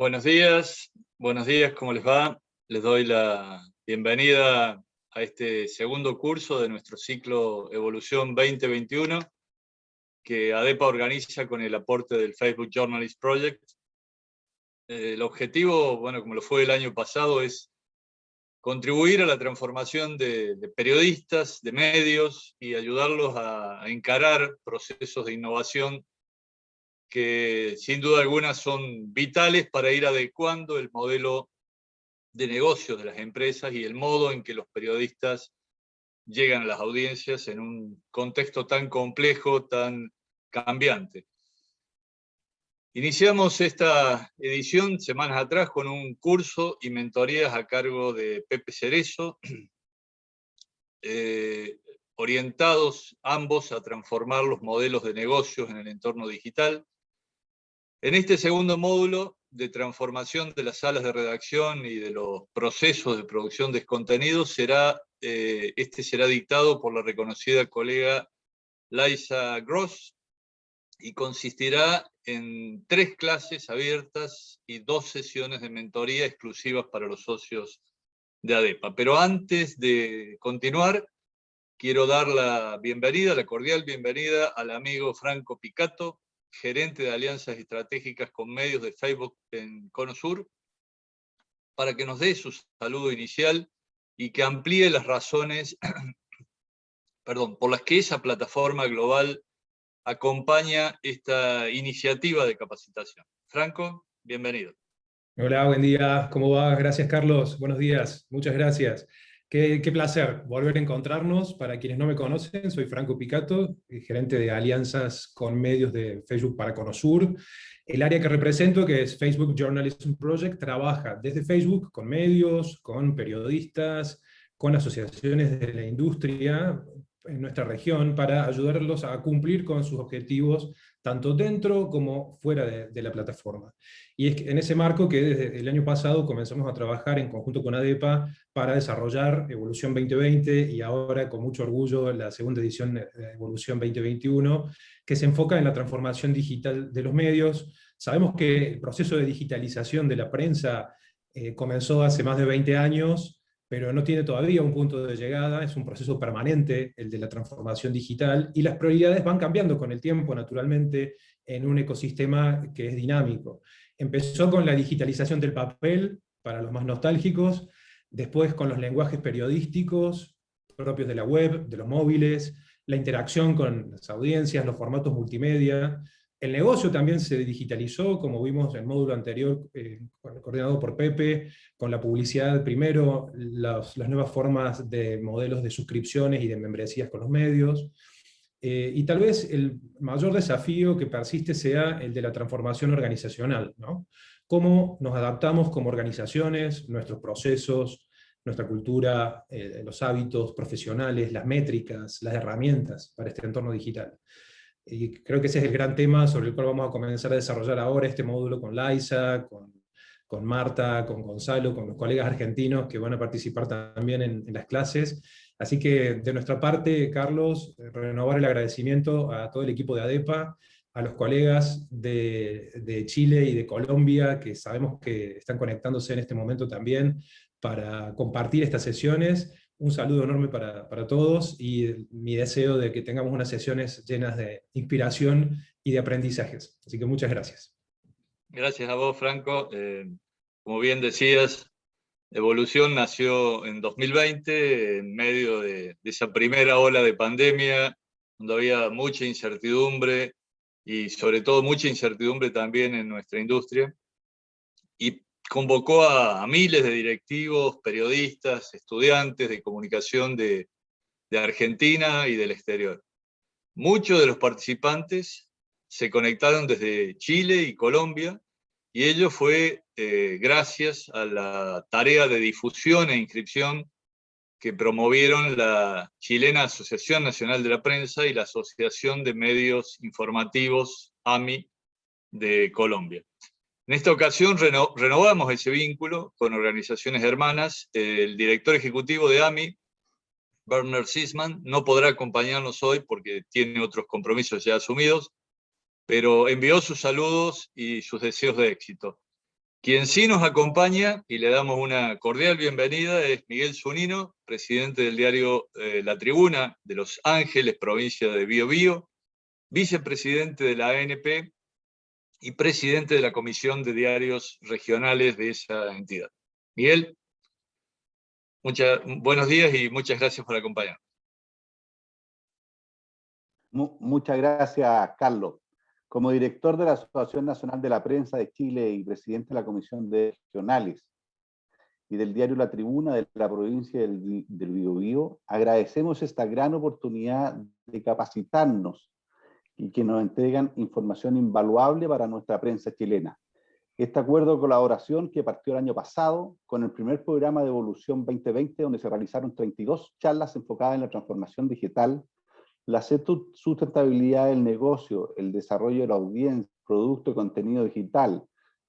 Buenos días, ¿cómo les va? Les doy la bienvenida a este segundo curso de nuestro ciclo Evolución 2021, que ADEPA organiza con el aporte del Facebook Journalist Project. El objetivo, bueno, como lo fue el año pasado, es contribuir a la transformación de periodistas, de medios, y ayudarlos a encarar procesos de innovación que sin duda alguna son vitales para ir adecuando el modelo de negocios de las empresas y el modo en que los periodistas llegan a las audiencias en un contexto tan complejo, tan cambiante. Iniciamos esta edición semanas atrás con un curso y mentorías a cargo de Pepe Cerezo, orientados ambos a transformar los modelos de negocios en el entorno digital. En este segundo módulo de transformación de las salas de redacción y de los procesos de producción de contenidos, este será dictado por la reconocida colega Liza Gross y consistirá en 3 clases abiertas y 2 sesiones de mentoría exclusivas para los socios de ADEPA. Pero antes de continuar, quiero dar la cordial bienvenida al amigo Franco Picato, gerente de alianzas estratégicas con medios de Facebook en Cono Sur, para que nos dé su saludo inicial y que amplíe las razones por las que esa plataforma global acompaña esta iniciativa de capacitación. Franco, bienvenido. Hola, buen día, ¿cómo va? Gracias, Carlos. Buenos días, muchas gracias. Qué placer volver a encontrarnos. Para quienes no me conocen, soy Franco Picato, gerente de alianzas con medios de Facebook para Cono Sur. El área que represento, que es Facebook Journalism Project, trabaja desde Facebook con medios, con periodistas, con asociaciones de la industria en nuestra región para ayudarlos a cumplir con sus objetivos tanto dentro como fuera de la plataforma. Y es en ese marco que desde el año pasado comenzamos a trabajar en conjunto con ADEPA para desarrollar Evolución 2020 y ahora con mucho orgullo la segunda edición de Evolución 2021, que se enfoca en la transformación digital de los medios. Sabemos que el proceso de digitalización de la prensa comenzó hace más de 20 años, pero no tiene todavía un punto de llegada, es un proceso permanente el de la transformación digital, y las prioridades van cambiando con el tiempo, naturalmente, en un ecosistema que es dinámico. Empezó con la digitalización del papel, para los más nostálgicos, después con los lenguajes periodísticos propios de la web, de los móviles, la interacción con las audiencias, los formatos multimedia. El negocio también se digitalizó, como vimos en el módulo anterior, coordinado por Pepe, con la publicidad primero, las nuevas formas de modelos de suscripciones y de membresías con los medios. Y tal vez el mayor desafío que persiste sea el de la transformación organizacional, ¿no? Cómo nos adaptamos como organizaciones, nuestros procesos, nuestra cultura, los hábitos profesionales, las métricas, las herramientas para este entorno digital. Y creo que ese es el gran tema sobre el cual vamos a comenzar a desarrollar ahora este módulo con Liza, con Marta, con Gonzalo, con los colegas argentinos que van a participar también en las clases. Así que de nuestra parte, Carlos, renovar el agradecimiento a todo el equipo de ADEPA, a los colegas de Chile y de Colombia, que sabemos que están conectándose en este momento también para compartir estas sesiones. Un saludo enorme para todos, y mi deseo de que tengamos unas sesiones llenas de inspiración y de aprendizajes. Así que muchas gracias. Gracias a vos, Franco. Como bien decías, Evolución nació en 2020, en medio de esa primera ola de pandemia, donde había mucha incertidumbre, y sobre todo mucha incertidumbre también en nuestra industria, y convocó a miles de directivos, periodistas, estudiantes de comunicación de Argentina y del exterior. Muchos de los participantes se conectaron desde Chile y Colombia, y ello fue gracias a la tarea de difusión e inscripción que promovieron la chilena Asociación Nacional de la Prensa y la Asociación de Medios Informativos, AMI, de Colombia. En esta ocasión renovamos ese vínculo con organizaciones hermanas. El director ejecutivo de AMI, Werner Sisman, no podrá acompañarnos hoy porque tiene otros compromisos ya asumidos, pero envió sus saludos y sus deseos de éxito. Quien sí nos acompaña, y le damos una cordial bienvenida, es Miguel Zunino, presidente del diario La Tribuna de Los Ángeles, provincia de Biobío, vicepresidente de la ANP y presidente de la Comisión de Diarios Regionales de esa entidad. Miguel, buenos días y muchas gracias por acompañarnos. Muchas gracias, Carlos. Como director de la Asociación Nacional de la Prensa de Chile y presidente de la Comisión de Regionales y del diario La Tribuna de la provincia del Biobío, agradecemos esta gran oportunidad de capacitarnos y que nos entregan información invaluable para nuestra prensa chilena. Este acuerdo de colaboración que partió el año pasado con el primer programa de Evolución 2020, donde se realizaron 32 charlas enfocadas en la transformación digital, la sustentabilidad del negocio, el desarrollo de la audiencia, producto y contenido digital,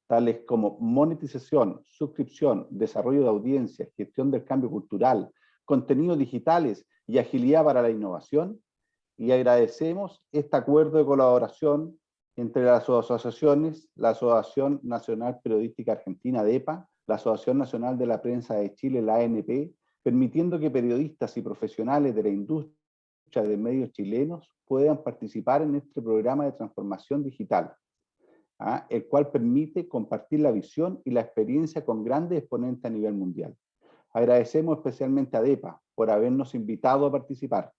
tales como monetización, suscripción, desarrollo de audiencia, gestión del cambio cultural, contenidos digitales y agilidad para la innovación. Y agradecemos este acuerdo de colaboración entre las asociaciones, la Asociación Nacional Periodística Argentina, ADEPA, la Asociación Nacional de la Prensa de Chile, la ANP, permitiendo que periodistas y profesionales de la industria de medios chilenos puedan participar en este programa de transformación digital, el cual permite compartir la visión y la experiencia con grandes exponentes a nivel mundial. Agradecemos especialmente a ADEPA por habernos invitado a participar,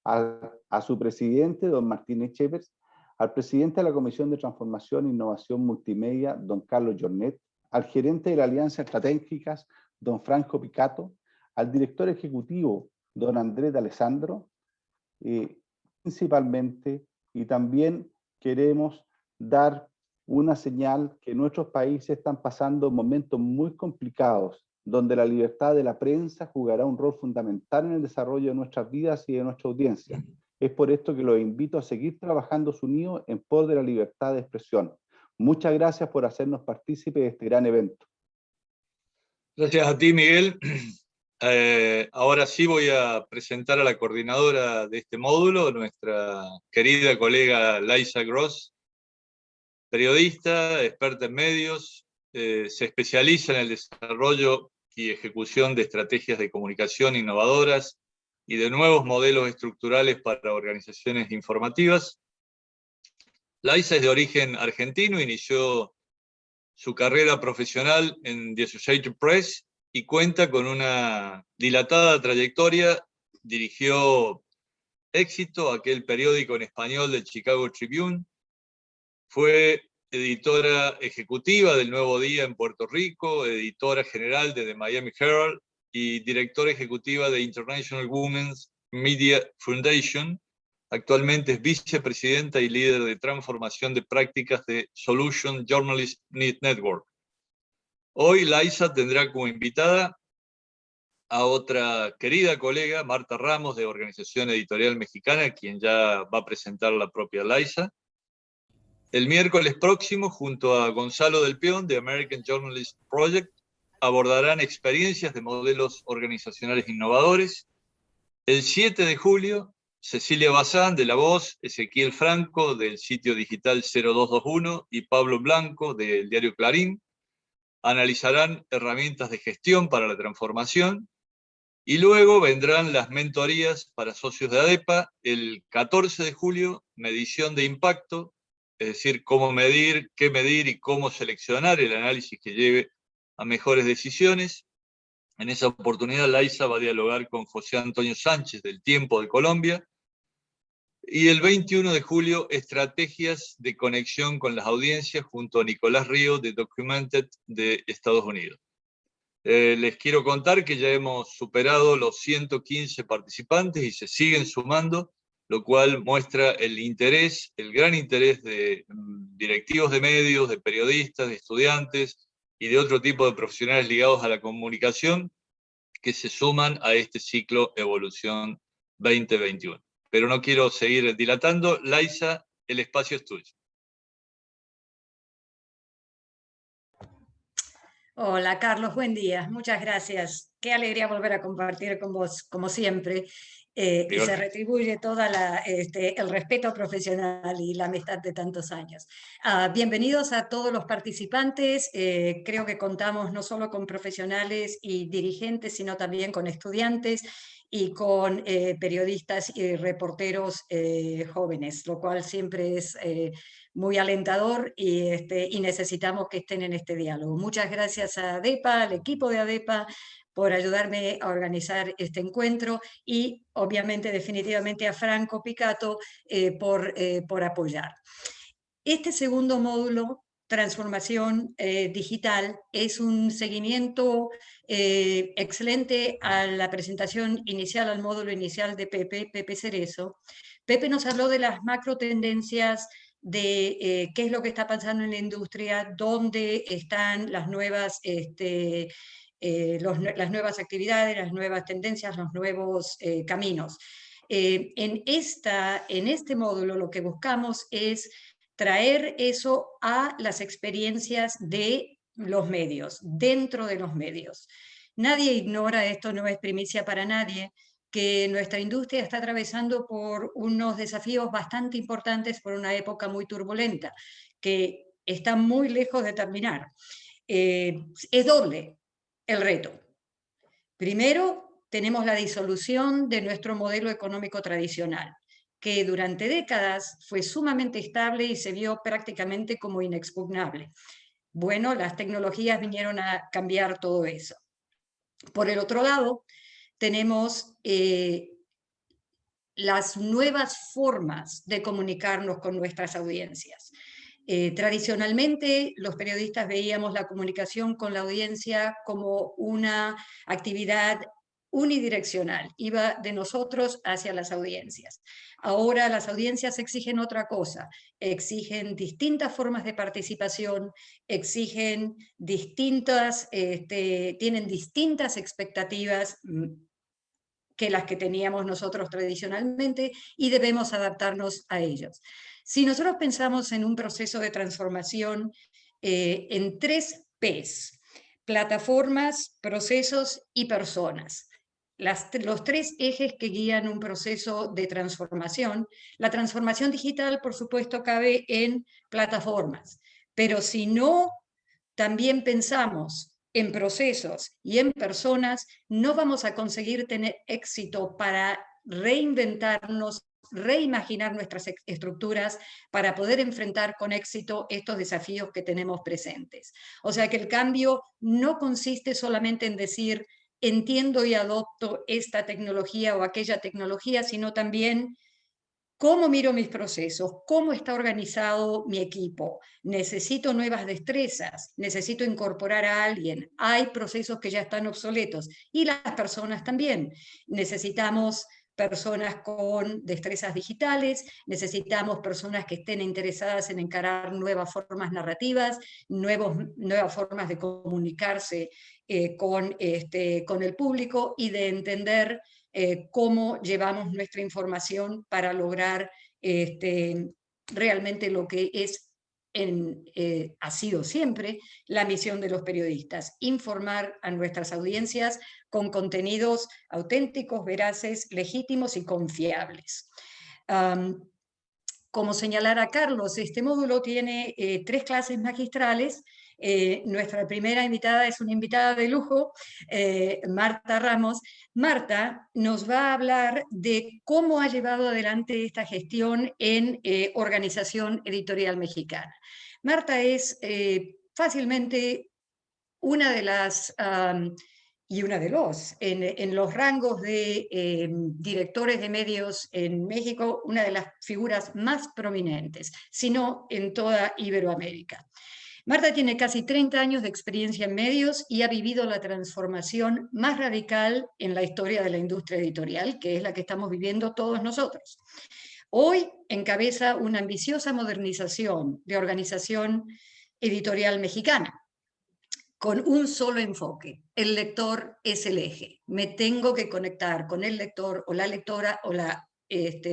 a su presidente, don Martín Echevers, al presidente de la Comisión de Transformación e Innovación Multimedia, don Carlos Jornet, al gerente de la Alianza Estratégicas, don Franco Picato, al director ejecutivo, don Andrés D'Alessandro, principalmente, y también queremos dar una señal que nuestros países están pasando momentos muy complicados, donde la libertad de la prensa jugará un rol fundamental en el desarrollo de nuestras vidas y de nuestra audiencia. Es por esto que los invito a seguir trabajando unidos en pos de la libertad de expresión. Muchas gracias por hacernos partícipes de este gran evento. Gracias a ti, Miguel. Ahora sí voy a presentar a la coordinadora de este módulo, nuestra querida colega Laisa Gross, periodista, experta en medios, se especializa en el desarrollo y ejecución de estrategias de comunicación innovadoras y de nuevos modelos estructurales para organizaciones informativas. Laisa es de origen argentino, inició su carrera profesional en The Associated Press y cuenta con una dilatada trayectoria. Dirigió Éxito, aquel periódico en español del Chicago Tribune. Fue editora ejecutiva del Nuevo Día en Puerto Rico, editora general de The Miami Herald y directora ejecutiva de International Women's Media Foundation. Actualmente es vicepresidenta y líder de transformación de prácticas de Solution Journalist Network. Hoy Laisa tendrá como invitada a otra querida colega, Marta Ramos, de Organización Editorial Mexicana, quien ya va a presentar la propia Laisa. El miércoles próximo, junto a Gonzalo Del Peón, de American Journalist Project, abordarán experiencias de modelos organizacionales innovadores. El 7 de julio, Cecilia Bazán, de La Voz, Ezequiel Franco, del sitio digital 0221, y Pablo Blanco, del diario Clarín, analizarán herramientas de gestión para la transformación, y luego vendrán las mentorías para socios de ADEPA. El 14 de julio, medición de impacto, es decir, cómo medir, qué medir y cómo seleccionar el análisis que lleve a mejores decisiones. En esa oportunidad, Laisa va a dialogar con José Antonio Sánchez, del Tiempo de Colombia. Y el 21 de julio, estrategias de conexión con las audiencias, junto a Nicolás Río, de Documented, de Estados Unidos. Les quiero contar que ya hemos superado los 115 participantes y se siguen sumando, lo cual muestra el interés, el gran interés de directivos de medios, de periodistas, de estudiantes y de otro tipo de profesionales ligados a la comunicación que se suman a este ciclo Evolución 2021. Pero no quiero seguir dilatando. Laisa, el espacio es tuyo. Hola, Carlos, buen día. Muchas gracias. Qué alegría volver a compartir con vos, como siempre. y se retribuye todo el respeto profesional y la amistad de tantos años. Bienvenidos a todos los participantes. Creo que contamos no solo con profesionales y dirigentes, sino también con estudiantes y con periodistas y reporteros jóvenes, lo cual siempre es muy alentador y necesitamos que estén en este diálogo. Muchas gracias a ADEPA, al equipo de ADEPA, por ayudarme a organizar este encuentro y obviamente definitivamente a Franco Picato por apoyar. Este segundo módulo, transformación digital, es un seguimiento excelente a la presentación inicial, al módulo inicial de Pepe Cerezo. Pepe nos habló de las macro tendencias, de qué es lo que está pasando en la industria, dónde están las nuevas las nuevas actividades, las nuevas tendencias, los nuevos caminos. En este módulo lo que buscamos es traer eso a las experiencias de los medios, dentro de los medios. Nadie ignora, esto no es primicia para nadie, que nuestra industria está atravesando por unos desafíos bastante importantes, por una época muy turbulenta, que está muy lejos de terminar. Es doble el reto. Primero, tenemos la disolución de nuestro modelo económico tradicional, que durante décadas fue sumamente estable y se vio prácticamente como inexpugnable. Bueno, las tecnologías vinieron a cambiar todo eso. Por el otro lado, tenemos las nuevas formas de comunicarnos con nuestras audiencias. Tradicionalmente, los periodistas veíamos la comunicación con la audiencia como una actividad unidireccional, iba de nosotros hacia las audiencias. Ahora las audiencias exigen otra cosa, exigen distintas formas de participación, exigen tienen distintas expectativas que las que teníamos nosotros tradicionalmente y debemos adaptarnos a ellos. Si nosotros pensamos en un proceso de transformación en 3 Ps, plataformas, procesos y personas, los 3 ejes que guían un proceso de transformación, la transformación digital, por supuesto, cabe en plataformas, pero si no también pensamos en procesos y en personas, no vamos a conseguir tener éxito para reinventarnos, reimaginar nuestras estructuras para poder enfrentar con éxito estos desafíos que tenemos presentes. O sea que el cambio no consiste solamente en decir entiendo y adopto esta tecnología o aquella tecnología, sino también cómo miro mis procesos, cómo está organizado mi equipo, necesito nuevas destrezas, necesito incorporar a alguien, hay procesos que ya están obsoletos y las personas también. Necesitamos personas con destrezas digitales, necesitamos personas que estén interesadas en encarar nuevas formas narrativas, nuevas formas de comunicarse con el público y de entender cómo llevamos nuestra información para lograr realmente lo que ha sido siempre la misión de los periodistas, informar a nuestras audiencias con contenidos auténticos, veraces, legítimos y confiables. Como señalara Carlos, este módulo tiene 3 clases magistrales. Nuestra primera invitada es una invitada de lujo, Marta Ramos. Marta nos va a hablar de cómo ha llevado adelante esta gestión en Organización Editorial Mexicana. Marta es fácilmente una de las... y una de en los rangos de directores de medios en México, una de las figuras más prominentes, si no en toda Iberoamérica. Marta tiene casi 30 años de experiencia en medios y ha vivido la transformación más radical en la historia de la industria editorial, que es la que estamos viviendo todos nosotros. Hoy encabeza una ambiciosa modernización de Organización Editorial Mexicana, con un solo enfoque. El lector es el eje. Me tengo que conectar con el lector o la lectora o la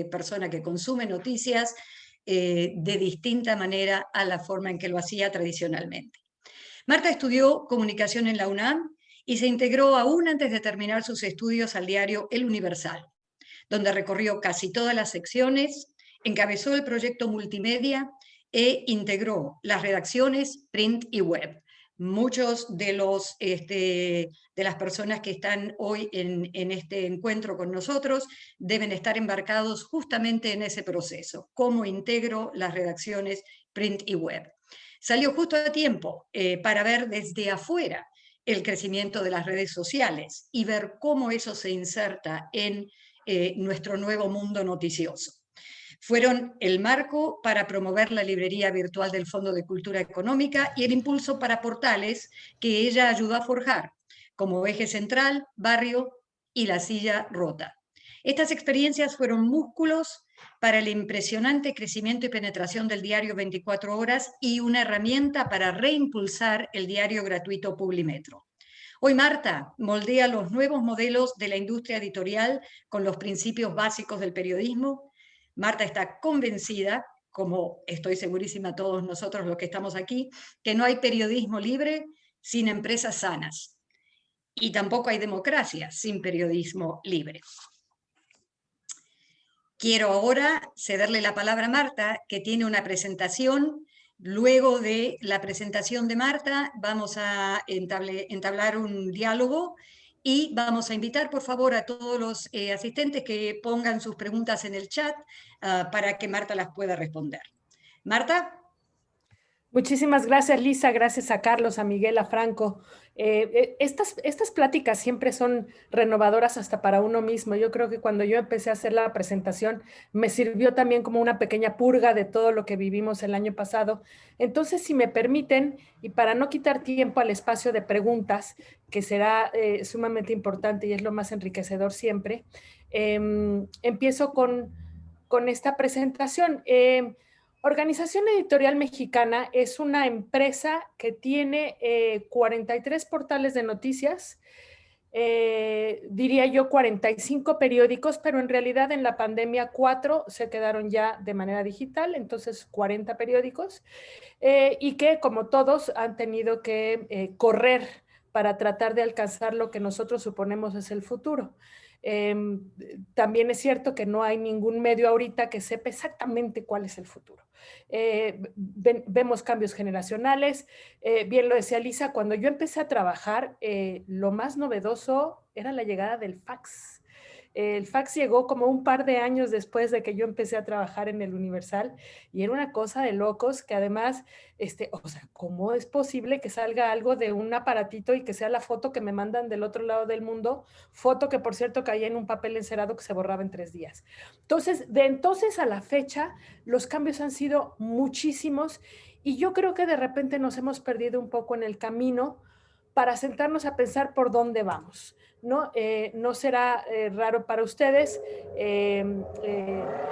persona que consume noticias de distinta manera a la forma en que lo hacía tradicionalmente. Marta estudió comunicación en la UNAM y se integró aún antes de terminar sus estudios al diario El Universal, donde recorrió casi todas las secciones, encabezó el proyecto multimedia e integró las redacciones print y web. Muchos de las personas que están hoy en este encuentro con nosotros deben estar embarcados justamente en ese proceso, cómo integro las redacciones print y web. Salió justo a tiempo para ver desde afuera el crecimiento de las redes sociales y ver cómo eso se inserta en nuestro nuevo mundo noticioso. Fueron el marco para promover la librería virtual del Fondo de Cultura Económica y el impulso para portales que ella ayudó a forjar, como Eje Central, Barrio y La Silla Rota. Estas experiencias fueron músculos para el impresionante crecimiento y penetración del diario 24 Horas y una herramienta para reimpulsar el diario gratuito Publimetro. Hoy Marta moldea los nuevos modelos de la industria editorial con los principios básicos del periodismo. Marta está convencida, como estoy segurísima todos nosotros los que estamos aquí, que no hay periodismo libre sin empresas sanas. Y tampoco hay democracia sin periodismo libre. Quiero ahora cederle la palabra a Marta, que tiene una presentación. Luego de la presentación de Marta vamos a entablar un diálogo y vamos a invitar, por favor, a todos los asistentes que pongan sus preguntas en el chat para que Marta las pueda responder. Marta. Muchísimas gracias, Lisa. Gracias a Carlos, a Miguel, a Franco. Estas pláticas siempre son renovadoras hasta para uno mismo. Yo creo que cuando yo empecé a hacer la presentación me sirvió también como una pequeña purga de todo lo que vivimos el año pasado. Entonces, si me permiten, y para no quitar tiempo al espacio de preguntas, que será sumamente importante y es lo más enriquecedor siempre, empiezo con esta presentación. Organización Editorial Mexicana es una empresa que tiene 43 portales de noticias, diría yo 45 periódicos, pero en realidad en la pandemia 4 se quedaron ya de manera digital, entonces 40 periódicos, y que como todos han tenido que correr para tratar de alcanzar lo que nosotros suponemos es el futuro. También es cierto que no hay ningún medio ahorita que sepa exactamente cuál es el futuro. Vemos cambios generacionales. Bien lo decía Lisa, cuando yo empecé a trabajar, lo más novedoso era la llegada del fax. El fax llegó como un par de años después de que yo empecé a trabajar en el Universal y era una cosa de locos que además, o sea, ¿cómo es posible que salga algo de un aparatito y que sea la foto que me mandan del otro lado del mundo? Foto que, por cierto, caía en un papel encerado que se borraba en 3 días. Entonces, de entonces a la fecha, los cambios han sido muchísimos y yo creo que de repente nos hemos perdido un poco en el camino para sentarnos a pensar por dónde vamos. ¿No? No será raro para ustedes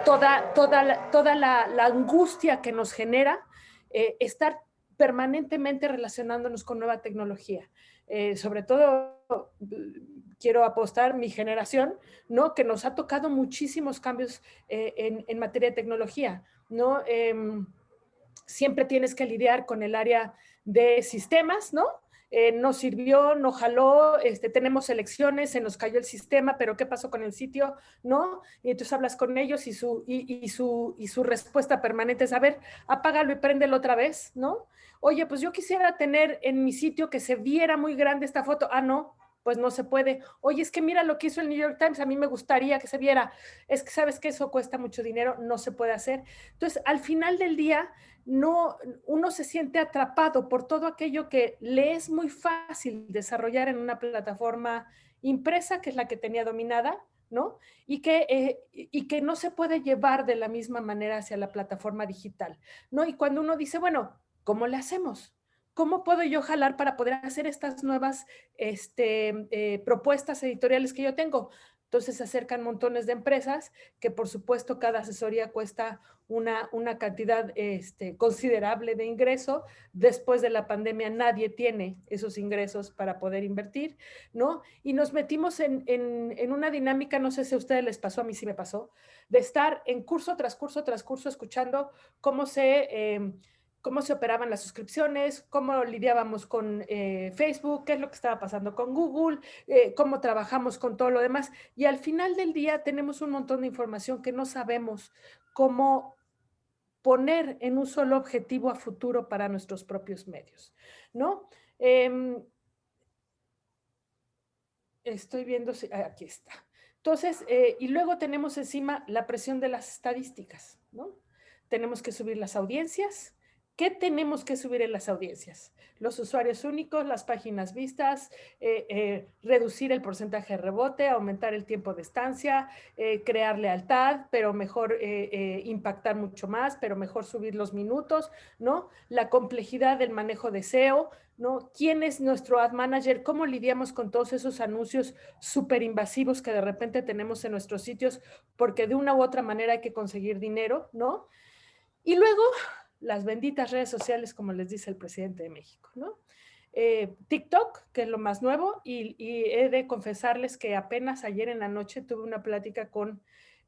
toda la angustia que nos genera estar permanentemente relacionándonos con nueva tecnología. Sobre todo, quiero apostar mi generación, ¿no? Que nos ha tocado muchísimos cambios en materia de tecnología, ¿no? Siempre tienes que lidiar con el área de sistemas, ¿no? No sirvió, no jaló, tenemos elecciones, se nos cayó el sistema, pero ¿qué pasó con el sitio? ¿No? Y entonces hablas con ellos y su respuesta permanente es, a ver, apágalo y préndelo otra vez, ¿no? Oye, pues yo quisiera tener en mi sitio que se viera muy grande esta foto. Ah, no, pues no se puede. Oye, es que mira lo que hizo el New York Times, a mí me gustaría que se viera. Es que sabes que eso cuesta mucho dinero, no se puede hacer. Entonces, al final del día, uno se siente atrapado por todo aquello que le es muy fácil desarrollar en una plataforma impresa, que es la que tenía dominada, ¿no? Y que no se puede llevar de la misma manera hacia la plataforma digital, ¿no? Y cuando uno dice, bueno, ¿cómo le hacemos? ¿Cómo puedo yo jalar para poder hacer estas nuevas propuestas editoriales que yo tengo? Entonces se acercan montones de empresas que por supuesto cada asesoría cuesta una cantidad considerable de ingreso. Después de la pandemia nadie tiene esos ingresos para poder invertir, ¿no? Y nos metimos en una dinámica, no sé si a ustedes les pasó, a mí sí me pasó, de estar en curso tras curso tras curso escuchando cómo se cómo se operaban las suscripciones, cómo lidiábamos con Facebook, qué es lo que estaba pasando con Google, cómo trabajamos con todo lo demás. Y al final del día tenemos un montón de información que no sabemos cómo poner en un solo objetivo a futuro para nuestros propios medios, ¿no? Estoy viendo si aquí está. Entonces, y luego tenemos encima la presión de las estadísticas, ¿no? Tenemos que subir las audiencias. ¿Qué tenemos que subir en las audiencias? Los usuarios únicos, las páginas vistas, reducir el porcentaje de rebote, aumentar el tiempo de estancia, crear lealtad, pero mejor impactar mucho más, pero mejor subir los minutos, ¿no? La complejidad del manejo de SEO, ¿no? ¿Quién es nuestro ad manager? ¿Cómo lidiamos con todos esos anuncios súper invasivos que de repente tenemos en nuestros sitios porque de una u otra manera hay que conseguir dinero, ¿no? Y luego las benditas redes sociales, como les dice el presidente de México, ¿no? TikTok, que es lo más nuevo, y he de confesarles que apenas ayer en la noche tuve una plática con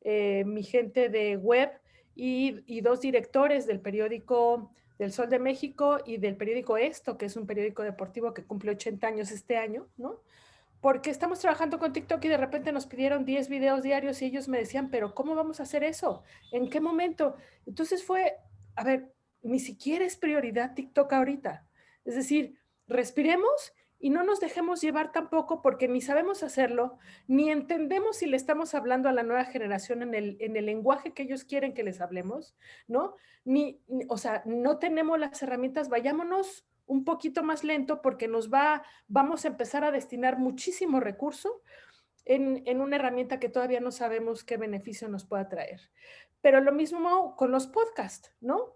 mi gente de web y dos directores del periódico del Sol de México y del periódico Esto, que es un periódico deportivo que cumple 80 años este año, ¿no? Porque estamos trabajando con TikTok y de repente nos pidieron 10 videos diarios y ellos me decían, pero ¿cómo vamos a hacer eso? ¿En qué momento? Entonces fue, a ver, ni siquiera es prioridad TikTok ahorita. Es decir, respiremos y no nos dejemos llevar tampoco porque ni sabemos hacerlo, ni entendemos si le estamos hablando a la nueva generación en el lenguaje que ellos quieren que les hablemos, ¿no? O sea, no tenemos las herramientas, vayámonos un poquito más lento porque vamos a empezar a destinar muchísimo recurso en una herramienta que todavía no sabemos qué beneficio nos pueda traer. Pero lo mismo con los podcasts, ¿no?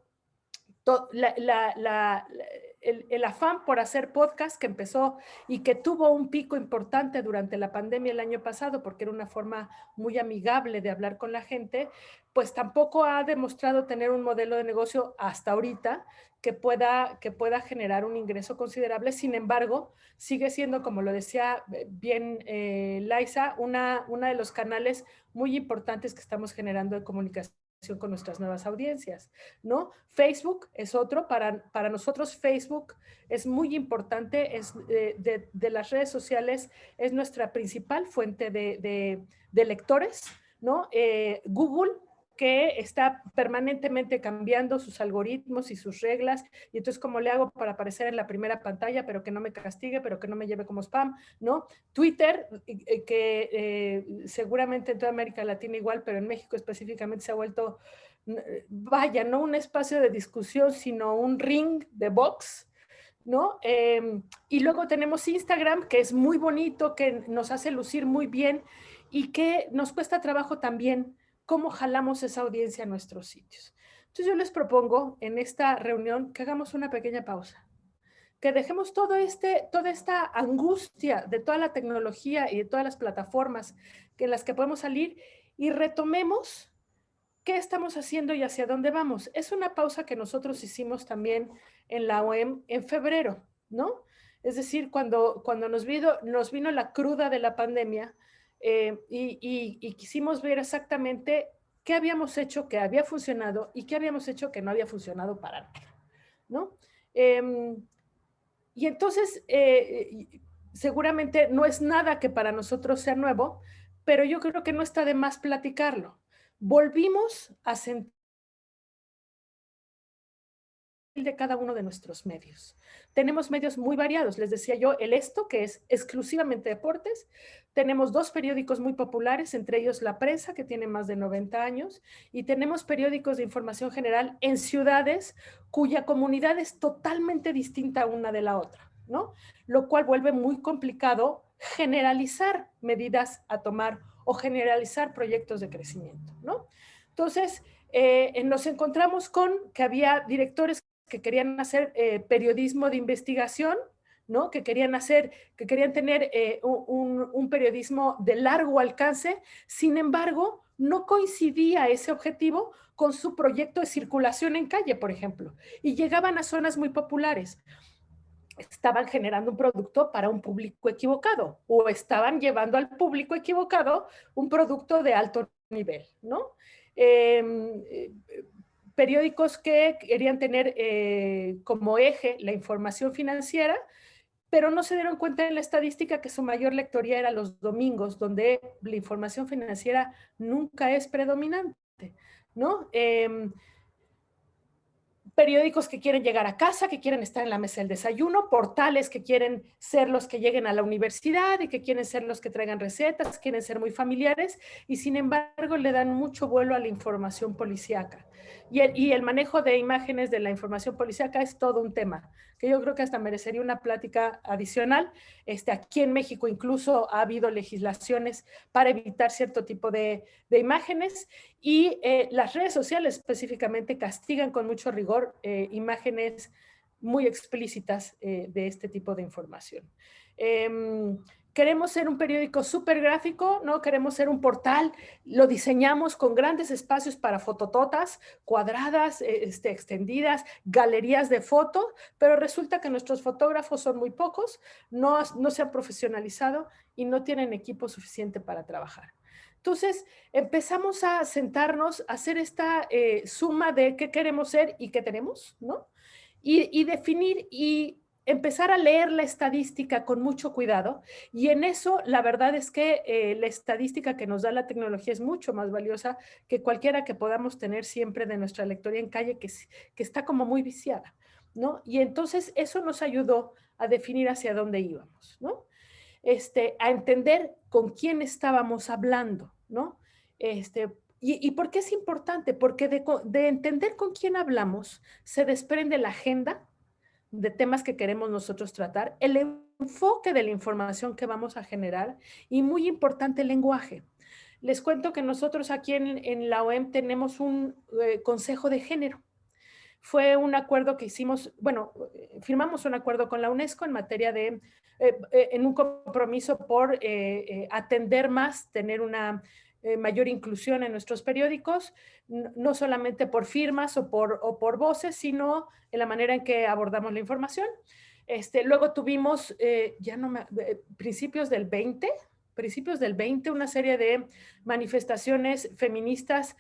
El afán por hacer podcast que empezó y que tuvo un pico importante durante la pandemia el año pasado, porque era una forma muy amigable de hablar con la gente, pues tampoco ha demostrado tener un modelo de negocio hasta ahorita que pueda generar un ingreso considerable. Sin embargo, sigue siendo, como lo decía bien Liza, una de los canales muy importantes que estamos generando de comunicación con nuestras nuevas audiencias, ¿no? Facebook es otro, para nosotros Facebook es muy importante, es de las redes sociales, es nuestra principal fuente de lectores, ¿no? Google, que está permanentemente cambiando sus algoritmos y sus reglas, y entonces cómo le hago para aparecer en la primera pantalla, pero que no me castigue, pero que no me lleve como spam, ¿no? Twitter, que seguramente en toda América Latina igual, pero en México específicamente se ha vuelto, vaya, no un espacio de discusión, sino un ring de box, ¿no? Y luego tenemos Instagram, que es muy bonito, que nos hace lucir muy bien y que nos cuesta trabajo también cómo jalamos esa audiencia a nuestros sitios. Entonces yo les propongo en esta reunión que hagamos una pequeña pausa, que dejemos toda esta angustia de toda la tecnología y de todas las plataformas en las que podemos salir y retomemos qué estamos haciendo y hacia dónde vamos. Es una pausa que nosotros hicimos también en la OEM en febrero, ¿no? Es decir, cuando nos vino la cruda de la pandemia, y quisimos ver exactamente qué habíamos hecho que había funcionado y qué habíamos hecho que no había funcionado para nada, ¿no? Y entonces, seguramente no es nada que para nosotros sea nuevo, pero yo creo que no está de más platicarlo. Volvimos a sentir de cada uno de nuestros medios. Tenemos medios muy variados, les decía yo, el Esto, que es exclusivamente deportes. Tenemos dos periódicos muy populares, entre ellos La Prensa, que tiene más de 90 años, y tenemos periódicos de información general en ciudades cuya comunidad es totalmente distinta una de la otra, ¿no? Lo cual vuelve muy complicado generalizar medidas a tomar o generalizar proyectos de crecimiento, ¿no? Entonces, nos encontramos con que había directores que querían hacer periodismo de investigación, ¿no? Que querían tener un periodismo de largo alcance. Sin embargo, no coincidía ese objetivo con su proyecto de circulación en calle, por ejemplo, y llegaban a zonas muy populares. Estaban generando un producto para un público equivocado o estaban llevando al público equivocado un producto de alto nivel, ¿no? periódicos que querían tener como eje la información financiera, pero no se dieron cuenta en la estadística que su mayor lectoría era los domingos, donde la información financiera nunca es predominante, ¿no? Periódicos que quieren llegar a casa, que quieren estar en la mesa del desayuno, portales que quieren ser los que lleguen a la universidad y que quieren ser los que traigan recetas, quieren ser muy familiares y sin embargo le dan mucho vuelo a la información policíaca. Y el manejo de imágenes de la información policíaca es todo un tema, que yo creo que hasta merecería una plática adicional. Aquí en México incluso ha habido legislaciones para evitar cierto tipo de imágenes y las redes sociales específicamente castigan con mucho rigor imágenes muy explícitas de este tipo de información. Queremos ser un periódico súper gráfico, ¿no? Queremos ser un portal, lo diseñamos con grandes espacios para fotototas, cuadradas, extendidas, galerías de foto, pero resulta que nuestros fotógrafos son muy pocos, no se han profesionalizado y no tienen equipo suficiente para trabajar. Entonces, empezamos a sentarnos a hacer esta suma de qué queremos ser y qué tenemos, ¿no? Y definir y empezar a leer la estadística con mucho cuidado. Y en eso, la verdad es que la estadística que nos da la tecnología es mucho más valiosa que cualquiera que podamos tener siempre de nuestra lectoría en calle, que está como muy viciada, ¿no? Y entonces eso nos ayudó a definir hacia dónde íbamos, ¿no? A entender con quién estábamos hablando, ¿no? ¿Y por qué es importante? Porque de entender con quién hablamos se desprende la agenda de temas que queremos nosotros tratar, el enfoque de la información que vamos a generar y muy importante el lenguaje. Les cuento que nosotros aquí en la OEM tenemos un consejo de género. Fue un acuerdo que hicimos, bueno, firmamos un acuerdo con la UNESCO en materia de, en un compromiso por atender más, tener una mayor inclusión en nuestros periódicos, no solamente por firmas o por voces, sino en la manera en que abordamos la información. Luego tuvimos, principios del 20, una serie de manifestaciones feministas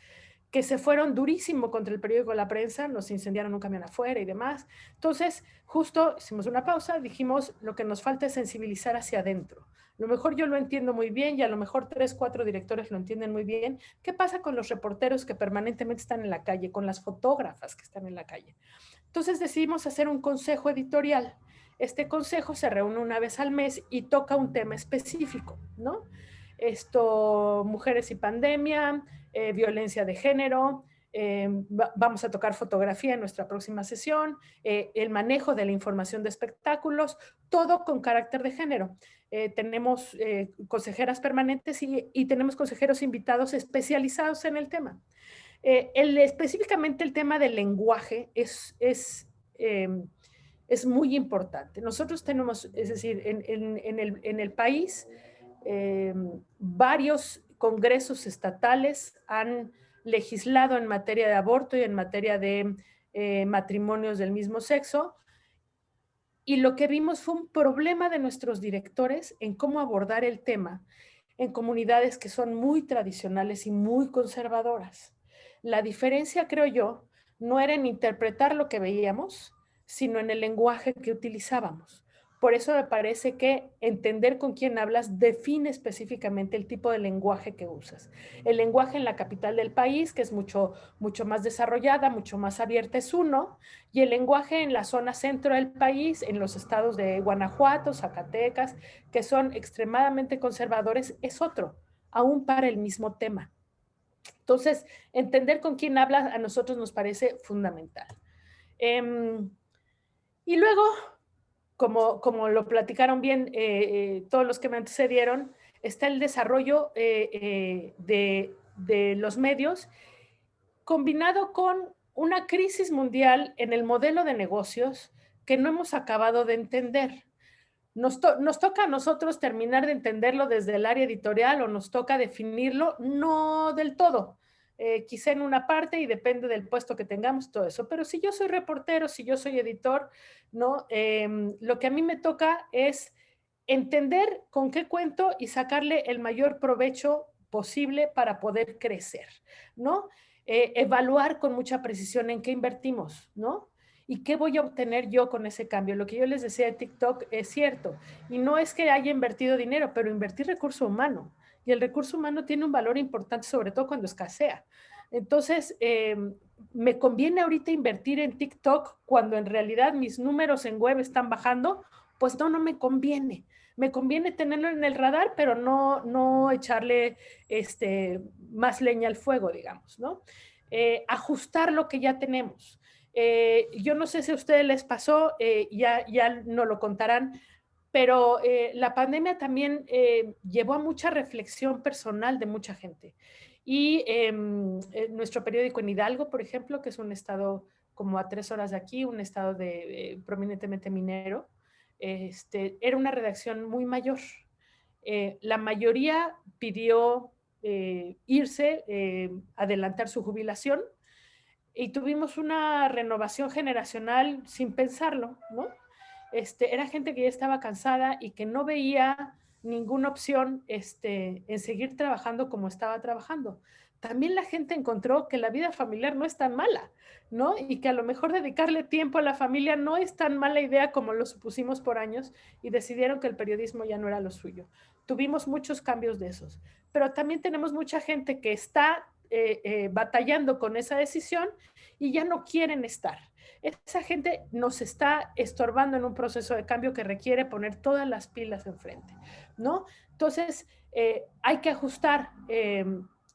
que se fueron durísimo contra el periódico La Prensa, nos incendiaron un camión afuera y demás. Entonces, justo hicimos una pausa, dijimos, lo que nos falta es sensibilizar hacia adentro. A lo mejor yo lo entiendo muy bien y a lo mejor 3, 4 directores lo entienden muy bien. ¿Qué pasa con los reporteros que permanentemente están en la calle, con las fotógrafas que están en la calle? Entonces decidimos hacer un consejo editorial. Este consejo se reúne una vez al mes y toca un tema específico, ¿no? Mujeres y pandemia, violencia de género, vamos a tocar fotografía en nuestra próxima sesión, el manejo de la información de espectáculos, todo con carácter de género. Tenemos consejeras permanentes y tenemos consejeros invitados especializados en el tema. Específicamente el tema del lenguaje es muy importante. Nosotros tenemos, es decir, en el país, varios congresos estatales han legislado en materia de aborto y en materia de matrimonios del mismo sexo, y lo que vimos fue un problema de nuestros directores en cómo abordar el tema en comunidades que son muy tradicionales y muy conservadoras. La diferencia, creo yo, no era en interpretar lo que veíamos, sino en el lenguaje que utilizábamos. Por eso me parece que entender con quién hablas define específicamente el tipo de lenguaje que usas. El lenguaje en la capital del país, que es mucho más desarrollada, mucho más abierta, es uno, y el lenguaje en la zona centro del país, en los estados de Guanajuato, Zacatecas, que son extremadamente conservadores, es otro, aún para el mismo tema. Entonces, entender con quién hablas a nosotros nos parece fundamental. Y luego, como lo platicaron bien todos los que me antecedieron, está el desarrollo de los medios combinado con una crisis mundial en el modelo de negocios que no hemos acabado de entender. Nos toca a nosotros terminar de entenderlo desde el área editorial o nos toca definirlo, no del todo. Quizá en una parte y depende del puesto que tengamos, todo eso. Pero si yo soy reportero, si yo soy editor, ¿no? Lo que a mí me toca es entender con qué cuento y sacarle el mayor provecho posible para poder crecer, ¿no? evaluar con mucha precisión en qué invertimos, ¿no? ¿Y qué voy a obtener yo con ese cambio? Lo que yo les decía de TikTok es cierto. Y no es que haya invertido dinero, pero invertir recurso humano. Y el recurso humano tiene un valor importante, sobre todo cuando escasea. Entonces, ¿me conviene ahorita invertir en TikTok cuando en realidad mis números en web están bajando? Pues no, no me conviene. Me conviene tenerlo en el radar, pero no echarle más leña al fuego, digamos, ¿no? Ajustar lo que ya tenemos. Yo no sé si a ustedes les pasó, ya no lo contarán, pero la pandemia también llevó a mucha reflexión personal de mucha gente. Y nuestro periódico en Hidalgo, por ejemplo, que es un estado como a 3 horas de aquí, un estado prominentemente minero, era una redacción muy mayor. La mayoría pidió irse, adelantar su jubilación, y tuvimos una renovación generacional sin pensarlo, ¿no? Era gente que ya estaba cansada y que no veía ninguna opción en seguir trabajando como estaba trabajando. También la gente encontró que la vida familiar no es tan mala, ¿no? Y que a lo mejor dedicarle tiempo a la familia no es tan mala idea como lo supusimos por años, y decidieron que el periodismo ya no era lo suyo. Tuvimos muchos cambios de esos, pero también tenemos mucha gente que está batallando con esa decisión y ya no quieren estar. Esa gente nos está estorbando en un proceso de cambio que requiere poner todas las pilas enfrente, ¿no? Entonces, hay que ajustar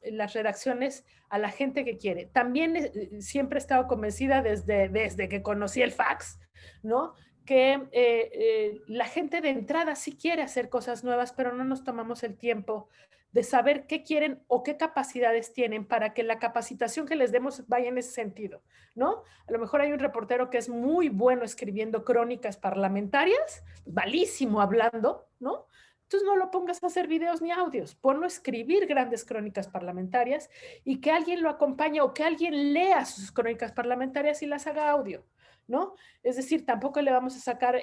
las redacciones a la gente que quiere. También siempre he estado convencida desde que conocí el fax, ¿no? Que la gente de entrada sí quiere hacer cosas nuevas, pero no nos tomamos el tiempo de saber qué quieren o qué capacidades tienen para que la capacitación que les demos vaya en ese sentido, ¿no? A lo mejor hay un reportero que es muy bueno escribiendo crónicas parlamentarias, malísimo hablando, ¿no? Entonces no lo pongas a hacer videos ni audios, ponlo a escribir grandes crónicas parlamentarias y que alguien lo acompañe o que alguien lea sus crónicas parlamentarias y las haga audio, ¿no? Es decir, tampoco le vamos a sacar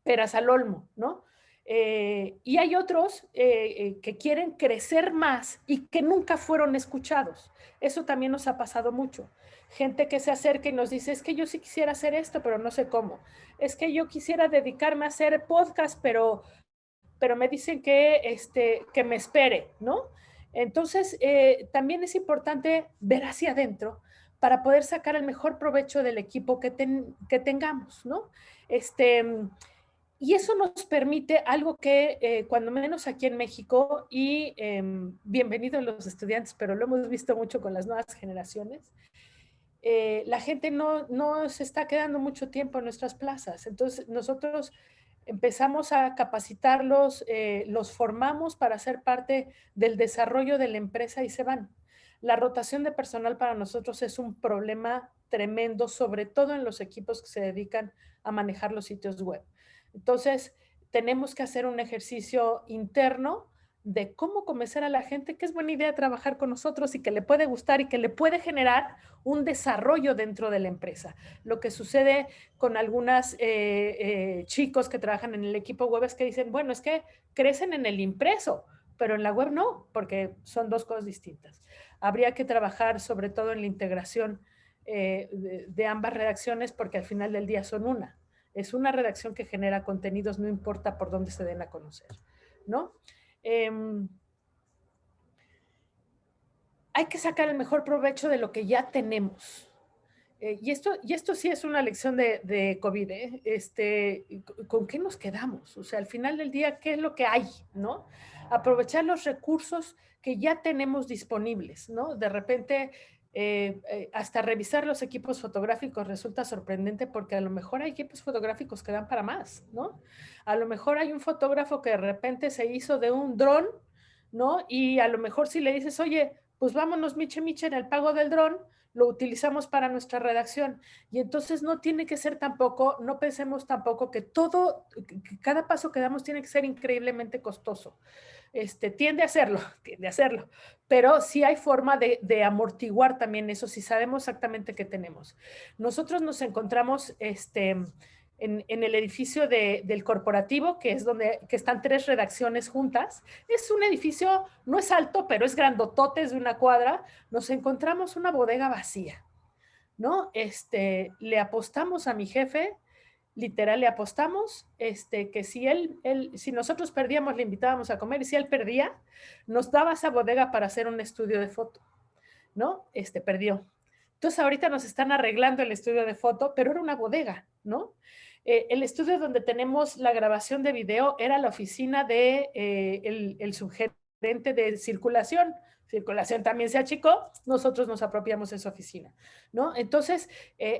peras al olmo, ¿no? Y hay otros que quieren crecer más y que nunca fueron escuchados. Eso también nos ha pasado mucho. Gente que se acerca y nos dice, es que yo sí quisiera hacer esto, pero no sé cómo. Es que yo quisiera dedicarme a hacer podcast, pero me dicen que me espere, ¿no? Entonces, también es importante ver hacia adentro para poder sacar el mejor provecho del equipo que tengamos, ¿no? Y eso nos permite algo que, cuando menos aquí en México, y bienvenidos los estudiantes, pero lo hemos visto mucho con las nuevas generaciones, la gente no se está quedando mucho tiempo en nuestras plazas. Entonces, nosotros empezamos a capacitarlos, los formamos para ser parte del desarrollo de la empresa y se van. La rotación de personal para nosotros es un problema tremendo, sobre todo en los equipos que se dedican a manejar los sitios web. Entonces, tenemos que hacer un ejercicio interno de cómo convencer a la gente que es buena idea trabajar con nosotros y que le puede gustar y que le puede generar un desarrollo dentro de la empresa. Lo que sucede con algunos chicos que trabajan en el equipo web es que dicen, bueno, es que crecen en el impreso, pero en la web no, porque son dos cosas distintas. Habría que trabajar sobre todo en la integración de ambas redacciones, porque al final del día son una. Es una redacción que genera contenidos, no importa por dónde se den a conocer, ¿no? Hay que sacar el mejor provecho de lo que ya tenemos. Y esto sí es una lección de COVID, ¿eh? ¿Con qué nos quedamos? O sea, al final del día, ¿qué es lo que hay, no? Aprovechar los recursos que ya tenemos disponibles, ¿no? De repente, hasta revisar los equipos fotográficos resulta sorprendente, porque a lo mejor hay equipos fotográficos que dan para más, ¿no? A lo mejor hay un fotógrafo que de repente se hizo de un dron, ¿no? Y a lo mejor si le dices, oye, pues vámonos miche en el pago del dron, lo utilizamos para nuestra redacción. Y entonces no tiene que ser tampoco, no pensemos tampoco que cada paso que damos tiene que ser increíblemente costoso. Tiende a hacerlo, pero sí hay forma de amortiguar también eso, si sabemos exactamente qué tenemos. Nosotros nos encontramos en el edificio del corporativo, que es que están 3 redacciones juntas. Es un edificio, no es alto, pero es grandotote, es de 1 cuadra. Nos encontramos una bodega vacía, ¿no? Le apostamos a mi jefe, literal le apostamos, que si nosotros perdíamos, le invitábamos a comer, y si él perdía, nos daba esa bodega para hacer un estudio de foto, ¿no? Perdió. Entonces ahorita nos están arreglando el estudio de foto, pero era una bodega, ¿no? El estudio donde tenemos la grabación de video era la oficina de el subgerente de circulación. Circulación también se achicó, nosotros nos apropiamos de su oficina, ¿no? Entonces,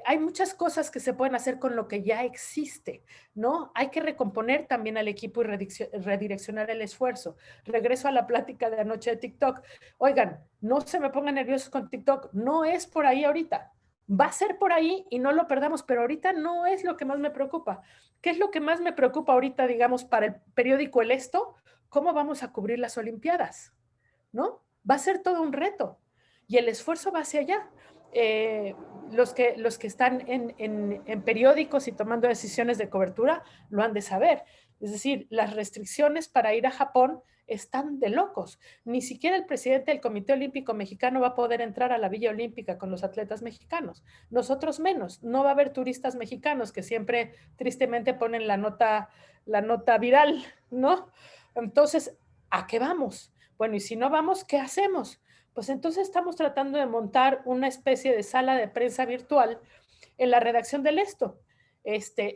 hay muchas cosas que se pueden hacer con lo que ya existe, ¿no? Hay que recomponer también al equipo y redireccionar el esfuerzo. Regreso a la plática de anoche de TikTok. Oigan, no se me pongan nerviosos con TikTok, no es por ahí ahorita. Va a ser por ahí y no lo perdamos, pero ahorita no es lo que más me preocupa. ¿Qué es lo que más me preocupa ahorita, digamos, para el periódico El Esto? ¿Cómo vamos a cubrir las Olimpiadas? ¿No? Va a ser todo un reto y el esfuerzo va hacia allá. Los que están en periódicos y tomando decisiones de cobertura lo han de saber. Es decir, las restricciones para ir a Japón están de locos. Ni siquiera el presidente del Comité Olímpico Mexicano va a poder entrar a la Villa Olímpica con los atletas mexicanos. Nosotros menos. No va a haber turistas mexicanos que siempre tristemente ponen la nota viral, ¿no? Entonces, ¿a qué vamos? Bueno, y si no vamos, ¿qué hacemos? Pues entonces estamos tratando de montar una especie de sala de prensa virtual en la redacción del Esto.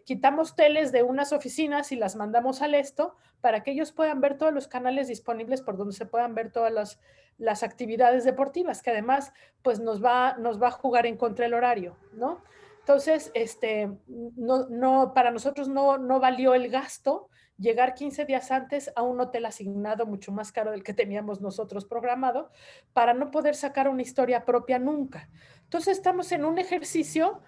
Quitamos teles de unas oficinas y las mandamos al Esto para que ellos puedan ver todos los canales disponibles por donde se puedan ver todas las actividades deportivas, que además pues nos va a jugar en contra el horario, ¿no? Entonces, para nosotros no valió el gasto llegar 15 días antes a un hotel asignado mucho más caro del que teníamos nosotros programado, para no poder sacar una historia propia nunca. Entonces estamos en un ejercicio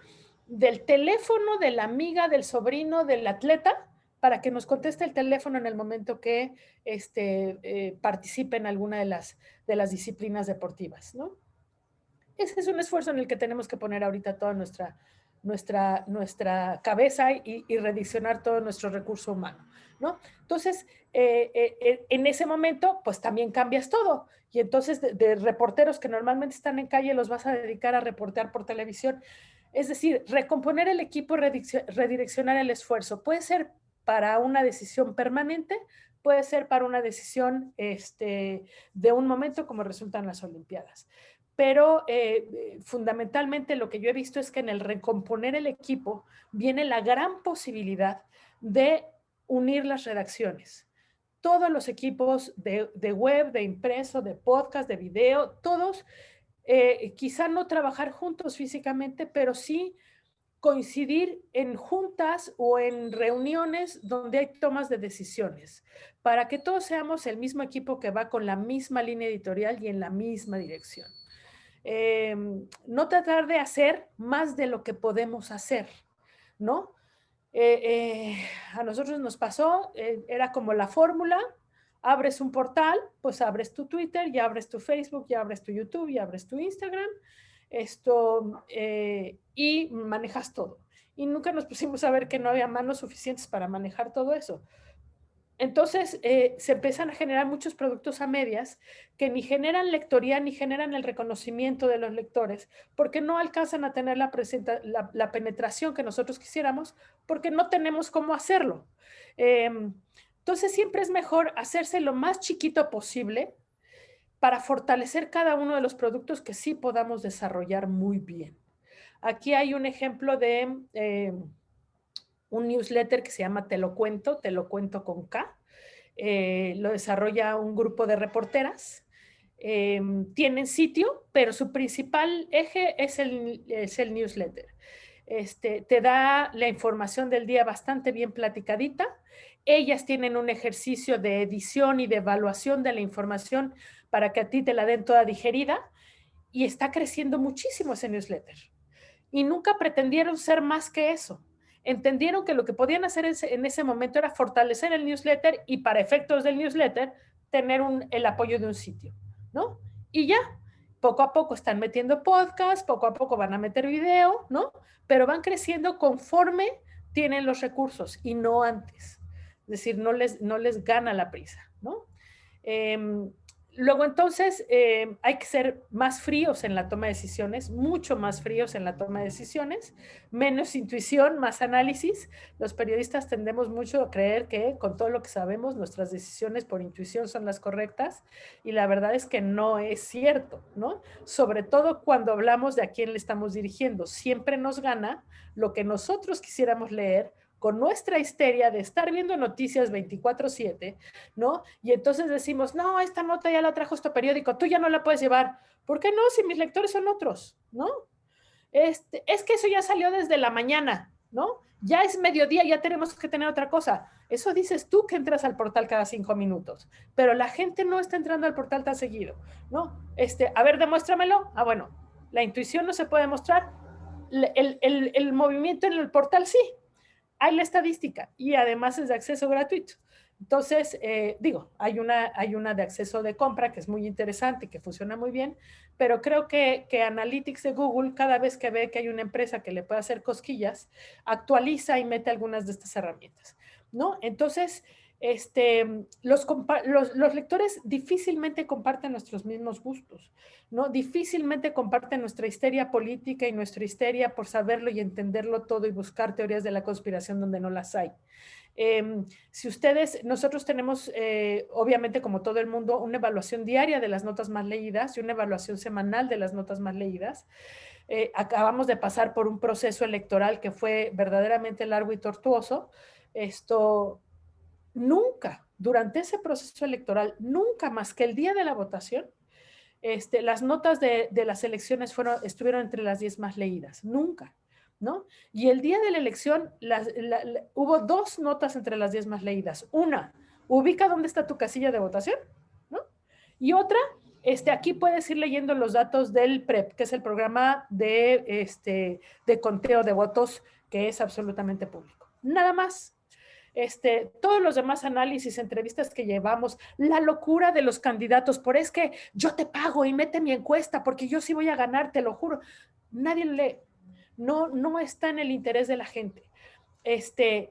del teléfono de la amiga, del sobrino, del atleta, para que nos conteste el teléfono en el momento que participe en alguna de las disciplinas deportivas, ¿no? Ese es un esfuerzo en el que tenemos que poner ahorita toda nuestra cabeza y redireccionar todo nuestro recurso humano, ¿no? Entonces, en ese momento, pues también cambias todo. Y entonces de reporteros que normalmente están en calle los vas a dedicar a reportear por televisión. Es decir, recomponer el equipo y redireccionar el esfuerzo. Puede ser para una decisión permanente, puede ser para una decisión de un momento, como resultan las Olimpiadas. Pero fundamentalmente lo que yo he visto es que en el recomponer el equipo viene la gran posibilidad de unir las redacciones. Todos los equipos de web, de impreso, de podcast, de video, todos quizá no trabajar juntos físicamente, pero sí coincidir en juntas o en reuniones donde hay tomas de decisiones, para que todos seamos el mismo equipo que va con la misma línea editorial y en la misma dirección. No tratar de hacer más de lo que podemos hacer, ¿no? A nosotros nos pasó, era como la fórmula: abres un portal, pues abres tu Twitter, ya abres tu Facebook, ya abres tu YouTube, ya abres tu Instagram, y manejas todo. Y nunca nos pusimos a ver que no había manos suficientes para manejar todo eso. Entonces, se empiezan a generar muchos productos a medias que ni generan lectoría ni generan el reconocimiento de los lectores, porque no alcanzan a tener la penetración que nosotros quisiéramos, porque no tenemos cómo hacerlo. Entonces, siempre es mejor hacerse lo más chiquito posible para fortalecer cada uno de los productos que sí podamos desarrollar muy bien. Aquí hay un ejemplo de un newsletter que se llama Te lo cuento con K. Lo desarrolla un grupo de reporteras. Tienen sitio, pero su principal eje es el newsletter. Te da la información del día bastante bien platicadita. Ellas tienen un ejercicio de edición y de evaluación de la información para que a ti te la den toda digerida, y está creciendo muchísimo ese newsletter. Y nunca pretendieron ser más que eso. Entendieron que lo que podían hacer en ese momento era fortalecer el newsletter y, para efectos del newsletter, tener el apoyo de un sitio, ¿no? Y ya, poco a poco están metiendo podcast, poco a poco van a meter video, ¿no? Pero van creciendo conforme tienen los recursos y no antes. Es decir, no les gana la prisa, ¿no? Luego entonces hay que ser más fríos en la toma de decisiones, mucho más fríos en la toma de decisiones, menos intuición, más análisis. Los periodistas tendemos mucho a creer que con todo lo que sabemos nuestras decisiones por intuición son las correctas y la verdad es que no es cierto, ¿no? Sobre todo cuando hablamos de a quién le estamos dirigiendo. Siempre nos gana lo que nosotros quisiéramos leer con nuestra histeria de estar viendo noticias 24/7, ¿no? Y entonces decimos, no, esta nota ya la trajo este periódico, tú ya no la puedes llevar. ¿Por qué no? Si mis lectores son otros, ¿no? Es que eso ya salió desde la mañana, ¿no? Ya es mediodía, ya tenemos que tener otra cosa. Eso dices tú que entras al portal cada 5 minutos, pero la gente no está entrando al portal tan seguido, ¿no? A ver, demuéstramelo. Ah, bueno, la intuición no se puede demostrar. El movimiento en el portal sí. Hay la estadística y además es de acceso gratuito. Entonces, hay una de acceso de compra que es muy interesante, que funciona muy bien, pero creo que Analytics de Google, cada vez que ve que hay una empresa que le puede hacer cosquillas, actualiza y mete algunas de estas herramientas, ¿no? Entonces, los lectores difícilmente comparten nuestros mismos gustos, ¿no? Difícilmente comparten nuestra histeria política y nuestra histeria por saberlo y entenderlo todo y buscar teorías de la conspiración donde no las hay. Nosotros tenemos, obviamente como todo el mundo, una evaluación diaria de las notas más leídas y una evaluación semanal de las notas más leídas. Acabamos de pasar por un proceso electoral que fue verdaderamente largo y tortuoso. Nunca, durante ese proceso electoral, nunca más que el día de la votación, las notas de las elecciones estuvieron entre las 10 más leídas, nunca, ¿no? Y el día de la elección hubo 2 notas entre las 10 más leídas. Una, ubica dónde está tu casilla de votación, ¿no? Y otra, aquí puedes ir leyendo los datos del PREP, que es el programa de conteo de votos, que es absolutamente público. Nada más. Todos los demás análisis, entrevistas que llevamos, la locura de los candidatos, por es que yo te pago y mete mi encuesta porque yo sí voy a ganar, te lo juro. Nadie lo lee. No está en el interés de la gente.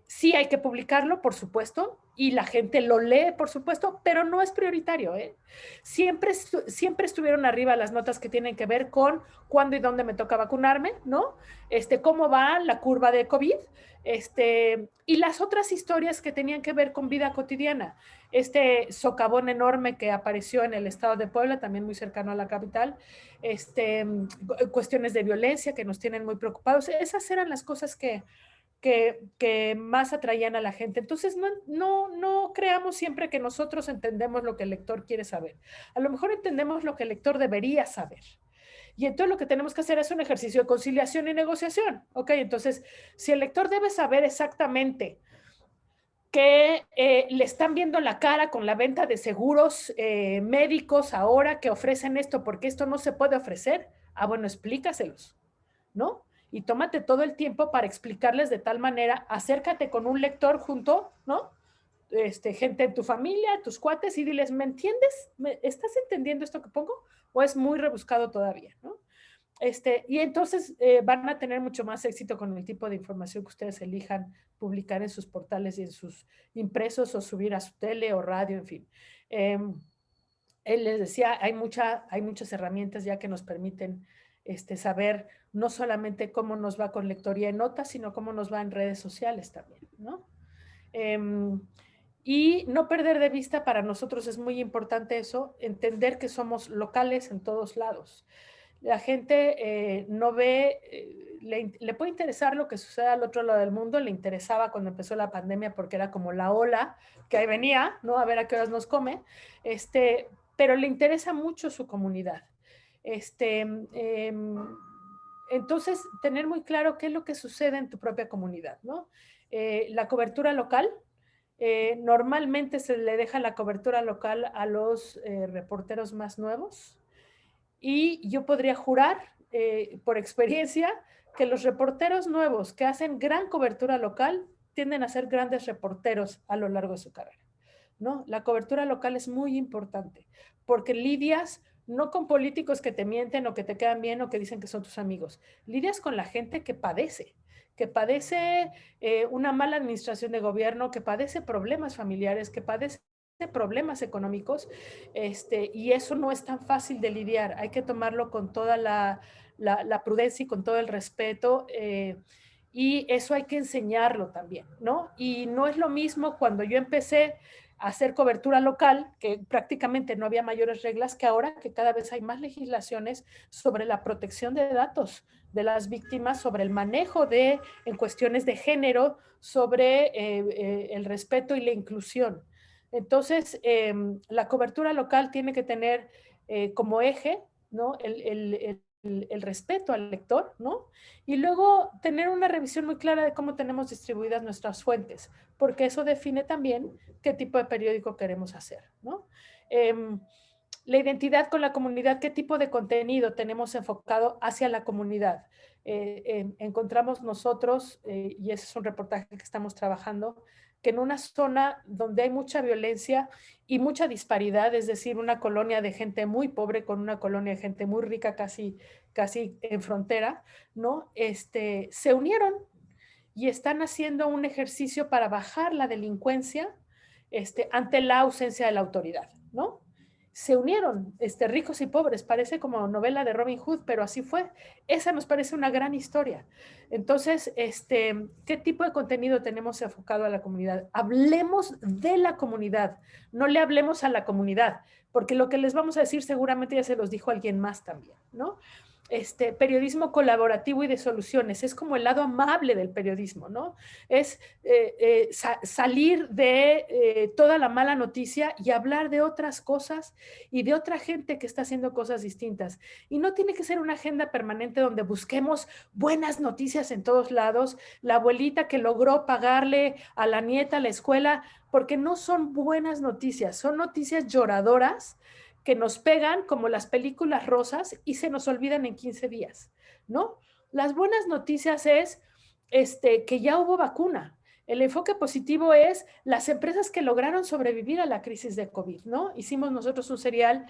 Sí hay que publicarlo, por supuesto, y la gente lo lee, por supuesto, pero no es prioritario, ¿eh? Siempre estuvieron arriba las notas que tienen que ver con cuándo y dónde me toca vacunarme, ¿no? Cómo va la curva de COVID, y las otras historias que tenían que ver con vida cotidiana. Socavón enorme que apareció en el estado de Puebla, también muy cercano a la capital, cuestiones de violencia que nos tienen muy preocupados. Esas eran las cosas que más atraían a la gente. Entonces, no creamos siempre que nosotros entendemos lo que el lector quiere saber. A lo mejor entendemos lo que el lector debería saber. Y entonces lo que tenemos que hacer es un ejercicio de conciliación y negociación. Ok, entonces, si el lector debe saber exactamente que le están viendo la cara con la venta de seguros médicos ahora que ofrecen esto, porque esto no se puede ofrecer, bueno, explícaselos, ¿no? Y tómate todo el tiempo para explicarles de tal manera, acércate con un lector junto, ¿no? Gente en tu familia, tus cuates, y diles, ¿me entiendes? ¿Estás entendiendo esto que pongo? ¿O es muy rebuscado todavía, ¿no? Y entonces van a tener mucho más éxito con el tipo de información que ustedes elijan publicar en sus portales y en sus impresos o subir a su tele o radio, en fin. Él les decía, hay muchas herramientas ya que nos permiten saber no solamente cómo nos va con lectoría en notas, sino cómo nos va en redes sociales también, ¿no? Y no perder de vista, para nosotros es muy importante eso, entender que somos locales en todos lados. La gente no ve, le puede interesar lo que sucede al otro lado del mundo, le interesaba cuando empezó la pandemia porque era como la ola que ahí venía, ¿no? A ver a qué horas nos come, pero le interesa mucho su comunidad. Entonces, tener muy claro qué es lo que sucede en tu propia comunidad, ¿no? La cobertura local, normalmente se le deja la cobertura local a los reporteros más nuevos, y yo podría jurar por experiencia que los reporteros nuevos que hacen gran cobertura local tienden a ser grandes reporteros a lo largo de su carrera, ¿no? La cobertura local es muy importante porque lidias no con políticos que te mienten o que te quedan bien o que dicen que son tus amigos, lidias con la gente que padece, que padece una mala administración de gobierno, que padece problemas familiares, que padece problemas económicos, y eso no es tan fácil de lidiar. Hay que tomarlo con toda la prudencia y con todo el respeto, y eso hay que enseñarlo también, ¿no? Y no es lo mismo cuando yo empecé a hacer cobertura local, que prácticamente no había mayores reglas, que ahora que cada vez hay más legislaciones sobre la protección de datos de las víctimas, sobre el manejo en cuestiones de género, sobre el respeto y la inclusión. Entonces, la cobertura local tiene que tener como eje, ¿no?, el respeto al lector, ¿no? Y luego tener una revisión muy clara de cómo tenemos distribuidas nuestras fuentes, porque eso define también qué tipo de periódico queremos hacer, ¿no? La identidad con la comunidad, qué tipo de contenido tenemos enfocado hacia la comunidad. Encontramos nosotros, y ese es un reportaje que estamos trabajando, que en una zona donde hay mucha violencia y mucha disparidad, es decir, una colonia de gente muy pobre con una colonia de gente muy rica, casi en frontera, ¿no? Se unieron y están haciendo un ejercicio para bajar la delincuencia ante la ausencia de la autoridad, ¿no? Se unieron ricos y pobres, parece como novela de Robin Hood, pero así fue. Esa nos parece una gran historia. Entonces, ¿qué tipo de contenido tenemos enfocado a la comunidad? Hablemos de la comunidad, no le hablemos a la comunidad, porque lo que les vamos a decir seguramente ya se los dijo alguien más también, ¿no? Periodismo colaborativo y de soluciones, es como el lado amable del periodismo, ¿no? Es salir de toda la mala noticia y hablar de otras cosas y de otra gente que está haciendo cosas distintas. Y no tiene que ser una agenda permanente donde busquemos buenas noticias en todos lados, la abuelita que logró pagarle a la nieta la escuela, porque no son buenas noticias, son noticias lloradoras que nos pegan como las películas rosas y se nos olvidan en 15 días, ¿no? Las buenas noticias es que ya hubo vacuna. El enfoque positivo es las empresas que lograron sobrevivir a la crisis de COVID, ¿no? Hicimos nosotros un serial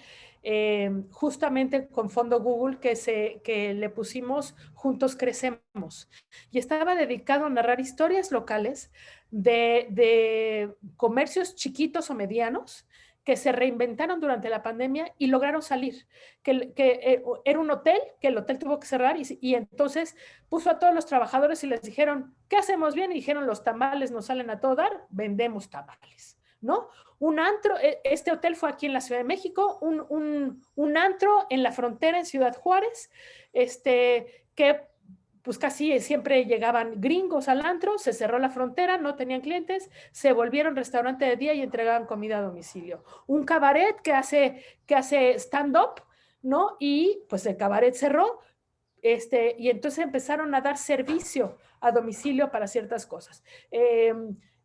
justamente con fondo Google que le pusimos Juntos Crecemos, y estaba dedicado a narrar historias locales de comercios chiquitos o medianos que se reinventaron durante la pandemia y lograron salir, que era un hotel, que el hotel tuvo que cerrar y entonces puso a todos los trabajadores y les dijeron, ¿qué hacemos bien? Y dijeron, los tamales nos salen a todo dar, vendemos tamales, ¿no? Un antro, este hotel fue aquí en la Ciudad de México, un antro en la frontera en Ciudad Juárez, que pues casi siempre llegaban gringos al antro, se cerró la frontera, no tenían clientes, se volvieron restaurante de día y entregaban comida a domicilio. Un cabaret que hace stand-up, ¿no? Y pues el cabaret cerró, y entonces empezaron a dar servicio a domicilio para ciertas cosas.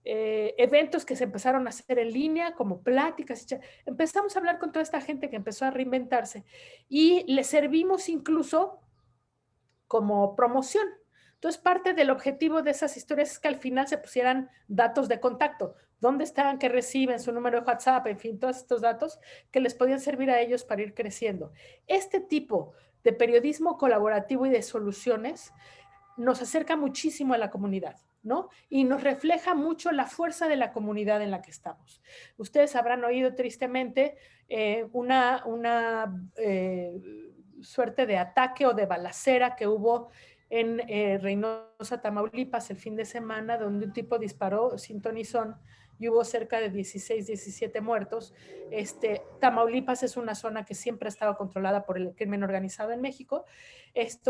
Eventos que se empezaron a hacer en línea, como pláticas. Empezamos a hablar con toda esta gente que empezó a reinventarse y le servimos incluso como promoción. Entonces, parte del objetivo de esas historias es que al final se pusieran datos de contacto, dónde están, qué reciben, su número de WhatsApp, en fin, todos estos datos que les podían servir a ellos para ir creciendo. Este tipo de periodismo colaborativo y de soluciones nos acerca muchísimo a la comunidad, ¿no? Y nos refleja mucho la fuerza de la comunidad en la que estamos. Ustedes habrán oído tristemente una suerte de ataque o de balacera que hubo en Reynosa, Tamaulipas, el fin de semana, donde un tipo disparó sin ton ni son y hubo cerca de 16, 17 muertos. Tamaulipas es una zona que siempre ha estado controlada por el crimen organizado en México,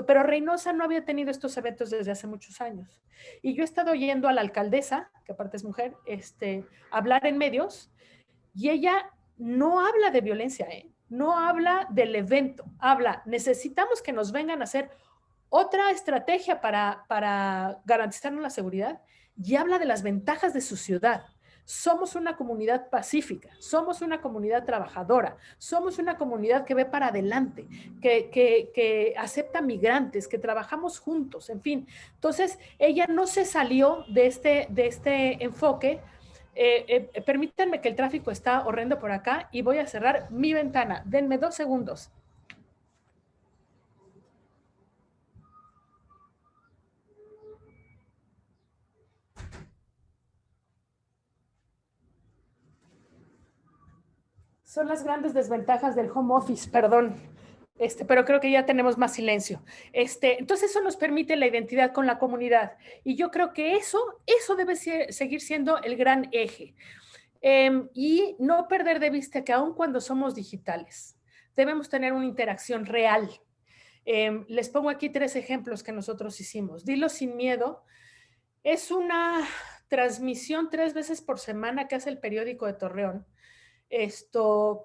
pero Reynosa no había tenido estos eventos desde hace muchos años. Y yo he estado oyendo a la alcaldesa, que aparte es mujer, hablar en medios, y ella no habla de violencia, no habla del evento, necesitamos que nos vengan a hacer otra estrategia para garantizarnos la seguridad, y habla de las ventajas de su ciudad. Somos una comunidad pacífica, somos una comunidad trabajadora, somos una comunidad que ve para adelante, que acepta migrantes, que trabajamos juntos, en fin. Entonces, ella no se salió de este enfoque. Permítanme que el tráfico está horrendo por acá y voy a cerrar mi ventana. Denme 2 segundos. Son las grandes desventajas del home office, perdón. Pero creo que ya tenemos más silencio. Entonces eso nos permite la identidad con la comunidad. Y yo creo que eso debe seguir siendo el gran eje. Y no perder de vista que aun cuando somos digitales, debemos tener una interacción real. Les pongo aquí 3 ejemplos que nosotros hicimos. Dilo sin miedo. Es una transmisión 3 veces por semana que hace el periódico de Torreón,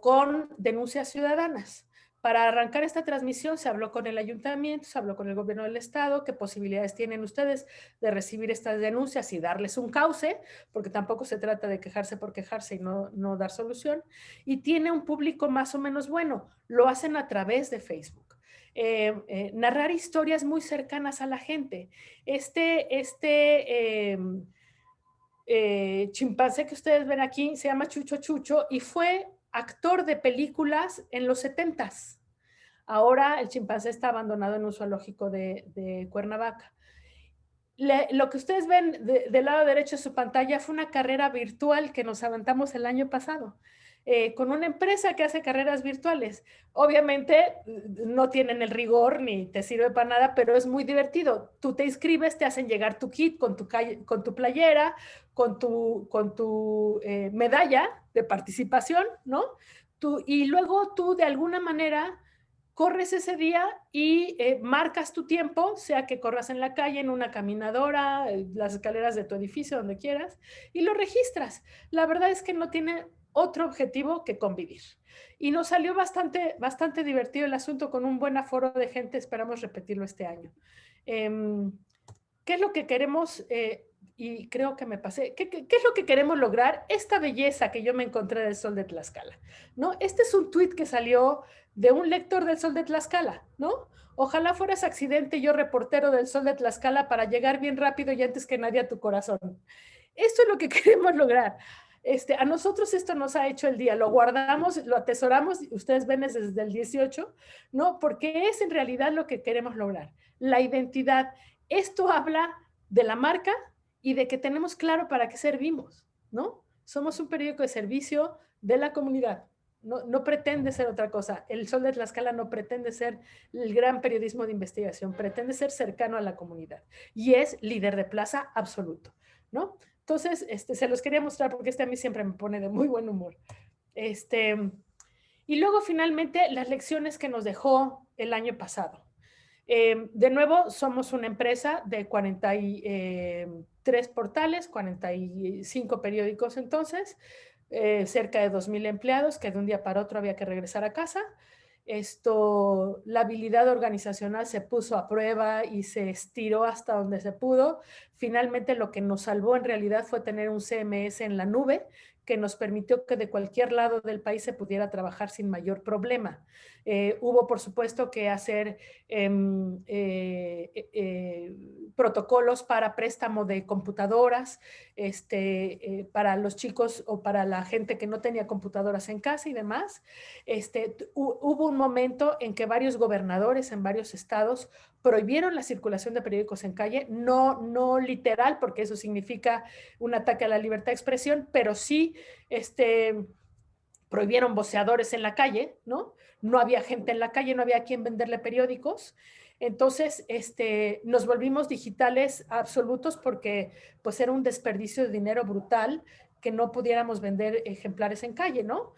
con denuncias ciudadanas. Para arrancar esta transmisión se habló con el ayuntamiento, se habló con el gobierno del estado, qué posibilidades tienen ustedes de recibir estas denuncias y darles un cauce, porque tampoco se trata de quejarse por quejarse y no dar solución. Y tiene un público más o menos bueno, lo hacen a través de Facebook. Narrar historias muy cercanas a la gente. Chimpancé que ustedes ven aquí se llama Chucho Chucho y fue actor de películas en los 70s. Ahora el chimpancé está abandonado en un zoológico de Cuernavaca. Lo que ustedes ven del lado derecho de su pantalla fue una carrera virtual que nos aventamos el año pasado. Con una empresa que hace carreras virtuales. Obviamente no tienen el rigor ni te sirve para nada, pero es muy divertido. Tú te inscribes, te hacen llegar tu kit con tu playera, con tu medalla de participación, ¿no? Y luego tú de alguna manera corres ese día y marcas tu tiempo, sea que corras en la calle, en una caminadora, las escaleras de tu edificio, donde quieras, y lo registras. La verdad es que no tiene otro objetivo que convivir. Y nos salió bastante divertido el asunto con un buen aforo de gente. Esperamos repetirlo este año. ¿Qué es lo que queremos? Y creo que me pasé. ¿Qué es lo que queremos lograr? Esta belleza que yo me encontré del Sol de Tlaxcala, ¿no? Este es un tuit que salió de un lector del Sol de Tlaxcala, ¿no? Ojalá fueras accidente, yo reportero del Sol de Tlaxcala, para llegar bien rápido y antes que nadie a tu corazón. Esto es lo que queremos lograr. A nosotros esto nos ha hecho el día, lo guardamos, lo atesoramos, ustedes ven desde el 18, ¿no? Porque es en realidad lo que queremos lograr, la identidad. Esto habla de la marca y de que tenemos claro para qué servimos, ¿no? Somos un periódico de servicio de la comunidad, no pretende ser otra cosa. El Sol de Tlaxcala no pretende ser el gran periodismo de investigación, pretende ser cercano a la comunidad y es líder de plaza absoluto, ¿no? Entonces, se los quería mostrar porque a mí siempre me pone de muy buen humor. Y luego, finalmente, las lecciones que nos dejó el año pasado. De nuevo, somos una empresa de 43 portales, 45 periódicos entonces, cerca de 2,000 empleados que de un día para otro había que regresar a casa. La habilidad organizacional se puso a prueba y se estiró hasta donde se pudo. Finalmente lo que nos salvó en realidad fue tener un CMS en la nube que nos permitió que de cualquier lado del país se pudiera trabajar sin mayor problema. Hubo, por supuesto, que hacer protocolos para préstamo de computadoras para los chicos o para la gente que no tenía computadoras en casa y demás. Hubo un momento en que varios gobernadores en varios estados prohibieron la circulación de periódicos en calle, no literal, porque eso significa un ataque a la libertad de expresión, pero sí prohibieron voceadores en la calle, ¿no? No había gente en la calle, no había a quien venderle periódicos. Entonces, nos volvimos digitales absolutos porque pues era un desperdicio de dinero brutal que no pudiéramos vender ejemplares en calle, ¿no?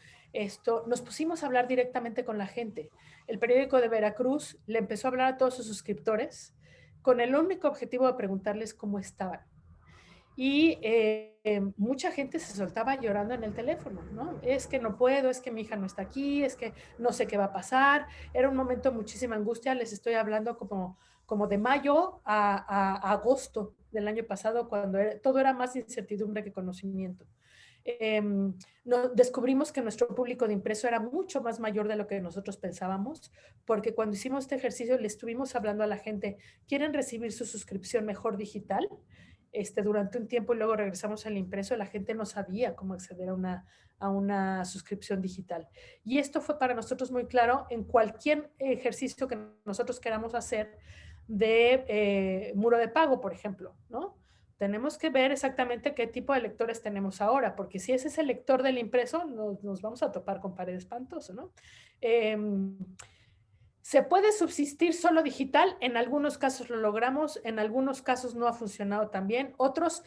Nos pusimos a hablar directamente con la gente. El periódico de Veracruz le empezó a hablar a todos sus suscriptores con el único objetivo de preguntarles cómo estaban. Y mucha gente se soltaba llorando en el teléfono, ¿no? Es que no puedo, es que mi hija no está aquí, es que no sé qué va a pasar. Era un momento de muchísima angustia. Les estoy hablando como de mayo a agosto del año pasado, cuando todo era más incertidumbre que conocimiento. Descubrimos que nuestro público de impreso era mucho más mayor de lo que nosotros pensábamos, porque cuando hicimos este ejercicio le estuvimos hablando a la gente, ¿quieren recibir su suscripción mejor digital? Durante un tiempo y luego regresamos al impreso, la gente no sabía cómo acceder a una suscripción digital. Y esto fue para nosotros muy claro en cualquier ejercicio que nosotros queramos hacer de muro de pago, por ejemplo, ¿no? tenemos que ver exactamente qué tipo de lectores tenemos ahora, porque si ese es el lector del impreso, nos vamos a topar con pared espantoso, ¿no? ¿Se puede subsistir solo digital? En algunos casos lo logramos, en algunos casos no ha funcionado tan bien. Otros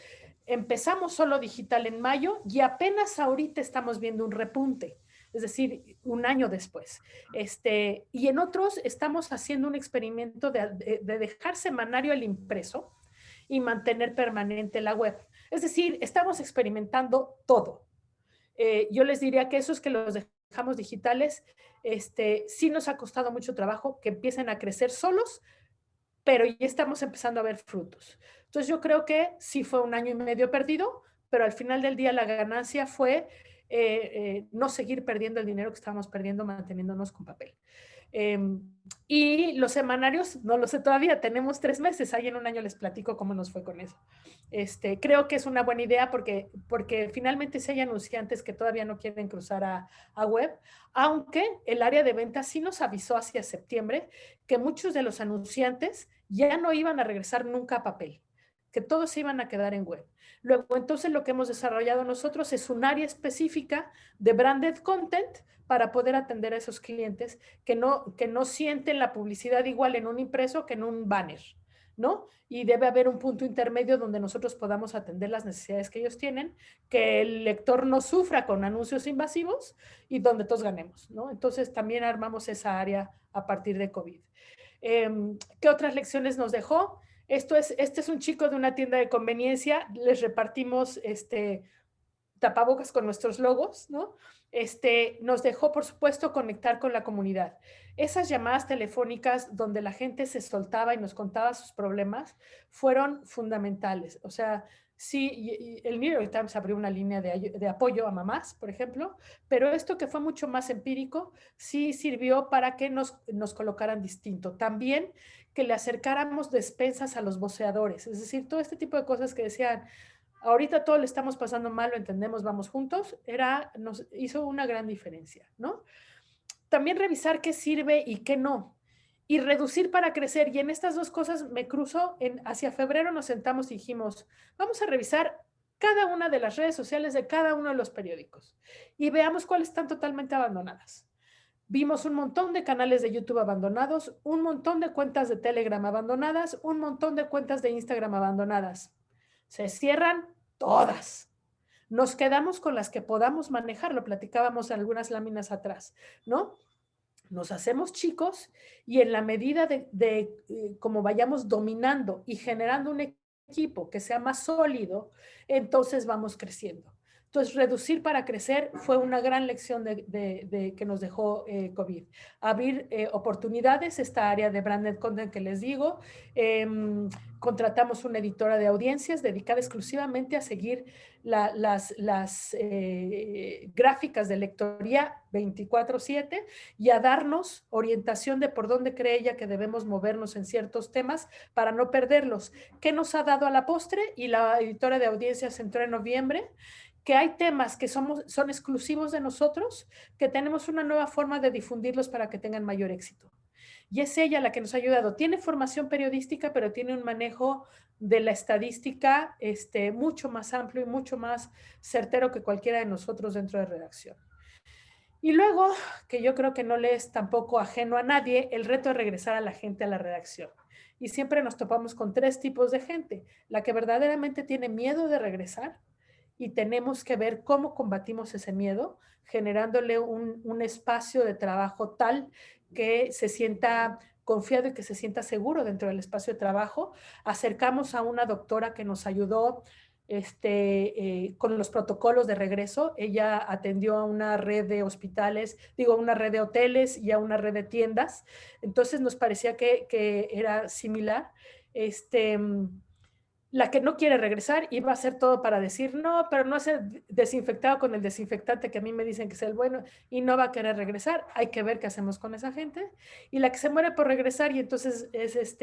empezamos solo digital en mayo y apenas ahorita estamos viendo un repunte, es decir, un año después. Y en otros estamos haciendo un experimento de dejar semanario el impreso y mantener permanente la web. Es decir, estamos experimentando todo. Yo les diría que esos que los dejamos digitales, sí nos ha costado mucho trabajo que empiecen a crecer solos, pero ya estamos empezando a ver frutos. Entonces yo creo que sí fue un año y medio perdido, pero al final del día la ganancia fue no seguir perdiendo el dinero que estábamos perdiendo manteniéndonos con papel. Y los semanarios, no lo sé todavía, tenemos 3 meses, ahí en un año les platico cómo nos fue con eso. Creo que es una buena idea porque finalmente si hay anunciantes que todavía no quieren cruzar a web, aunque el área de ventas sí nos avisó hacia septiembre que muchos de los anunciantes ya no iban a regresar nunca a papel, que todos se iban a quedar en web. Luego, entonces, lo que hemos desarrollado nosotros es un área específica de branded content para poder atender a esos clientes que no sienten la publicidad igual en un impreso que en un banner, ¿no? Y debe haber un punto intermedio donde nosotros podamos atender las necesidades que ellos tienen, que el lector no sufra con anuncios invasivos y donde todos ganemos, ¿no? Entonces, también armamos esa área a partir de COVID. ¿Qué otras lecciones nos dejó? Este es un chico de una tienda de conveniencia, les repartimos tapabocas con nuestros logos, ¿no? Nos dejó, por supuesto, conectar con la comunidad. Esas llamadas telefónicas donde la gente se soltaba y nos contaba sus problemas fueron fundamentales. O sea, sí, el New York Times abrió una línea de apoyo a mamás, por ejemplo, pero esto que fue mucho más empírico, sí sirvió para que nos colocaran distinto. También que le acercáramos despensas a los voceadores, es decir, todo este tipo de cosas que decían, ahorita todo le estamos pasando mal, lo entendemos, vamos juntos, nos hizo una gran diferencia, ¿no? También revisar qué sirve y qué no, y reducir para crecer, y en estas dos cosas me cruzo, hacia febrero nos sentamos y dijimos, vamos a revisar cada una de las redes sociales de cada uno de los periódicos, y veamos cuáles están totalmente abandonadas. Vimos un montón de canales de YouTube abandonados, un montón de cuentas de Telegram abandonadas, un montón de cuentas de Instagram abandonadas. Se cierran todas. Nos quedamos con las que podamos manejar, lo platicábamos en algunas láminas atrás, ¿no? Nos hacemos chicos y en la medida de como vayamos dominando y generando un equipo que sea más sólido, entonces vamos creciendo. Entonces, reducir para crecer fue una gran lección que nos dejó COVID. Abrir oportunidades, esta área de branded content que les digo. Contratamos una editora de audiencias dedicada exclusivamente a seguir las gráficas de lectoría 24/7 y a darnos orientación de por dónde cree ella que debemos movernos en ciertos temas para no perderlos. ¿Qué nos ha dado a la postre? Y la editora de audiencias entró en noviembre, que hay temas que son exclusivos de nosotros, que tenemos una nueva forma de difundirlos para que tengan mayor éxito. Y es ella la que nos ha ayudado. Tiene formación periodística, pero tiene un manejo de la estadística mucho más amplio y mucho más certero que cualquiera de nosotros dentro de redacción. Y luego, que yo creo que no le es tampoco ajeno a nadie, el reto de regresar a la gente a la redacción. Y siempre nos topamos con 3 tipos de gente. La que verdaderamente tiene miedo de regresar, y tenemos que ver cómo combatimos ese miedo, generándole un espacio de trabajo tal que se sienta confiado y que se sienta seguro dentro del espacio de trabajo. Acercamos a una doctora que nos ayudó con los protocolos de regreso. Ella atendió a una red de hospitales, una red de hoteles y a una red de tiendas. Entonces nos parecía que era similar. La que no quiere regresar iba a hacer todo para decir, no, pero no hacer desinfectado con el desinfectante que a mí me dicen que es el bueno y no va a querer regresar. Hay que ver qué hacemos con esa gente. Y la que se muere por regresar y entonces es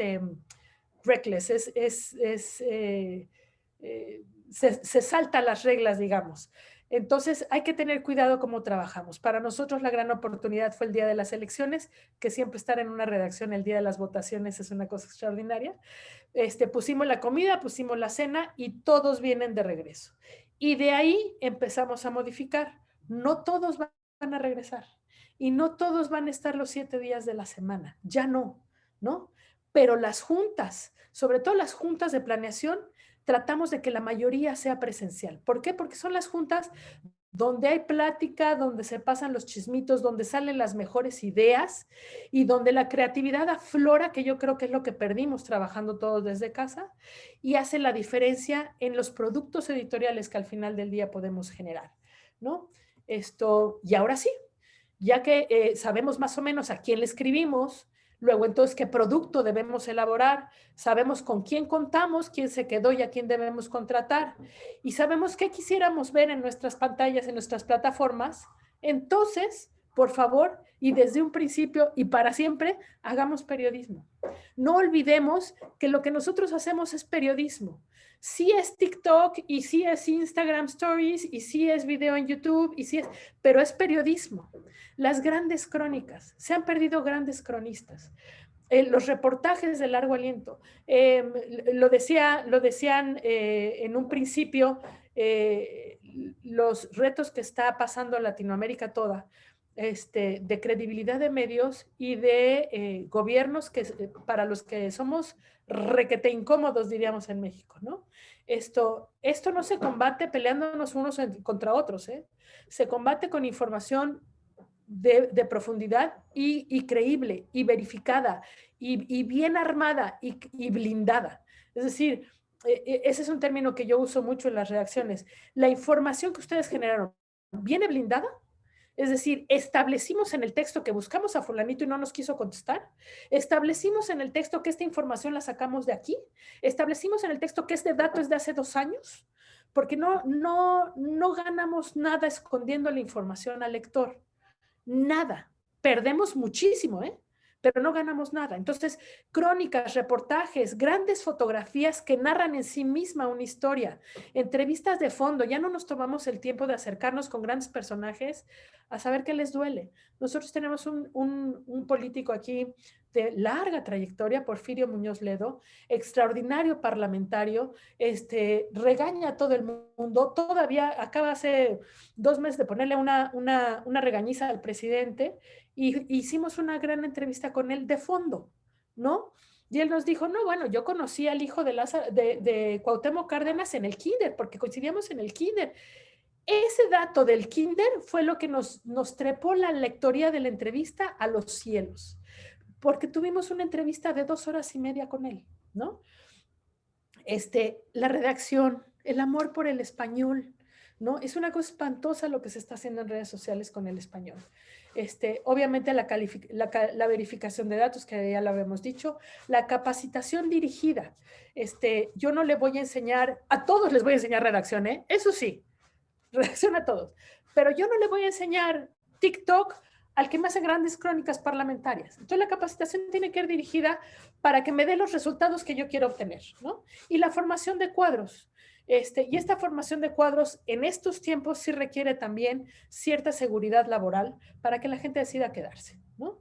reckless, se salta las reglas, digamos. Entonces hay que tener cuidado cómo trabajamos. Para nosotros la gran oportunidad fue el día de las elecciones, que siempre estar en una redacción el día de las votaciones es una cosa extraordinaria. Pusimos la comida, pusimos la cena y todos vienen de regreso. Y de ahí empezamos a modificar. No todos van a regresar y no todos van a estar los 7 días de la semana. Ya no, ¿no? Pero las juntas, sobre todo las juntas de planeación, tratamos de que la mayoría sea presencial. ¿Por qué? Porque son las juntas donde hay plática, donde se pasan los chismitos, donde salen las mejores ideas y donde la creatividad aflora, que yo creo que es lo que perdimos trabajando todos desde casa, y hace la diferencia en los productos editoriales que al final del día podemos generar, ¿no? Y ahora sí, ya que sabemos más o menos a quién le escribimos, luego entonces qué producto debemos elaborar, sabemos con quién contamos, quién se quedó y a quién debemos contratar, y sabemos qué quisiéramos ver en nuestras pantallas, en nuestras plataformas, entonces, por favor, y desde un principio y para siempre, hagamos periodismo. No olvidemos que lo que nosotros hacemos es periodismo. Sí es TikTok y sí es Instagram Stories y sí es video en YouTube y sí es, pero es periodismo. Las grandes crónicas, se han perdido grandes cronistas. Los reportajes de largo aliento, lo decían en un principio, los retos que está pasando Latinoamérica toda, de credibilidad de medios y de gobiernos para los que somos requete incómodos, diríamos en México, ¿no? Esto no se combate peleándonos unos contra otros, ¿eh? Se combate con información de profundidad y creíble y verificada y bien armada y blindada. Es decir, ese es un término que yo uso mucho en las redacciones. La información que ustedes generaron, ¿viene blindada? Es decir, establecimos en el texto que buscamos a fulanito y no nos quiso contestar. Establecimos en el texto que esta información la sacamos de aquí. Establecimos en el texto que este dato es de hace 2 años. Porque no ganamos nada escondiendo la información al lector. Nada. Perdemos muchísimo, ¿eh? Pero no ganamos nada. Entonces, crónicas, reportajes, grandes fotografías que narran en sí misma una historia, entrevistas de fondo, ya no nos tomamos el tiempo de acercarnos con grandes personajes a saber qué les duele. Nosotros tenemos un político aquí de larga trayectoria, Porfirio Muñoz Ledo, extraordinario parlamentario, regaña a todo el mundo, todavía acaba hace 2 meses de ponerle una regañiza al presidente, y hicimos una gran entrevista con él de fondo, ¿no? Y él nos dijo, no, bueno, yo conocí al hijo de Cuauhtémoc Cárdenas en el kinder, porque coincidíamos en el kinder. Ese dato del kinder fue lo que nos trepó la lectoría de la entrevista a los cielos, porque tuvimos una entrevista de 2 horas y media con él, ¿no? La redacción, el amor por el español, ¿no? Es una cosa espantosa lo que se está haciendo en redes sociales con el español. Obviamente la verificación de datos, que ya lo habíamos dicho, la capacitación dirigida. Yo no le voy a enseñar, a todos les voy a enseñar redacción, ¿eh? Eso sí, redacción a todos, pero yo no le voy a enseñar TikTok al que me hace grandes crónicas parlamentarias. Entonces la capacitación tiene que ir dirigida para que me dé los resultados que yo quiero obtener, ¿no? Y la formación de cuadros. Y esta formación de cuadros en estos tiempos sí requiere también cierta seguridad laboral para que la gente decida quedarse, ¿no?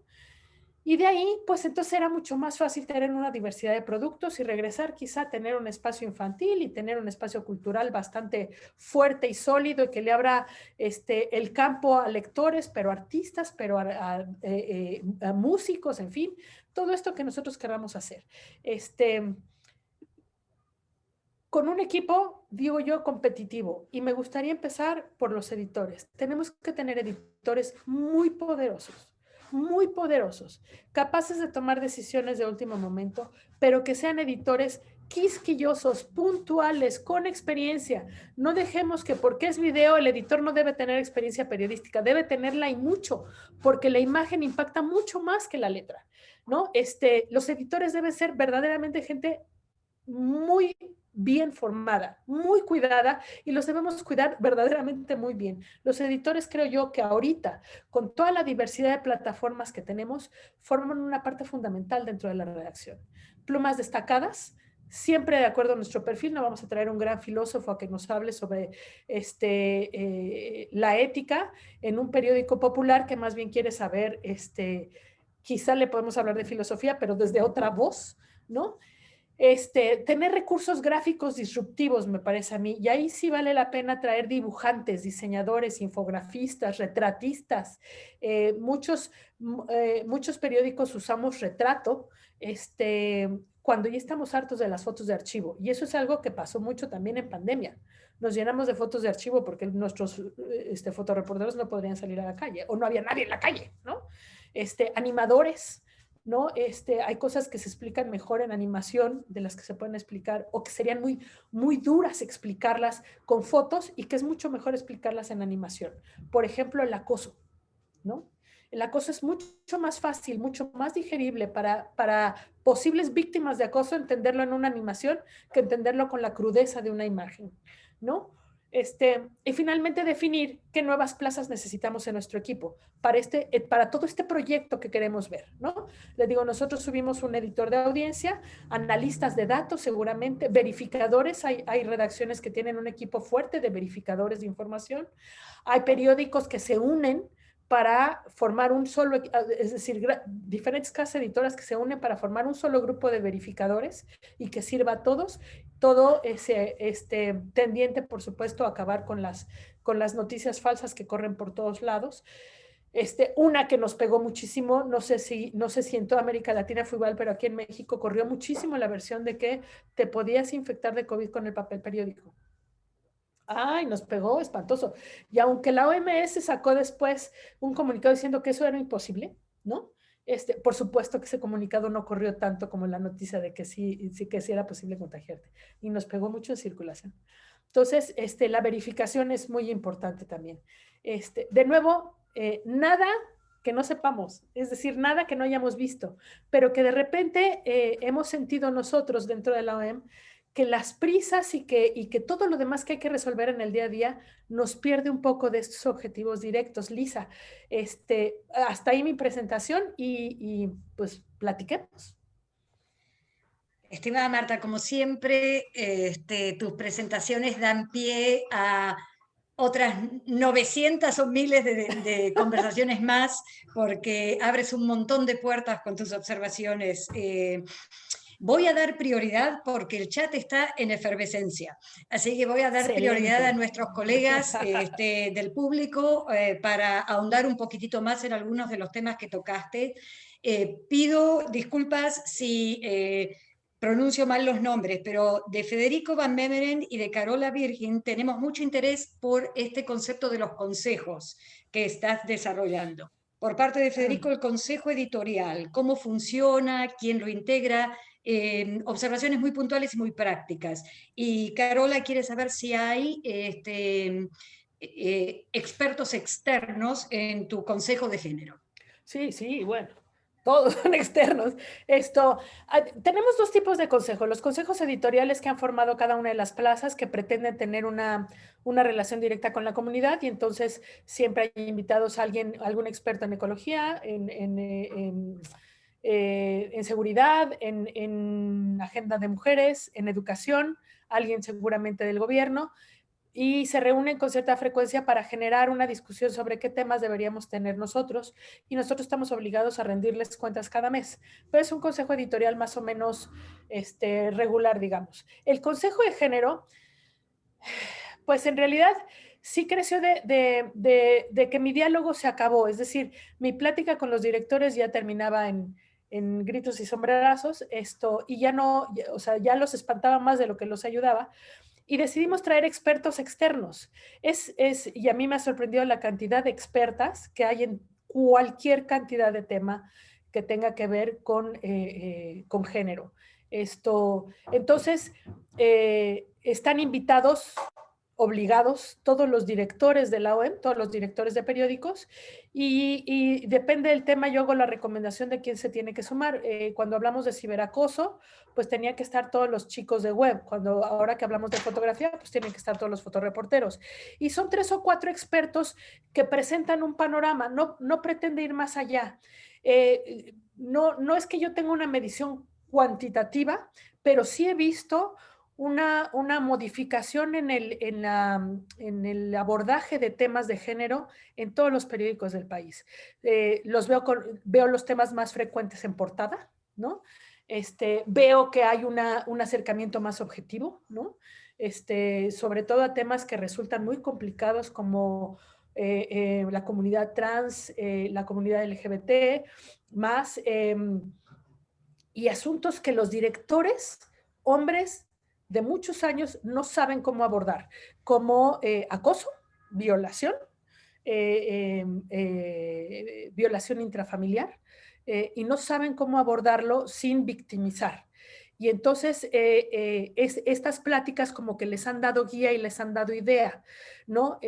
Y de ahí, pues entonces era mucho más fácil tener una diversidad de productos y regresar quizá a tener un espacio infantil y tener un espacio cultural bastante fuerte y sólido y que le abra el campo a lectores, pero a artistas, pero a músicos, en fin, todo esto que nosotros queramos hacer. Con un equipo, digo yo, competitivo, y me gustaría empezar por los editores. Tenemos que tener editores muy poderosos, capaces de tomar decisiones de último momento, pero que sean editores quisquillosos, puntuales, con experiencia. No dejemos que porque es video el editor no debe tener experiencia periodística, debe tenerla y mucho, porque la imagen impacta mucho más que la letra, ¿no? Los editores deben ser verdaderamente gente muy bien formada, muy cuidada, y los debemos cuidar verdaderamente muy bien. Los editores, creo yo, que ahorita, con toda la diversidad de plataformas que tenemos, forman una parte fundamental dentro de la redacción. Plumas destacadas, siempre de acuerdo a nuestro perfil. No vamos a traer un gran filósofo a que nos hable sobre la ética en un periódico popular que más bien quiere saber, quizá le podemos hablar de filosofía, pero desde otra voz, ¿no? Tener recursos gráficos disruptivos, me parece a mí, y ahí sí vale la pena traer dibujantes, diseñadores, infografistas, retratistas. Muchos periódicos usamos retrato, cuando ya estamos hartos de las fotos de archivo, y eso es algo que pasó mucho también en pandemia. Nos llenamos de fotos de archivo porque nuestros fotoreporteros no podrían salir a la calle, o no había nadie en la calle, ¿no? Animadores, ¿no? Hay cosas que se explican mejor en animación de las que se pueden explicar, o que serían muy, muy duras explicarlas con fotos, y que es mucho mejor explicarlas en animación. Por ejemplo, el acoso, ¿no? El acoso es mucho más fácil, mucho más digerible para posibles víctimas de acoso entenderlo en una animación que entenderlo con la crudeza de una imagen, ¿no? Y finalmente definir qué nuevas plazas necesitamos en nuestro equipo para todo este proyecto que queremos ver, ¿no? Les digo, nosotros subimos un editor de audiencia, analistas de datos seguramente, verificadores, hay redacciones que tienen un equipo fuerte de verificadores de información, hay periódicos que se unen para formar un solo, es decir, diferentes casas editoras que se unen para formar un solo grupo de verificadores y que sirva a todos, todo tendiente, por supuesto, a acabar con las noticias falsas que corren por todos lados. Una que nos pegó muchísimo, no sé si en toda América Latina fue igual, pero aquí en México corrió muchísimo la versión de que te podías infectar de COVID con el papel periódico. Ay, nos pegó espantoso. Y aunque la OMS sacó después un comunicado diciendo que eso era imposible, ¿no? Por supuesto que ese comunicado no corrió tanto como la noticia de que sí era posible contagiarte. Y nos pegó mucho en circulación. Entonces, la verificación es muy importante también. De nuevo, nada que no sepamos, es decir, nada que no hayamos visto, pero que de repente hemos sentido nosotros dentro de la OEM que las prisas y que todo lo demás que hay que resolver en el día a día nos pierde un poco de estos objetivos directos. Lisa, hasta ahí mi presentación y pues platiquemos. Estimada Marta, como siempre, tus presentaciones dan pie a otras 900 o miles de conversaciones más, porque abres un montón de puertas con tus observaciones. Voy a dar prioridad porque el chat está en efervescencia, así que voy a dar prioridad a nuestros colegas del público para ahondar un poquitito más en algunos de los temas que tocaste. Pido disculpas si pronuncio mal los nombres, pero de Federico Van Beveren y de Carola Virgin tenemos mucho interés por este concepto de los consejos que estás desarrollando. Por parte de Federico, el consejo editorial, cómo funciona, quién lo integra, observaciones muy puntuales y muy prácticas. Y Carola quiere saber si hay expertos externos en tu consejo de género. Sí, bueno, todos son externos. Tenemos dos tipos de consejos. Los consejos editoriales que han formado cada una de las plazas que pretenden tener una relación directa con la comunidad, y entonces siempre hay invitados a algún experto en ecología, en seguridad, en agenda de mujeres, en educación, alguien seguramente del gobierno, y se reúnen con cierta frecuencia para generar una discusión sobre qué temas deberíamos tener nosotros, y nosotros estamos obligados a rendirles cuentas cada mes, pero es un consejo editorial más o menos regular, digamos. El consejo de género, pues en realidad sí creció de que mi diálogo se acabó, es decir, mi plática con los directores ya terminaba en gritos y sombrerazos, y ya no, o sea, ya los espantaba más de lo que los ayudaba, y decidimos traer expertos externos. Y a mí me ha sorprendido la cantidad de expertas que hay en cualquier cantidad de tema que tenga que ver con género. Entonces, están invitados, obligados, todos los directores de la OEM, todos los directores de periódicos, y depende del tema, yo hago la recomendación de quién se tiene que sumar. Cuando hablamos de ciberacoso, pues tenían que estar todos los chicos de web. Ahora que hablamos de fotografía, pues tienen que estar todos los fotoreporteros. Y son 3 o 4 expertos que presentan un panorama, no pretende ir más allá. No es que yo tenga una medición cuantitativa, pero sí he visto una modificación en el abordaje de temas de género en todos los periódicos del país. Veo los temas más frecuentes en portada, ¿no? Veo que hay un acercamiento más objetivo, ¿no? Sobre todo a temas que resultan muy complicados como la comunidad trans, la comunidad LGBT, más, y asuntos que los directores, hombres de muchos años, no saben cómo abordar, como acoso, violación, violación intrafamiliar, y no saben cómo abordarlo sin victimizar. Y entonces estas pláticas como que les han dado guía y les han dado idea, ¿no?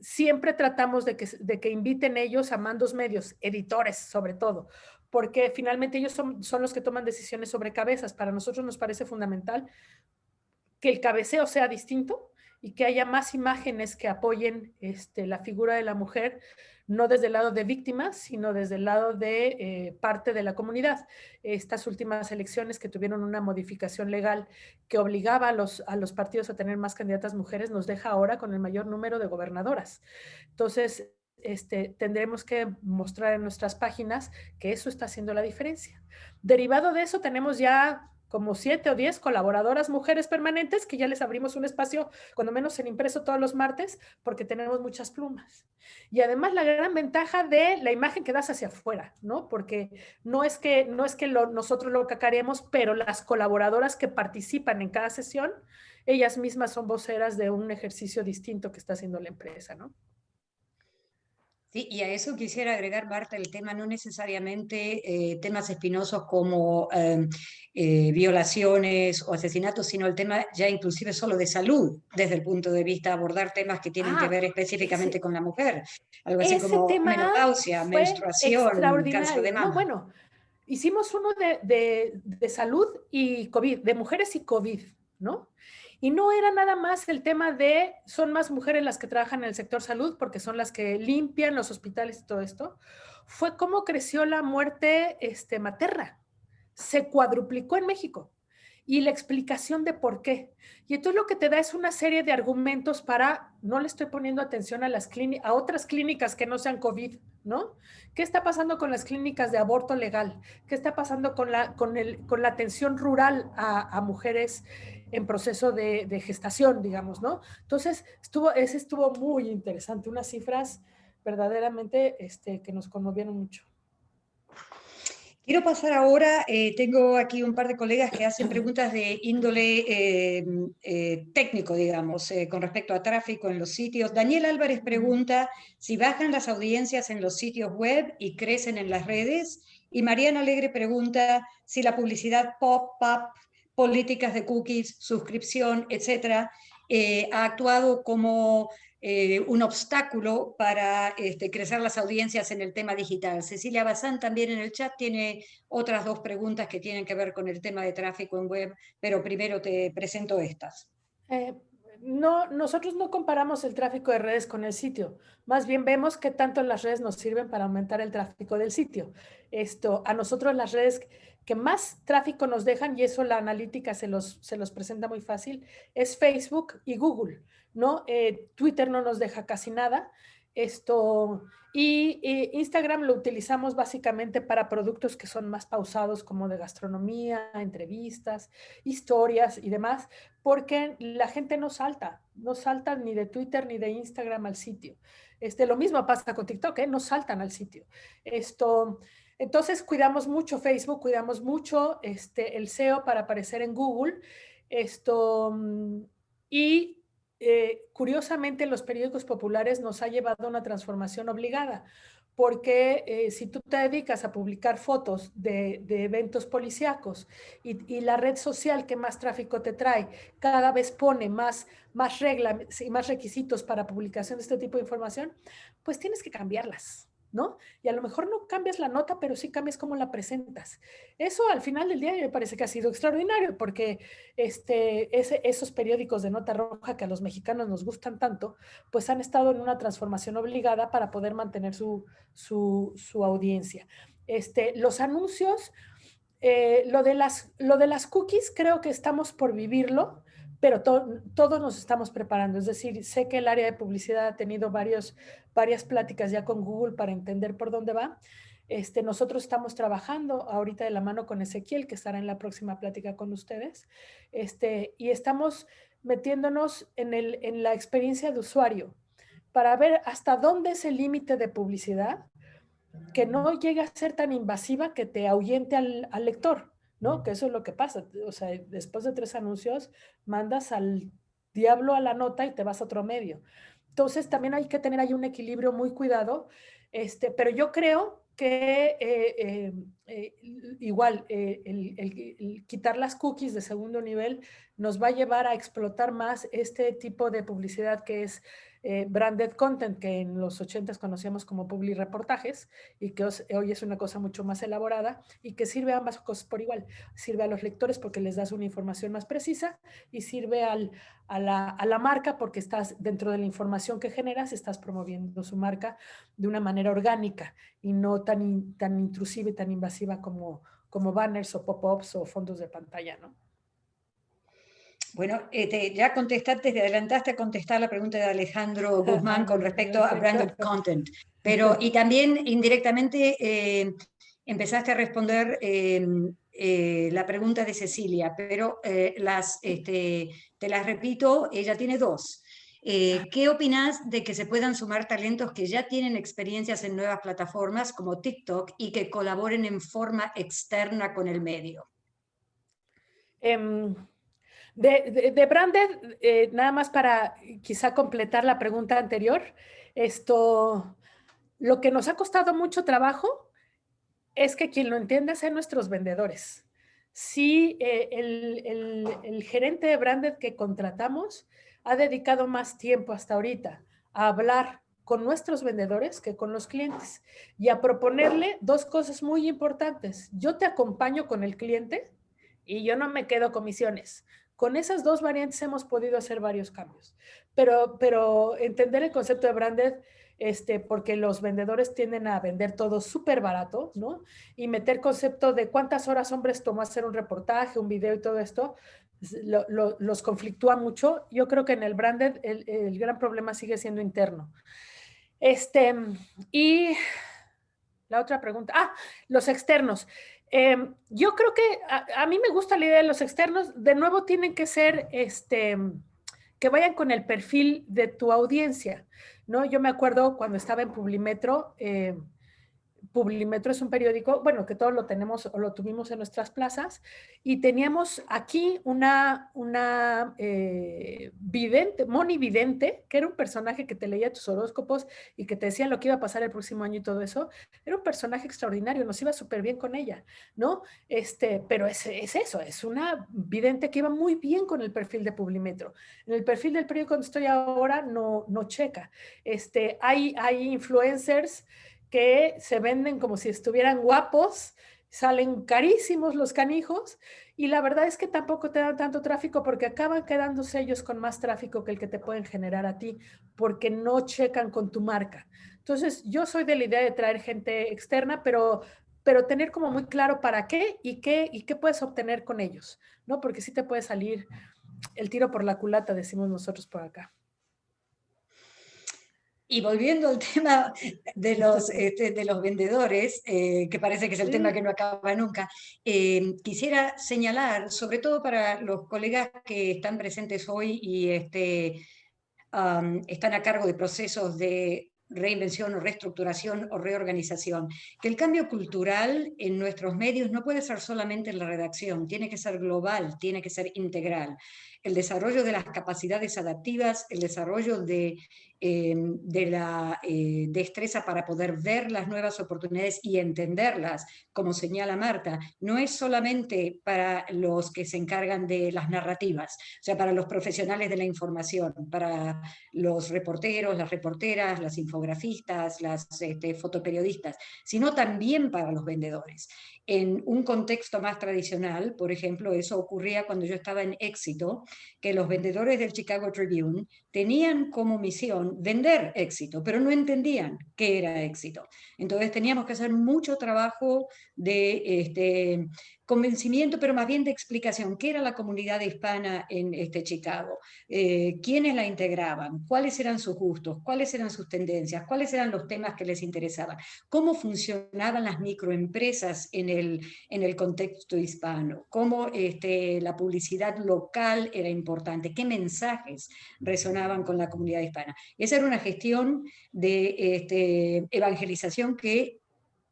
Siempre tratamos de que inviten ellos a mandos medios, editores sobre todo, porque finalmente ellos son los que toman decisiones sobre cabezas. Para nosotros nos parece fundamental que el cabeceo sea distinto y que haya más imágenes que apoyen la figura de la mujer, no desde el lado de víctimas, sino desde el lado de parte de la comunidad. Estas últimas elecciones que tuvieron una modificación legal que obligaba a los partidos a tener más candidatas mujeres, nos deja ahora con el mayor número de gobernadoras. Entonces, tendremos que mostrar en nuestras páginas que eso está haciendo la diferencia. Derivado de eso, tenemos ya como 7 o 10 colaboradoras mujeres permanentes que ya les abrimos un espacio, cuando menos en impreso todos los martes, porque tenemos muchas plumas. Y además la gran ventaja de la imagen que das hacia afuera, ¿no? Porque no es que nosotros lo cacareemos, pero las colaboradoras que participan en cada sesión, ellas mismas son voceras de un ejercicio distinto que está haciendo la empresa, ¿no? Sí, y a eso quisiera agregar, Marta, el tema no necesariamente temas espinosos como violaciones o asesinatos, sino el tema ya inclusive solo de salud, desde el punto de vista de abordar temas que tienen que ver específicamente con la mujer. Algo así como menopausia, menstruación, cáncer de mama. No, bueno, hicimos uno de salud y COVID, de mujeres y COVID, ¿no? Y no era nada más el tema de, son más mujeres las que trabajan en el sector salud porque son las que limpian los hospitales y todo esto. Fue cómo creció la muerte materna. Se cuadruplicó en México. Y la explicación de por qué. Y entonces lo que te da es una serie de argumentos para, no le estoy poniendo atención a otras clínicas que no sean COVID, ¿no? ¿Qué está pasando con las clínicas de aborto legal? ¿Qué está pasando con la atención rural a mujeres en proceso de gestación, digamos, ¿no? Entonces, ese estuvo muy interesante, unas cifras verdaderamente que nos conmovieron mucho. Quiero pasar ahora, tengo aquí un par de colegas que hacen preguntas de índole técnico, digamos, con respecto a tráfico en los sitios. Daniel Álvarez pregunta si bajan las audiencias en los sitios web y crecen en las redes. Y Mariana Alegre pregunta si la publicidad pop-up, políticas de cookies, suscripción, etcétera, ha actuado como un obstáculo para crecer las audiencias en el tema digital. Cecilia Bazán también en el chat tiene otras 2 preguntas que tienen que ver con el tema de tráfico en web, pero primero te presento estas. No, nosotros no comparamos el tráfico de redes con el sitio, más bien vemos qué tanto las redes nos sirven para aumentar el tráfico del sitio. A nosotros las redes que más tráfico nos dejan, y eso la analítica se los presenta muy fácil, es Facebook y Google, ¿no? Twitter no nos deja casi nada. Y Instagram lo utilizamos básicamente para productos que son más pausados, como de gastronomía, entrevistas, historias y demás, porque la gente no salta ni de Twitter ni de Instagram al sitio. Lo mismo pasa con TikTok, no saltan al sitio. Entonces cuidamos mucho Facebook, cuidamos mucho el SEO para aparecer en Google. Y curiosamente los periódicos populares nos ha llevado a una transformación obligada, porque si tú te dedicas a publicar fotos de eventos policíacos y la red social que más tráfico te trae cada vez pone más reglas y más requisitos para publicación de este tipo de información, pues tienes que cambiarlas, ¿no? Y a lo mejor no cambias la nota, pero sí cambias cómo la presentas. Eso al final del día me parece que ha sido extraordinario, porque esos periódicos de nota roja que a los mexicanos nos gustan tanto, pues han estado en una transformación obligada para poder mantener su audiencia. Los anuncios, Lo de las cookies creo que estamos por vivirlo, pero todos nos estamos preparando. Es decir, sé que el área de publicidad ha tenido varias pláticas ya con Google para entender por dónde va. Nosotros estamos trabajando ahorita de la mano con Ezequiel, que estará en la próxima plática con ustedes, y estamos metiéndonos en la experiencia de usuario para ver hasta dónde es el límite de publicidad que no llegue a ser tan invasiva que te ahuyente al lector, ¿no? Que eso es lo que pasa. O sea, después de 3 anuncios, mandas al diablo a la nota y te vas a otro medio. Entonces, también hay que tener ahí un equilibrio muy cuidado, pero yo creo que igual el quitar las cookies de segundo nivel nos va a llevar a explotar más este tipo de publicidad que es branded content, que en los 80s conocíamos como public reportajes y que hoy es una cosa mucho más elaborada y que sirve a ambas cosas por igual. Sirve a los lectores porque les das una información más precisa y sirve a la marca porque estás dentro de la información que generas, estás promoviendo su marca de una manera orgánica y no tan intrusiva y tan invasiva como banners o pop-ups o fondos de pantalla, ¿no? Bueno, ya contestaste, te adelantaste a contestar la pregunta de Alejandro Guzmán con respecto a branded content, pero y también indirectamente empezaste a responder la pregunta de Cecilia, pero te las repito, ella tiene 2. ¿Qué opinas de que se puedan sumar talentos que ya tienen experiencias en nuevas plataformas como TikTok y que colaboren en forma externa con el medio? De branded, nada más para quizá completar la pregunta anterior, lo que nos ha costado mucho trabajo es que quien lo entienda sean nuestros vendedores. Sí, el gerente de branded que contratamos ha dedicado más tiempo hasta ahorita a hablar con nuestros vendedores que con los clientes y a proponerle 2 cosas muy importantes. Yo te acompaño con el cliente y yo no me quedo comisiones. Con esas 2 variantes hemos podido hacer varios cambios, pero entender el concepto de branded, porque los vendedores tienden a vender todo súper barato, ¿no? Y meter concepto de cuántas horas hombres tomó hacer un reportaje, un video y todo esto, los conflictúa mucho. Yo creo que en el branded el gran problema sigue siendo interno. Y la otra pregunta, los externos. Yo creo que a mí me gusta la idea de los externos. De nuevo tienen que ser que vayan con el perfil de tu audiencia, ¿no? Yo me acuerdo cuando estaba en Publimetro, Publimetro es un periódico, bueno, que todos lo tenemos o lo tuvimos en nuestras plazas, y teníamos aquí una vidente, Moni Vidente, que era un personaje que te leía tus horóscopos y que te decía lo que iba a pasar el próximo año y todo eso. Era un personaje extraordinario, nos iba súper bien con ella, ¿no? Pero es eso, es una vidente que iba muy bien con el perfil de Publimetro. En el perfil del periódico donde estoy ahora no checa. Hay influencers que se venden como si estuvieran guapos, salen carísimos los canijos y la verdad es que tampoco te dan tanto tráfico porque acaban quedándose ellos con más tráfico que el que te pueden generar a ti porque no checan con tu marca. Entonces yo soy de la idea de traer gente externa, pero tener como muy claro para qué y qué puedes obtener con ellos, ¿no? Porque sí te puede salir el tiro por la culata, decimos nosotros por acá. Y volviendo al tema de los vendedores, que parece que es el tema que no acaba nunca, quisiera señalar, sobre todo para los colegas que están presentes hoy y están a cargo de procesos de reinvención o reestructuración o reorganización, que el cambio cultural en nuestros medios no puede ser solamente en la redacción, tiene que ser global, tiene que ser integral. El desarrollo de las capacidades adaptivas, el desarrollo de la destreza para poder ver las nuevas oportunidades y entenderlas, como señala Marta, no es solamente para los que se encargan de las narrativas, o sea, para los profesionales de la información, para los reporteros, las reporteras, las infografistas, las fotoperiodistas, sino también para los vendedores. En un contexto más tradicional, por ejemplo, eso ocurría cuando yo estaba en Éxito, que los vendedores del Chicago Tribune tenían como misión vender éxito, pero no entendían qué era éxito. Entonces teníamos que hacer mucho trabajo de convencimiento, pero más bien de explicación. ¿Qué era la comunidad hispana en Chicago? ¿Quiénes la integraban? ¿Cuáles eran sus gustos? ¿Cuáles eran sus tendencias? ¿Cuáles eran los temas que les interesaban? ¿Cómo funcionaban las microempresas en el contexto hispano? ¿Cómo la publicidad local era importante? ¿Qué mensajes resonaban con la comunidad hispana? Esa era una gestión de evangelización que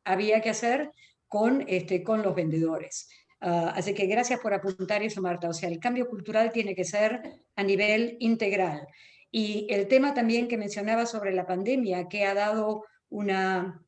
había que hacer con los vendedores. Así que gracias por apuntar eso, Marta. O sea, el cambio cultural tiene que ser a nivel integral. Y el tema también que mencionaba sobre la pandemia, que ha dado una...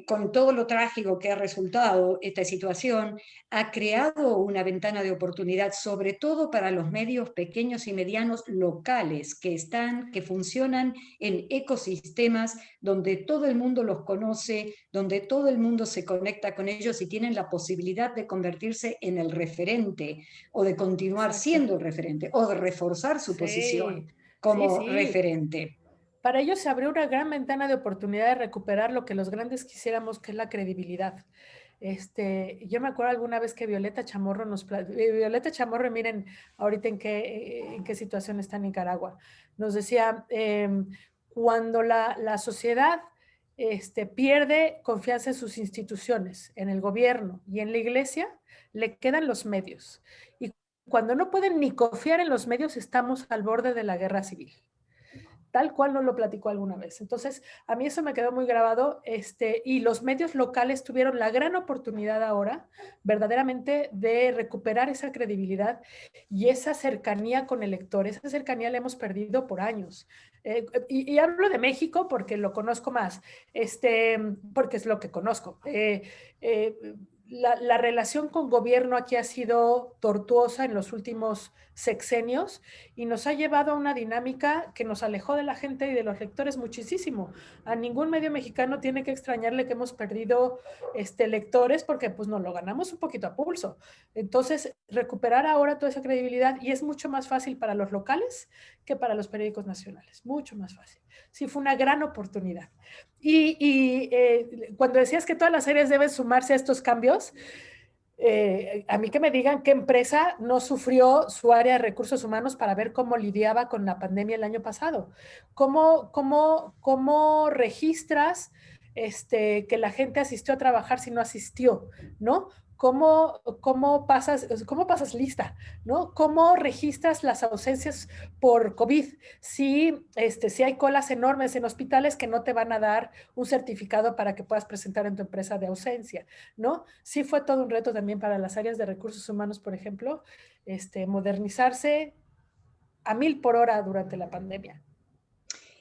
con todo lo trágico que ha resultado esta situación, ha creado una ventana de oportunidad, sobre todo para los medios pequeños y medianos locales que funcionan en ecosistemas donde todo el mundo los conoce, donde todo el mundo se conecta con ellos y tienen la posibilidad de convertirse en el referente o de continuar siendo el referente o de reforzar su posición como referente. Para ellos se abrió una gran ventana de oportunidad de recuperar lo que los grandes quisiéramos, que es la credibilidad. Yo me acuerdo alguna vez que Violeta Chamorro Violeta Chamorro, miren ahorita en qué situación está en Nicaragua, nos decía, cuando la sociedad pierde confianza en sus instituciones, en el gobierno y en la iglesia, le quedan los medios. Y cuando no pueden ni confiar en los medios, estamos al borde de la guerra civil. Tal cual nos lo platicó alguna vez. Entonces, a mí eso me quedó muy grabado, y los medios locales tuvieron la gran oportunidad ahora, verdaderamente, de recuperar esa credibilidad y esa cercanía con el lector. Esa cercanía la hemos perdido por años. Y hablo de México porque lo conozco más, porque es lo que conozco. La relación con gobierno aquí ha sido tortuosa en los últimos sexenios y nos ha llevado a una dinámica que nos alejó de la gente y de los lectores muchísimo. A ningún medio mexicano tiene que extrañarle que hemos perdido lectores porque pues nos lo ganamos un poquito a pulso. Entonces, recuperar ahora toda esa credibilidad, y es mucho más fácil para los locales que para los periódicos nacionales, mucho más fácil. Sí, fue una gran oportunidad. Y cuando decías que todas las áreas deben sumarse a estos cambios, a mí que me digan qué empresa no sufrió su área de recursos humanos para ver cómo lidiaba con la pandemia el año pasado. ¿Cómo registras que la gente asistió a trabajar si no asistió, ¿no? ¿Cómo pasas lista, ¿no? ¿Cómo registras las ausencias por COVID? Si hay colas enormes en hospitales que no te van a dar un certificado para que puedas presentar en tu empresa de ausencia, ¿no? Sí fue todo un reto también para las áreas de recursos humanos, por ejemplo, modernizarse a 1000 por hora durante la pandemia.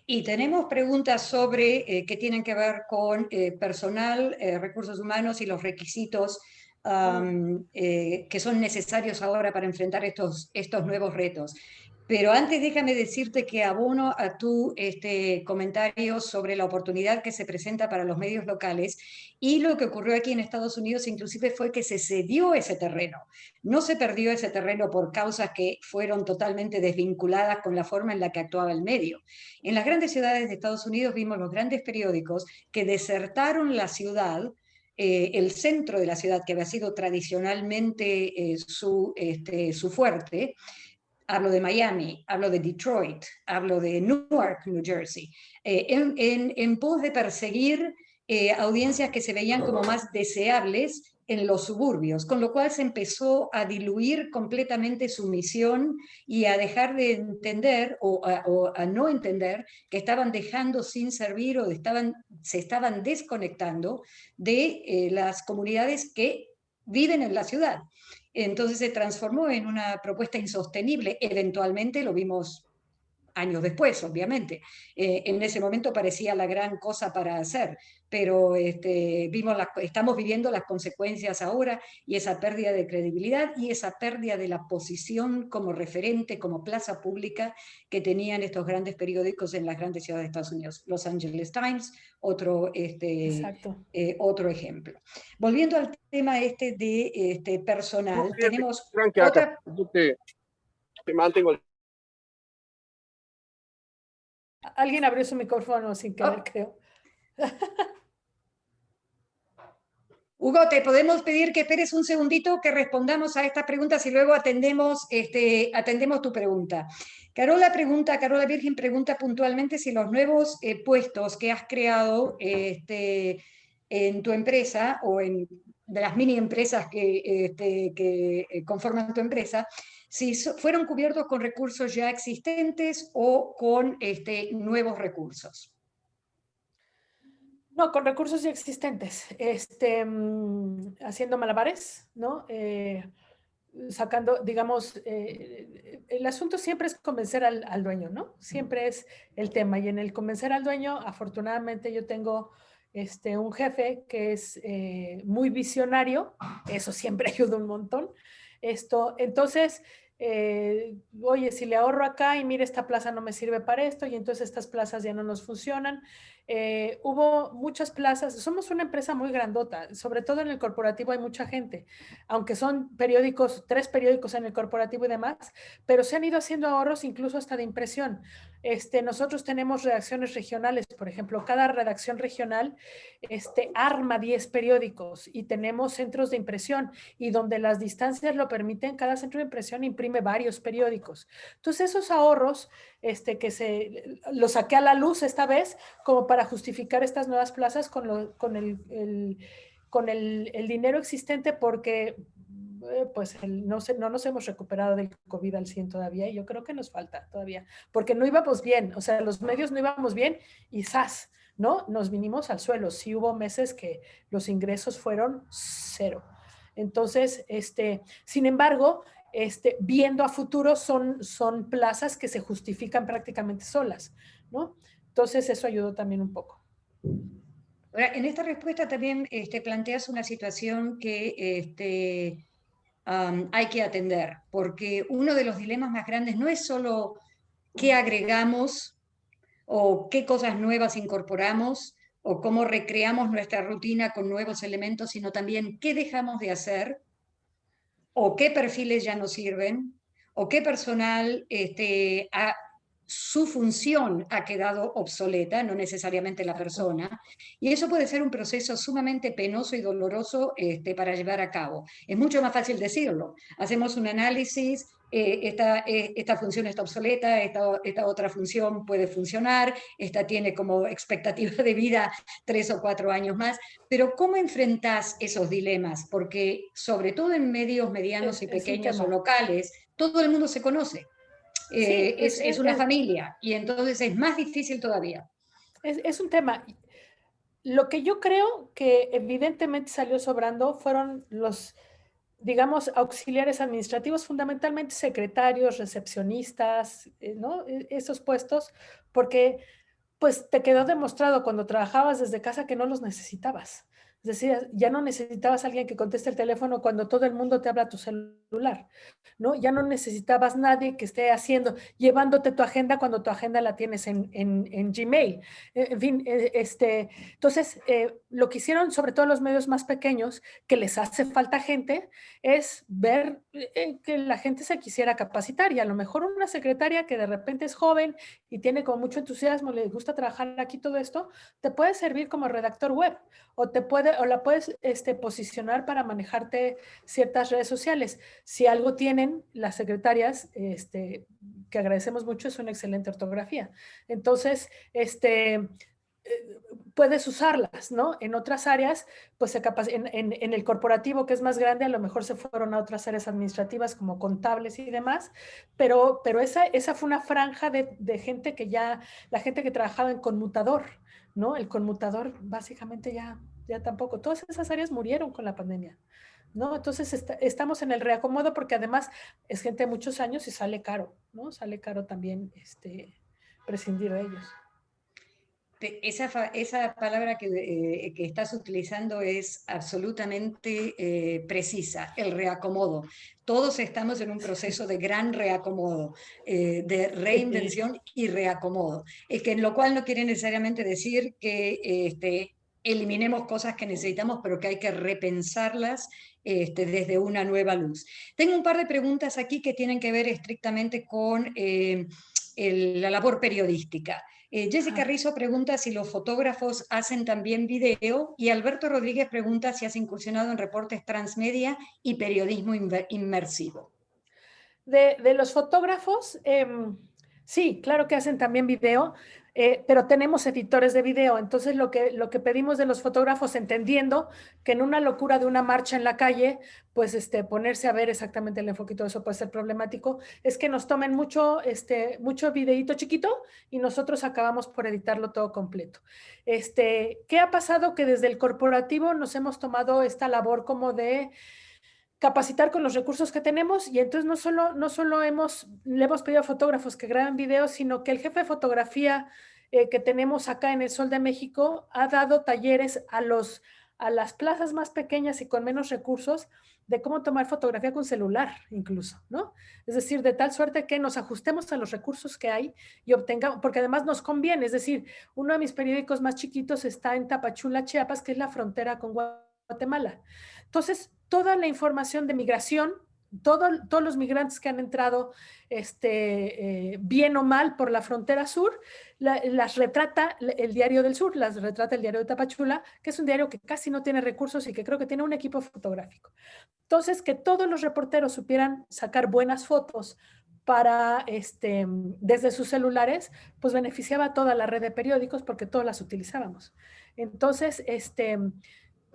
Y tenemos preguntas sobre que tienen que ver con personal, recursos humanos y los requisitos que son necesarios ahora para enfrentar estos nuevos retos. Pero antes déjame decirte que abono a tu comentario sobre la oportunidad que se presenta para los medios locales, y lo que ocurrió aquí en Estados Unidos inclusive fue que se cedió ese terreno. No se perdió ese terreno por causas que fueron totalmente desvinculadas con la forma en la que actuaba el medio. En las grandes ciudades de Estados Unidos vimos los grandes periódicos que desertaron la ciudad, el centro de la ciudad, que había sido tradicionalmente su fuerte. Hablo de Miami, hablo de Detroit, hablo de Newark, New Jersey, en pos de perseguir audiencias que se veían como más deseables en los suburbios, con lo cual se empezó a diluir completamente su misión y a dejar de entender o a no entender que estaban dejando sin servir o se estaban desconectando de las comunidades que viven en la ciudad. Entonces se transformó en una propuesta insostenible. Eventualmente lo vimos años después, obviamente. En ese momento parecía la gran cosa para hacer, pero estamos viviendo las consecuencias ahora, y esa pérdida de credibilidad y esa pérdida de la posición como referente, como plaza pública que tenían estos grandes periódicos en las grandes ciudades de Estados Unidos. Los Angeles Times, otro ejemplo. Volviendo al tema de personal, tenemos otra... Te mantengo Alguien abrió su micrófono sin querer, creo. Hugo, te podemos pedir que esperes un segundito que respondamos a estas preguntas y luego atendemos tu pregunta. Carola Virgen pregunta puntualmente si los nuevos puestos que has creado en tu empresa o en de las mini empresas que conforman tu empresa, si fueron cubiertos con recursos ya existentes o con nuevos recursos. No, con recursos ya existentes, haciendo malabares, ¿no? Sacando, digamos, el asunto siempre es convencer al dueño, ¿no? Siempre es el tema. Y en el convencer al dueño, afortunadamente yo tengo un jefe que es muy visionario, eso siempre ayuda un montón. Entonces, oye, si le ahorro acá y mire, esta plaza no me sirve para esto y entonces estas plazas ya no nos funcionan. Hubo muchas plazas, somos una empresa muy grandota, sobre todo en el corporativo hay mucha gente, aunque son periódicos, 3 periódicos en el corporativo y demás, pero se han ido haciendo ahorros incluso hasta de impresión. Nosotros tenemos redacciones regionales, por ejemplo, cada redacción regional arma 10 periódicos y tenemos centros de impresión y donde las distancias lo permiten, cada centro de impresión imprime varios periódicos. Entonces esos ahorros que los saqué a la luz esta vez como para justificar estas nuevas plazas con el dinero existente porque pues no nos hemos recuperado del COVID al 100 todavía y yo creo que nos falta todavía, porque no íbamos bien, o sea, los medios no íbamos bien y ¡zas!, ¿no? Nos vinimos al suelo. Sí hubo meses que los ingresos fueron 0. Entonces, sin embargo, viendo a futuro son plazas que se justifican prácticamente solas, ¿no? Entonces eso ayudó también un poco. Ahora, en esta respuesta también planteas una situación que hay que atender, porque uno de los dilemas más grandes no es solo qué agregamos o qué cosas nuevas incorporamos o cómo recreamos nuestra rutina con nuevos elementos, sino también qué dejamos de hacer o qué perfiles ya no sirven o qué personal su función ha quedado obsoleta, no necesariamente la persona, y eso puede ser un proceso sumamente penoso y doloroso para llevar a cabo. Es mucho más fácil decirlo. Hacemos un análisis, esta función está obsoleta, esta otra función puede funcionar, esta tiene como expectativa de vida 3 o 4 años más, pero ¿cómo enfrentás esos dilemas? Porque sobre todo en medios medianos y pequeños o locales, todo el mundo se conoce. Sí, es una familia y entonces es más difícil todavía. Es un tema. Lo que yo creo que evidentemente salió sobrando fueron los, digamos, auxiliares administrativos, fundamentalmente secretarios, recepcionistas, ¿no? Esos puestos, porque pues te quedó demostrado cuando trabajabas desde casa que no los necesitabas. Es decir, ya no necesitabas a alguien que conteste el teléfono cuando todo el mundo te habla a tu celular, ¿no? Ya no necesitabas nadie que esté llevándote tu agenda cuando tu agenda la tienes en Gmail. En fin, entonces, lo que hicieron sobre todo los medios más pequeños, que les hace falta gente, es ver que la gente se quisiera capacitar y a lo mejor una secretaria que de repente es joven y tiene como mucho entusiasmo, le gusta trabajar aquí todo esto, te puede servir como redactor web o la puedes posicionar para manejarte ciertas redes sociales. Si algo tienen las secretarias, que agradecemos mucho, es una excelente ortografía. Entonces, puedes usarlas, ¿no? En otras áreas, pues en el corporativo, que es más grande, a lo mejor se fueron a otras áreas administrativas como contables y demás, pero esa fue una franja de gente que ya, la gente que trabajaba en conmutador, ¿no? El conmutador básicamente ya tampoco, todas esas áreas murieron con la pandemia, ¿no? Entonces estamos en el reacomodo porque además es gente de muchos años y sale caro, ¿no? Sale caro también prescindir de ellos. Esa palabra que estás utilizando es absolutamente precisa, el reacomodo. Todos estamos en un proceso de gran reacomodo, de reinvención y reacomodo. Es que en lo cual no quiere necesariamente decir que eliminemos cosas que necesitamos, pero que hay que repensarlas desde una nueva luz. Tengo un par de preguntas aquí que tienen que ver estrictamente con la labor periodística. Jessica Rizzo pregunta si los fotógrafos hacen también video, y Alberto Rodríguez pregunta si has incursionado en reportes transmedia y periodismo inmersivo. De los fotógrafos, sí, claro que hacen también video, pero tenemos editores de video. Entonces lo que pedimos de los fotógrafos, entendiendo que en una locura de una marcha en la calle, pues ponerse a ver exactamente el enfoque y todo eso puede ser problemático, es que nos tomen mucho videíto chiquito y nosotros acabamos por editarlo todo completo. ¿Qué ha pasado? Que desde el corporativo nos hemos tomado esta labor como de capacitar con los recursos que tenemos, y entonces no solo le hemos pedido a fotógrafos que graben videos, sino que el jefe de fotografía que tenemos acá en el Sol de México ha dado talleres a las plazas más pequeñas y con menos recursos de cómo tomar fotografía con celular incluso, ¿no? Es decir, de tal suerte que nos ajustemos a los recursos que hay y obtengamos, porque además nos conviene. Es decir, uno de mis periódicos más chiquitos está en Tapachula, Chiapas, que es la frontera con Guatemala. Entonces, toda la información de migración, todos los migrantes que han entrado bien o mal por la frontera sur, las retrata el Diario del Sur, las retrata el Diario de Tapachula, que es un diario que casi no tiene recursos y que creo que tiene un equipo fotográfico. Entonces, que todos los reporteros supieran sacar buenas fotos para desde sus celulares, pues beneficiaba a toda la red de periódicos porque todos las utilizábamos. Entonces,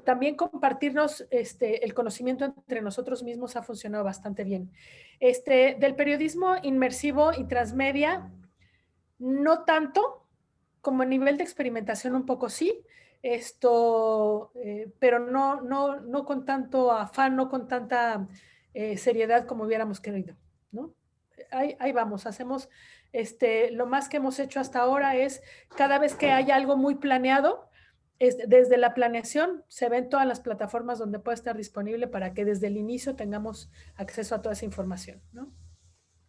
también compartirnos el conocimiento entre nosotros mismos ha funcionado bastante bien. Del periodismo inmersivo y transmedia, no tanto, como a nivel de experimentación un poco sí, pero no con tanto afán, no con tanta seriedad como hubiéramos querido, ¿no? Ahí vamos, hacemos, lo más que hemos hecho hasta ahora es, cada vez que hay algo muy planeado, desde la planeación se ven todas las plataformas donde puede estar disponible para que desde el inicio tengamos acceso a toda esa información, ¿no?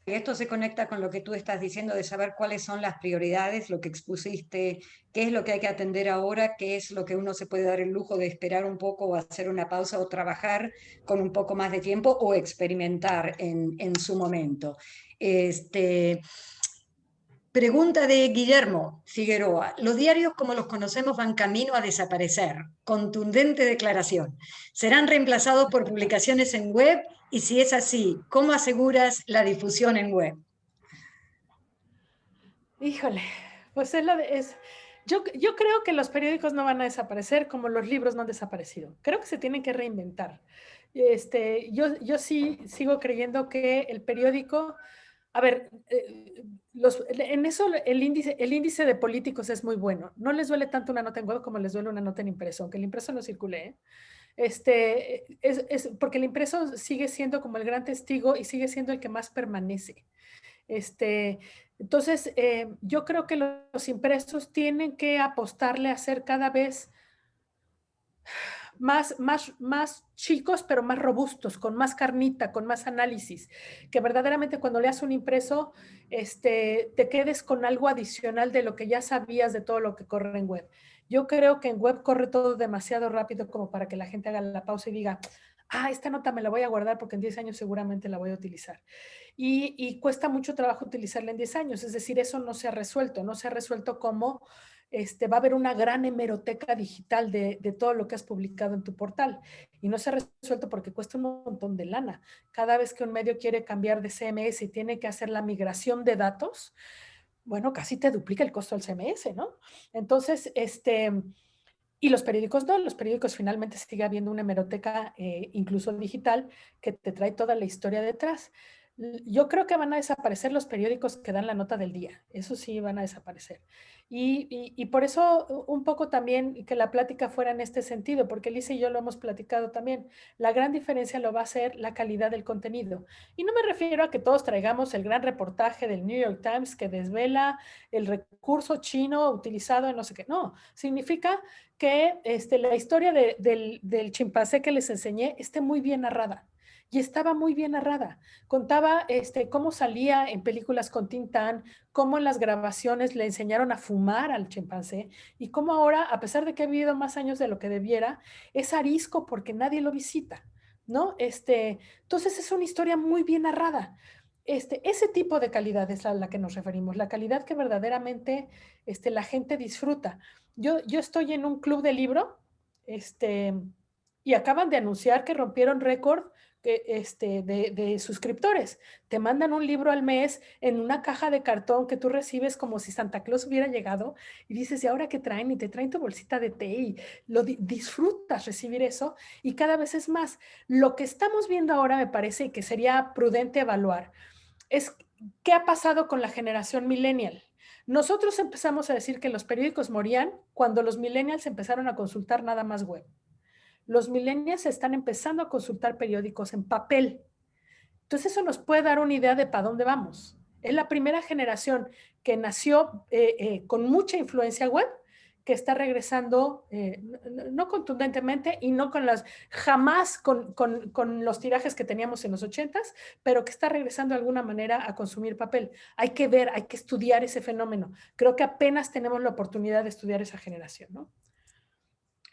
Y esto se conecta con lo que tú estás diciendo de saber cuáles son las prioridades, lo que expusiste, qué es lo que hay que atender ahora, qué es lo que uno se puede dar el lujo de esperar un poco o hacer una pausa o trabajar con un poco más de tiempo o experimentar en su momento. Pregunta de Guillermo Figueroa. Los diarios como los conocemos van camino a desaparecer. Contundente declaración. ¿Serán reemplazados por publicaciones en web? Y si es así, ¿cómo aseguras la difusión en web? Híjole, pues yo creo que los periódicos no van a desaparecer como los libros no han desaparecido. Creo que se tienen que reinventar. Yo sí sigo creyendo que el periódico... A ver, en eso el índice de políticos es muy bueno. No les duele tanto una nota en web como les duele una nota en impreso, aunque el impreso no circule, porque el impreso sigue siendo como el gran testigo y sigue siendo el que más permanece. Entonces, yo creo que los impresos tienen que apostarle a ser cada vez más chicos, pero más robustos, con más carnita, con más análisis, que verdaderamente cuando leas un impreso, te quedes con algo adicional de lo que ya sabías de todo lo que corre en web. Yo creo que en web corre todo demasiado rápido como para que la gente haga la pausa y diga, esta nota me la voy a guardar porque en 10 años seguramente la voy a utilizar. Y cuesta mucho trabajo utilizarla en 10 años, es decir, eso no se ha resuelto como va a haber una gran hemeroteca digital de todo lo que has publicado en tu portal. Y no se ha resuelto porque cuesta un montón de lana. Cada vez que un medio quiere cambiar de CMS y tiene que hacer la migración de datos, bueno, casi te duplica el costo del CMS, ¿no? Entonces, y los periódicos no, los periódicos finalmente sigue habiendo una hemeroteca, incluso digital, que te trae toda la historia detrás. Yo creo que van a desaparecer los periódicos que dan la nota del día, eso sí van a desaparecer. Y por eso un poco también que la plática fuera en este sentido, porque Lisa y yo lo hemos platicado también, la gran diferencia lo va a ser la calidad del contenido. Y no me refiero a que todos traigamos el gran reportaje del New York Times que desvela el recurso chino utilizado en no sé qué, no, significa que la historia del chimpancé que les enseñé esté muy bien narrada. Y estaba muy bien narrada. Contaba cómo salía en películas con Tintán, cómo en las grabaciones le enseñaron a fumar al chimpancé y cómo ahora, a pesar de que ha vivido más años de lo que debiera, es arisco porque nadie lo visita, ¿no? Entonces es una historia muy bien narrada. ese tipo de calidad es a la que nos referimos, la calidad que verdaderamente la gente disfruta. Yo estoy en un club de libro y acaban de anunciar que rompieron récord de suscriptores. Te mandan un libro al mes en una caja de cartón que tú recibes como si Santa Claus hubiera llegado y dices, ¿y ahora qué traen? Y te traen tu bolsita de té y disfrutas recibir eso y cada vez es más. Lo que estamos viendo ahora me parece que sería prudente evaluar es qué ha pasado con la generación millennial. Nosotros empezamos a decir que los periódicos morían cuando los millennials empezaron a consultar nada más web. Los millennials están empezando a consultar periódicos en papel. Entonces eso nos puede dar una idea de para dónde vamos. Es la primera generación que nació con mucha influencia web, que está regresando, no contundentemente y no con jamás con los tirajes que teníamos en los 80s, pero que está regresando de alguna manera a consumir papel. Hay que ver, hay que estudiar ese fenómeno. Creo que apenas tenemos la oportunidad de estudiar esa generación, ¿no?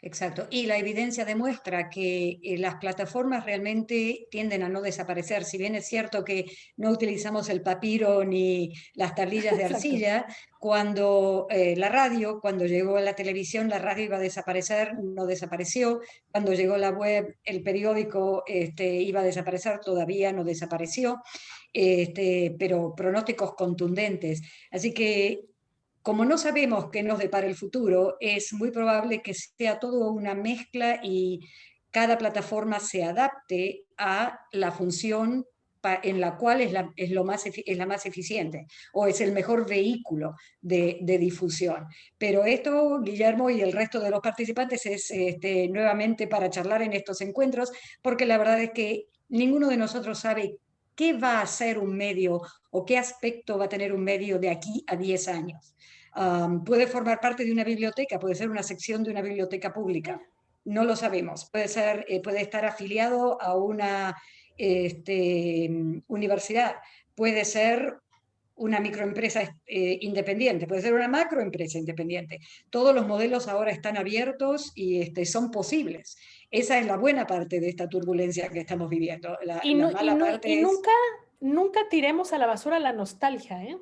Exacto. Y la evidencia demuestra que las plataformas realmente tienden a no desaparecer. Si bien es cierto que no utilizamos el papiro ni las tablillas de arcilla, cuando la radio, cuando llegó la televisión, la radio iba a desaparecer, no desapareció. Cuando llegó la web, el periódico iba a desaparecer, todavía no desapareció. Pero pronósticos contundentes. Así que como no sabemos qué nos depara el futuro, es muy probable que sea todo una mezcla y cada plataforma se adapte a la función en la cual es la más eficiente o es el mejor vehículo de difusión. Pero esto, Guillermo y el resto de los participantes, es nuevamente para charlar en estos encuentros, porque la verdad es que ninguno de nosotros sabe qué va a ser un medio o qué aspecto va a tener un medio de aquí a 10 años. Puede formar parte de una biblioteca, puede ser una sección de una biblioteca pública, no lo sabemos. Puede estar afiliado a una universidad, puede ser una microempresa independiente, puede ser una macroempresa independiente. Todos los modelos ahora están abiertos y son posibles. Esa es la buena parte de esta turbulencia que estamos viviendo. La mala parte es... Nunca tiremos a la basura la nostalgia, ¿eh?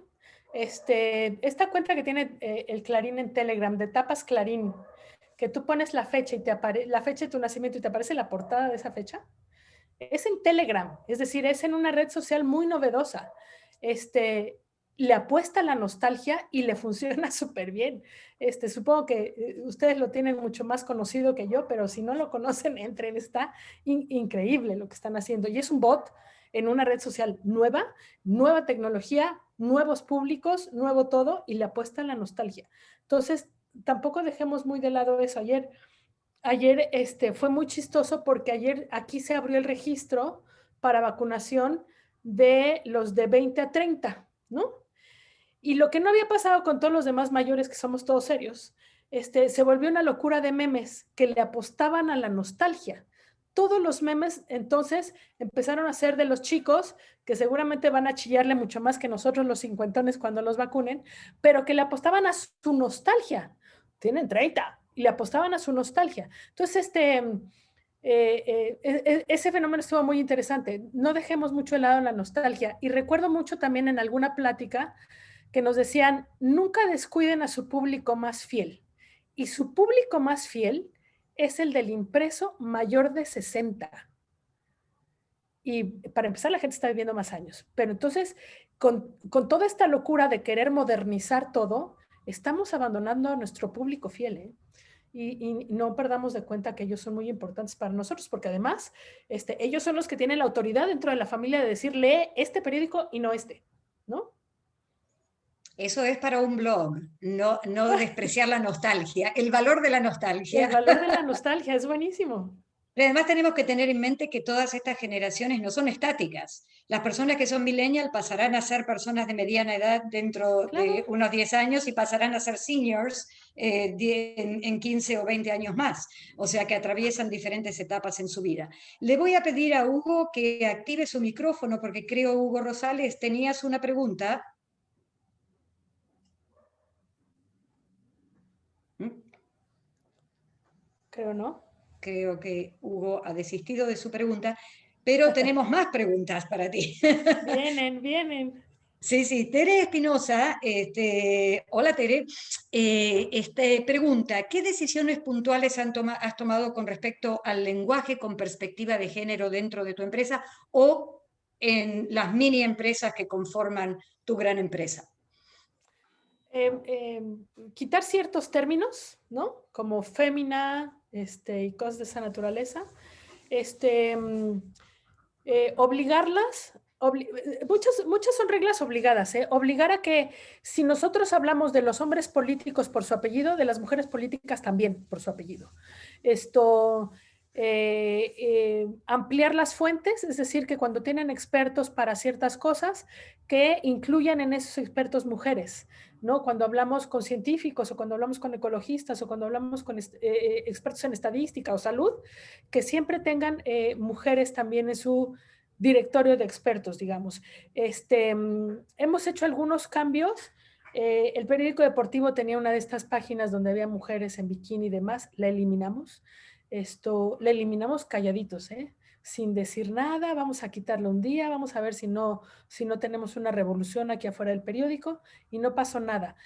Esta cuenta que tiene el Clarín en Telegram, de Tapas Clarín, que tú pones la fecha y la fecha de tu nacimiento y te aparece la portada de esa fecha, es en Telegram, es decir, es en una red social muy novedosa. Le apuesta a la nostalgia y le funciona súper bien. Supongo que ustedes lo tienen mucho más conocido que yo, pero si no lo conocen, entren, está increíble lo que están haciendo. Y es un bot en una red social nueva tecnología, nuevos públicos, nuevo todo, y le apuesta a la nostalgia. Entonces, tampoco dejemos muy de lado eso. Ayer fue muy chistoso porque ayer aquí se abrió el registro para vacunación de los de 20 a 30, ¿no? Y lo que no había pasado con todos los demás mayores, que somos todos serios, se volvió una locura de memes que le apostaban a la nostalgia. Todos los memes entonces empezaron a ser de los chicos, que seguramente van a chillarle mucho más que nosotros los cincuentones cuando los vacunen, pero que le apostaban a su nostalgia. Tienen 30 y le apostaban a su nostalgia. Entonces, ese fenómeno estuvo muy interesante. No dejemos mucho de lado la nostalgia. Y recuerdo mucho también en alguna plática que nos decían, nunca descuiden a su público más fiel. Y su público más fiel es el del impreso mayor de 60. Y para empezar, la gente está viviendo más años. Pero entonces, con toda esta locura de querer modernizar todo, estamos abandonando a nuestro público fiel, ¿eh? Y no perdamos de cuenta que ellos son muy importantes para nosotros, porque además ellos son los que tienen la autoridad dentro de la familia de decir, lee este periódico y no ¿no? Eso es para un blog, no despreciar la nostalgia, el valor de la nostalgia. El valor de la nostalgia es buenísimo. Pero además tenemos que tener en mente que todas estas generaciones no son estáticas. Las personas que son millennial pasarán a ser personas de mediana edad dentro de unos 10 años y pasarán a ser seniors en 15 o 20 años más. O sea que atraviesan diferentes etapas en su vida. Le voy a pedir a Hugo que active su micrófono porque creo, Hugo Rosales, tenías una pregunta. Creo no. Creo que Hugo ha desistido de su pregunta, pero tenemos más preguntas para ti. Vienen. Sí, Tere Espinosa, hola Tere, pregunta, ¿qué decisiones puntuales has tomado con respecto al lenguaje con perspectiva de género dentro de tu empresa o en las mini empresas que conforman tu gran empresa? Quitar ciertos términos, ¿no? Como fémina, y cosas de esa naturaleza. Obligarlas, muchas son reglas obligadas, ¿eh? Obligar a que si nosotros hablamos de los hombres políticos por su apellido, de las mujeres políticas también por su apellido. Ampliar las fuentes, es decir, que cuando tienen expertos para ciertas cosas, que incluyan en esos expertos mujeres, ¿no? Cuando hablamos con científicos o cuando hablamos con ecologistas o cuando hablamos con expertos en estadística o salud, que siempre tengan mujeres también en su directorio de expertos, digamos. Hemos hecho algunos cambios. El periódico deportivo tenía una de estas páginas donde había mujeres en bikini y demás, la eliminamos. La eliminamos calladitos, sin decir nada, vamos a quitarlo un día, vamos a ver si no tenemos una revolución aquí afuera del periódico, y no pasó nada.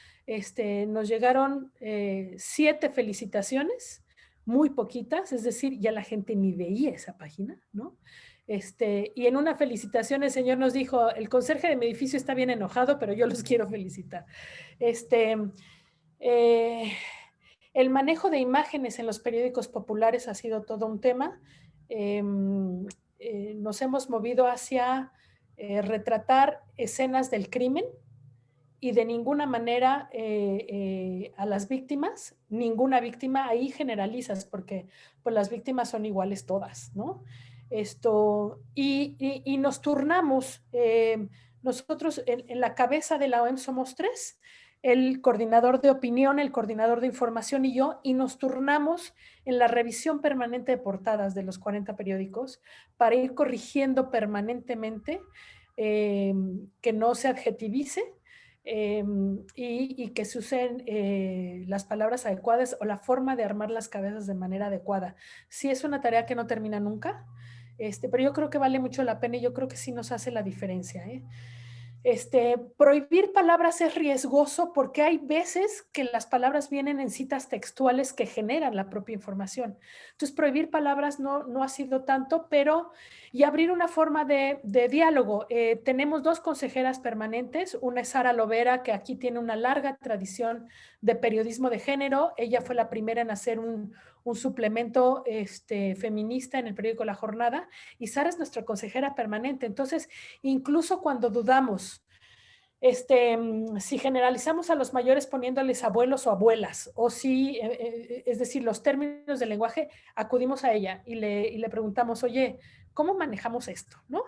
Nos llegaron 7 felicitaciones, muy poquitas, es decir, ya la gente ni veía esa página, ¿no? Y en una felicitación el señor nos dijo, el conserje de mi edificio está bien enojado, pero yo los quiero felicitar. El manejo de imágenes en los periódicos populares ha sido todo un tema. Nos hemos movido hacia retratar escenas del crimen y de ninguna manera a las víctimas, ninguna víctima, ahí generalizas porque pues, las víctimas son iguales todas, ¿no? Y nos turnamos, nosotros en la cabeza de la OEM somos 3, el coordinador de opinión, el coordinador de información y yo, y nos turnamos en la revisión permanente de portadas de los 40 periódicos para ir corrigiendo permanentemente que no se adjetivice y que se usen las palabras adecuadas o la forma de armar las cabezas de manera adecuada. Sí es una tarea que no termina nunca, pero yo creo que vale mucho la pena y yo creo que sí nos hace la diferencia, prohibir palabras es riesgoso porque hay veces que las palabras vienen en citas textuales que generan la propia información. Entonces, prohibir palabras no ha sido tanto, pero y abrir una forma de diálogo. Tenemos 2 consejeras permanentes, una es Sara Lovera, que aquí tiene una larga tradición de periodismo de género. Ella fue la primera en hacer un suplemento feminista en el periódico La Jornada, y Sara es nuestra consejera permanente. Entonces, incluso cuando dudamos, si generalizamos a los mayores poniéndoles abuelos o abuelas, o si, es decir, los términos del lenguaje, acudimos a ella y le preguntamos, oye, ¿cómo manejamos esto? ¿No?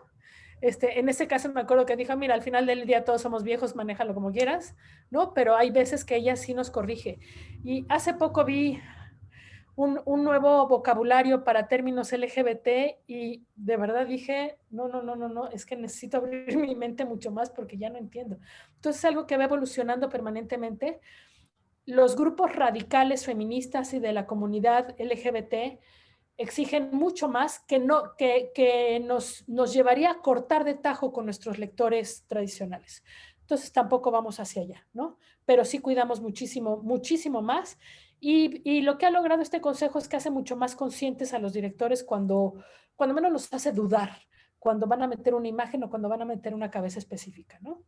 En ese caso me acuerdo que dijo, mira, al final del día todos somos viejos, manéjalo como quieras, ¿no? Pero hay veces que ella sí nos corrige. Y hace poco vi un nuevo vocabulario para términos LGBT y de verdad dije, no, es que necesito abrir mi mente mucho más porque ya no entiendo. Entonces es algo que va evolucionando permanentemente. Los grupos radicales feministas y de la comunidad LGBT exigen mucho más que nos llevaría a cortar de tajo con nuestros lectores tradicionales. Entonces tampoco vamos hacia allá, ¿no? Pero sí cuidamos muchísimo, muchísimo más. Y lo que ha logrado este consejo es que hace mucho más conscientes a los directores cuando menos los hace dudar, cuando van a meter una imagen o cuando van a meter una cabeza específica, ¿no?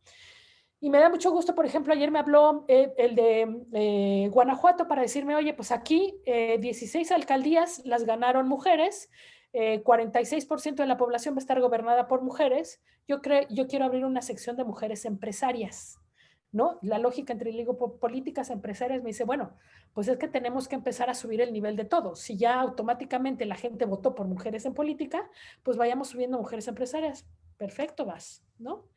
Y me da mucho gusto, por ejemplo, ayer me habló el de Guanajuato para decirme, oye, pues aquí 16 alcaldías las ganaron mujeres, 46% de la población va a estar gobernada por mujeres, yo quiero abrir una sección de mujeres empresarias, ¿no? La lógica entre, digo, políticas empresarias me dice, bueno, pues es que tenemos que empezar a subir el nivel de todo. Si ya automáticamente la gente votó por mujeres en política, pues vayamos subiendo mujeres empresarias. Perfecto, vas, ¿no?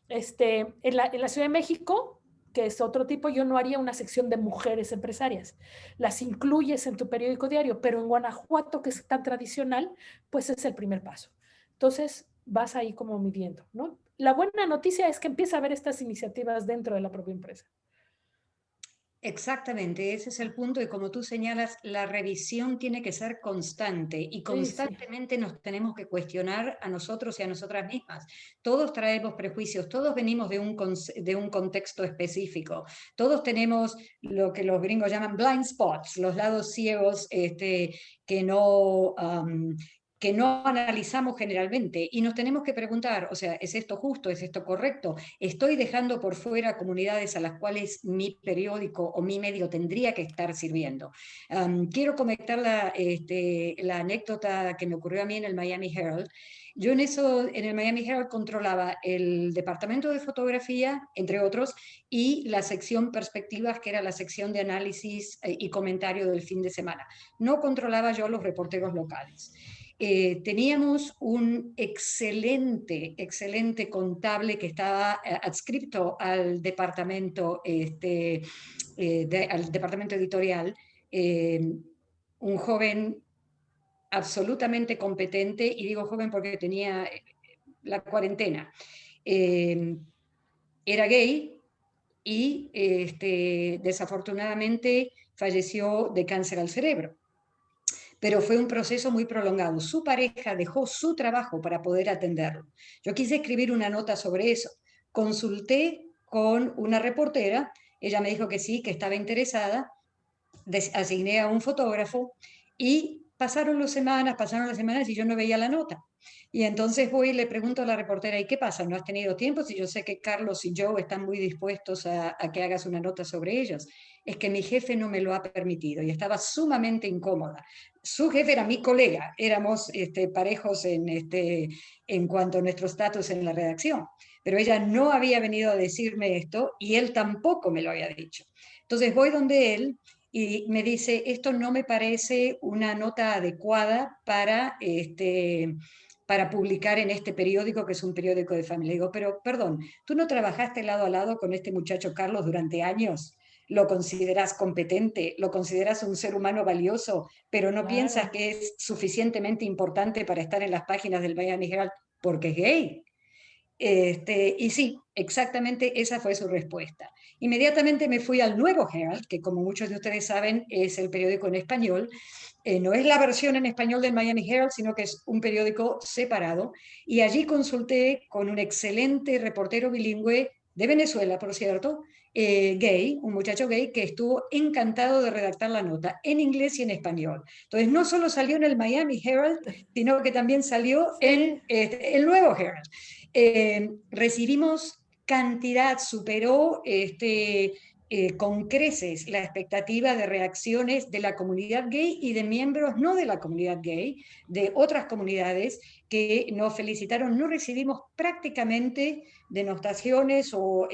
En la Ciudad de México, que es otro tipo, yo no haría una sección de mujeres empresarias. Las incluyes en tu periódico diario, pero en Guanajuato, que es tan tradicional, pues es el primer paso. Entonces, vas ahí como midiendo, ¿no? La buena noticia es que empieza a haber estas iniciativas dentro de la propia empresa. Exactamente, ese es el punto y como tú señalas, la revisión tiene que ser constante y constantemente nos tenemos que cuestionar a nosotros y a nosotras mismas. Todos traemos prejuicios, todos venimos de un contexto específico, todos tenemos lo que los gringos llaman blind spots, los lados ciegos que no... que no analizamos generalmente y nos tenemos que preguntar, o sea, ¿es esto justo? ¿Es esto correcto? ¿Estoy dejando por fuera comunidades a las cuales mi periódico o mi medio tendría que estar sirviendo? Quiero comentar la anécdota que me ocurrió a mí en el Miami Herald. Yo en el Miami Herald controlaba el departamento de fotografía, entre otros, y la sección perspectivas, que era la sección de análisis y comentario del fin de semana. No controlaba yo los reporteros locales. Teníamos un excelente contable que estaba adscripto al departamento, al departamento editorial, un joven absolutamente competente, y digo joven porque tenía la cuarentena. Era gay y desafortunadamente falleció de cáncer al cerebro. Pero fue un proceso muy prolongado. Su pareja dejó su trabajo para poder atenderlo. Yo quise escribir una nota sobre eso. Consulté con una reportera, ella me dijo que sí, que estaba interesada, asigné a un fotógrafo y pasaron las semanas y yo no veía la nota. Y entonces voy y le pregunto a la reportera, ¿y qué pasa? ¿No has tenido tiempo? Si yo sé que Carlos y Joe están muy dispuestos a que hagas una nota sobre ellos. Es que mi jefe no me lo ha permitido y estaba sumamente incómoda. Su jefe era mi colega, éramos parejos en cuanto a nuestro estatus en la redacción, pero ella no había venido a decirme esto y él tampoco me lo había dicho. Entonces voy donde él y me dice, esto no me parece una nota adecuada para publicar en este periódico, que es un periódico de familia. Digo, pero perdón, ¿tú no trabajaste lado a lado con este muchacho Carlos durante años? ¿Lo consideras competente? ¿Lo consideras un ser humano valioso? Pero no piensas que es suficientemente importante para estar en las páginas del Miami Herald porque es gay. Y sí, exactamente esa fue su respuesta. Inmediatamente me fui al Nuevo Herald, que como muchos de ustedes saben es el periódico en español. No es la versión en español del Miami Herald, sino que es un periódico separado. Y allí consulté con un excelente reportero bilingüe de Venezuela, por cierto, gay, un muchacho gay que estuvo encantado de redactar la nota en inglés y en español. Entonces no solo salió en el Miami Herald, sino que también salió en el Nuevo Herald. Recibimos cantidad, superó con creces la expectativa de reacciones de la comunidad gay y de miembros no de la comunidad gay, de otras comunidades que nos felicitaron. No recibimos prácticamente denostaciones o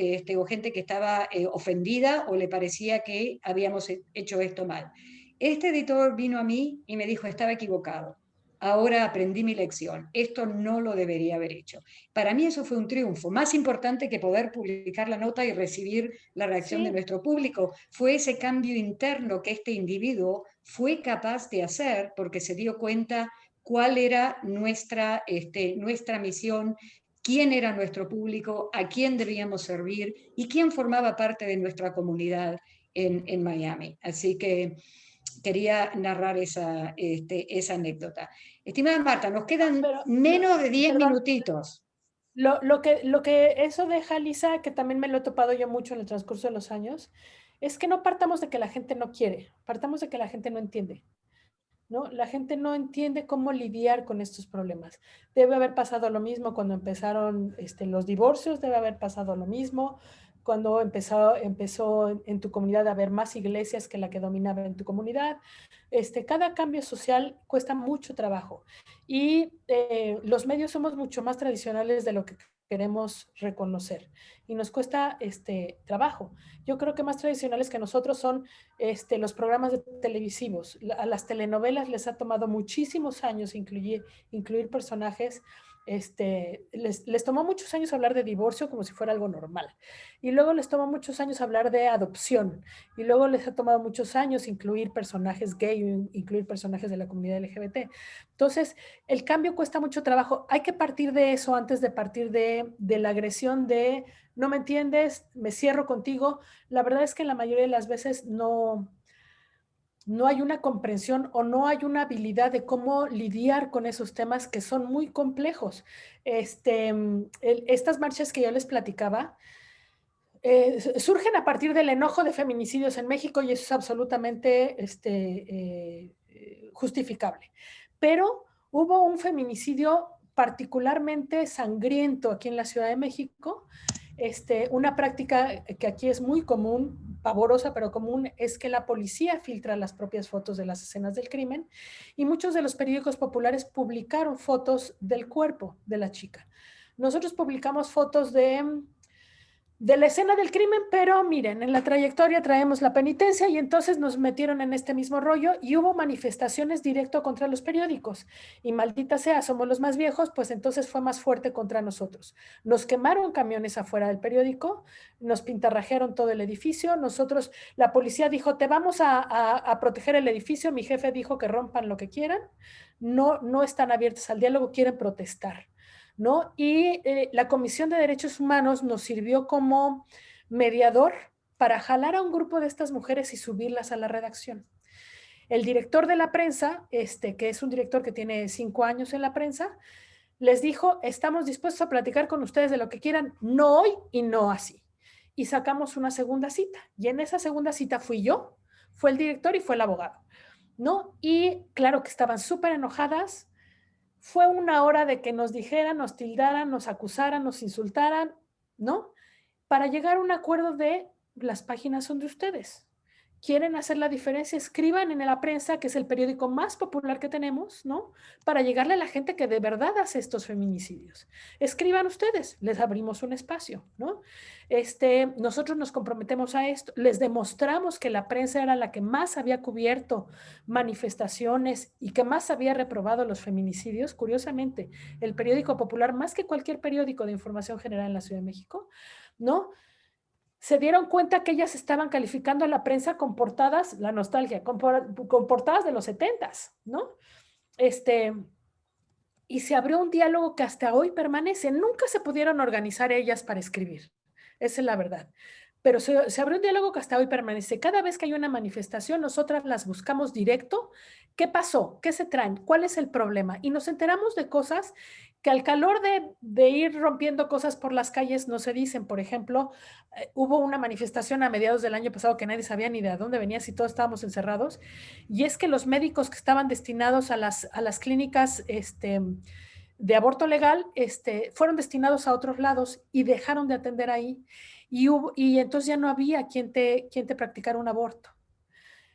gente que estaba ofendida o le parecía que habíamos hecho esto mal. Este editor vino a mí y me dijo, estaba equivocado. Ahora aprendí mi lección. Esto no lo debería haber hecho. Para mí eso fue un triunfo. Más importante que poder publicar la nota y recibir la reacción de nuestro público fue ese cambio interno que este individuo fue capaz de hacer porque se dio cuenta cuál era nuestra misión, quién era nuestro público, a quién debíamos servir y quién formaba parte de nuestra comunidad en Miami. Así que quería narrar esa anécdota. Estimada Marta, nos quedan menos de 10 minutitos. Lo que eso deja, Lisa, que también me lo he topado yo mucho en el transcurso de los años, es que no partamos de que la gente no quiere, partamos de que la gente no entiende, ¿no? La gente no entiende cómo lidiar con estos problemas. Debe haber pasado lo mismo cuando empezaron los divorcios, debe haber pasado lo mismo cuando empezó en tu comunidad a haber más iglesias que la que dominaba en tu comunidad. Cada cambio social cuesta mucho trabajo y los medios somos mucho más tradicionales de lo que queremos reconocer y nos cuesta trabajo. Yo creo que más tradicionales que nosotros son los programas televisivos. A las telenovelas les ha tomado muchísimos años incluir personajes. Les tomó muchos años hablar de divorcio como si fuera algo normal. Y luego les tomó muchos años hablar de adopción. Y luego les ha tomado muchos años incluir personajes gay, incluir personajes de la comunidad LGBT. Entonces, el cambio cuesta mucho trabajo. Hay que partir de eso antes de partir de la agresión de no me entiendes, me cierro contigo. La verdad es que la mayoría de las veces no hay una comprensión o no hay una habilidad de cómo lidiar con esos temas que son muy complejos. Estas marchas que yo les platicaba surgen a partir del enojo de feminicidios en México y eso es absolutamente justificable. Pero hubo un feminicidio particularmente sangriento aquí en la Ciudad de México. Una práctica que aquí es muy común, pavorosa pero común, es que la policía filtra las propias fotos de las escenas del crimen y muchos de los periódicos populares publicaron fotos del cuerpo de la chica. Nosotros publicamos fotos de la escena del crimen, pero miren, en la trayectoria traemos la penitencia y entonces nos metieron en este mismo rollo y hubo manifestaciones directo contra los periódicos y maldita sea, somos los más viejos, pues entonces fue más fuerte contra nosotros. Nos quemaron camiones afuera del periódico, nos pintarrajearon todo el edificio, nosotros, la policía dijo, te vamos a proteger el edificio, mi jefe dijo que rompan lo que quieran, no están abiertos al diálogo, quieren protestar, ¿no? Y la Comisión de Derechos Humanos nos sirvió como mediador para jalar a un grupo de estas mujeres y subirlas a la redacción. El director de la prensa, que es un director que tiene 5 años en la prensa, les dijo, estamos dispuestos a platicar con ustedes de lo que quieran, no hoy y no así. Y sacamos una segunda cita. Y en esa segunda cita fui yo, fue el director y fue el abogado, ¿no? Y claro que estaban súper enojadas. Fue una hora de que nos dijeran, nos tildaran, nos acusaran, nos insultaran, ¿no? Para llegar a un acuerdo de las páginas son de ustedes. Quieren hacer la diferencia, escriban en la prensa, que es el periódico más popular que tenemos, ¿no? Para llegarle a la gente que de verdad hace estos feminicidios. Escriban ustedes, les abrimos un espacio, ¿no? Nosotros nos comprometemos a esto, les demostramos que la prensa era la que más había cubierto manifestaciones y que más había reprobado los feminicidios. Curiosamente, el periódico popular, más que cualquier periódico de información general en la Ciudad de México, ¿no? Se dieron cuenta que ellas estaban calificando a la prensa con portadas, la nostalgia, con portadas de los 70s, ¿no? Y se abrió un diálogo que hasta hoy permanece. Nunca se pudieron organizar ellas para escribir, esa es la verdad. Pero se abrió un diálogo que hasta hoy permanece. Cada vez que hay una manifestación, nosotras las buscamos directo. ¿Qué pasó? ¿Qué se traen? ¿Cuál es el problema? Y nos enteramos de cosas que al calor de ir rompiendo cosas por las calles no se dicen. Por ejemplo, hubo una manifestación a mediados del año pasado que nadie sabía ni de dónde venía si todos estábamos encerrados, y es que los médicos que estaban destinados a las clínicas de aborto legal fueron destinados a otros lados y dejaron de atender ahí, y entonces ya no había quien te practicara un aborto.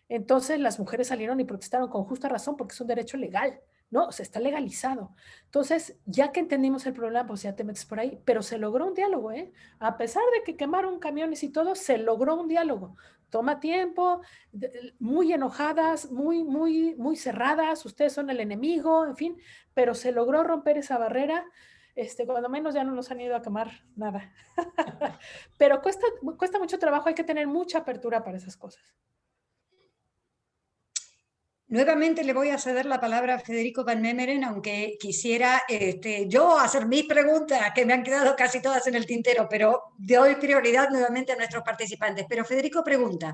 Entonces las mujeres salieron y protestaron con justa razón porque es un derecho legal, ¿no? O sea, está legalizado. Entonces, ya que entendimos el problema, pues ya te metes por ahí, pero se logró un diálogo, ¿eh? A pesar de que quemaron camiones y todo, se logró un diálogo. Toma tiempo, muy enojadas, muy cerradas, ustedes son el enemigo, en fin, pero se logró romper esa barrera. Cuando menos ya no nos han ido a quemar nada. Pero cuesta mucho trabajo, hay que tener mucha apertura para esas cosas. Nuevamente le voy a ceder la palabra a Federico Van Memeren, aunque quisiera yo hacer mis preguntas, que me han quedado casi todas en el tintero, pero doy prioridad nuevamente a nuestros participantes. Pero Federico pregunta,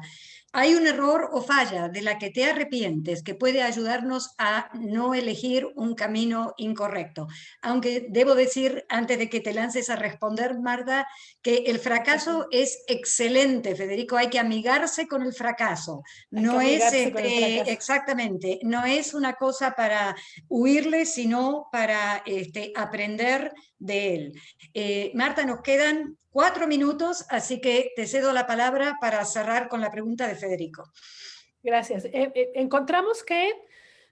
¿hay un error o falla de la que te arrepientes que puede ayudarnos a no elegir un camino incorrecto? Aunque debo decir, antes de que te lances a responder, Marta, que el fracaso es excelente, Federico, hay que amigarse con el fracaso. No es exactamente. No es una cosa para huirle, sino para aprender de él. Marta, nos quedan 4 minutos, así que te cedo la palabra para cerrar con la pregunta de Federico. Gracias. Encontramos que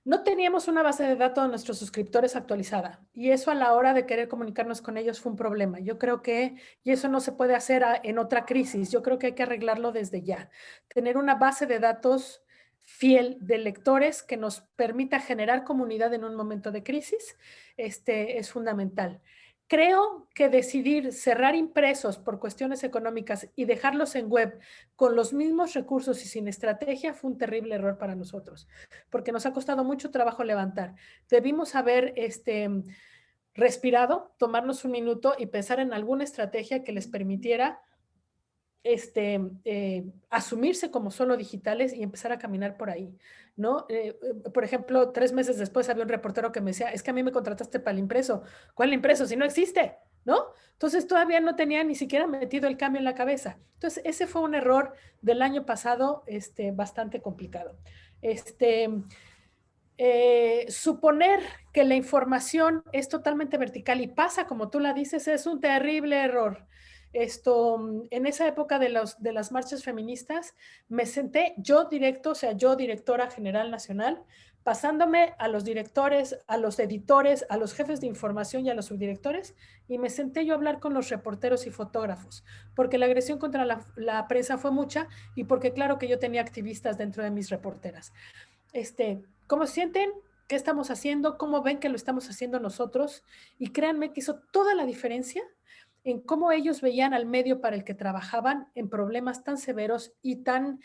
no teníamos una base de datos de nuestros suscriptores actualizada, y eso a la hora de querer comunicarnos con ellos fue un problema. Yo creo que, y eso no se puede hacer en otra crisis, yo creo que hay que arreglarlo desde ya. Tener una base de datos fiel de lectores que nos permita generar comunidad en un momento de crisis es fundamental. Creo que decidir cerrar impresos por cuestiones económicas y dejarlos en web con los mismos recursos y sin estrategia fue un terrible error para nosotros, porque nos ha costado mucho trabajo levantar. Debimos haber respirado, tomarnos un minuto y pensar en alguna estrategia que les permitiera asumirse como solo digitales y empezar a caminar por ahí, ¿no? Por ejemplo, 3 meses después había un reportero que me decía, es que a mí me contrataste para el impreso. ¿Cuál impreso? Si no existe, ¿no? Entonces todavía no tenía ni siquiera metido el cambio en la cabeza. Entonces ese fue un error del año pasado bastante complicado. Suponer que la información es totalmente vertical y pasa como tú la dices es un terrible error. En esa época de las marchas feministas, me senté yo directo, o sea, yo directora general nacional, pasándome a los directores, a los editores, a los jefes de información y a los subdirectores, y me senté yo a hablar con los reporteros y fotógrafos, porque la agresión contra la prensa fue mucha y porque claro que yo tenía activistas dentro de mis reporteras. ¿Cómo se sienten? ¿Qué estamos haciendo? ¿Cómo ven que lo estamos haciendo nosotros? Y créanme que hizo toda la diferencia en cómo ellos veían al medio para el que trabajaban en problemas tan severos y tan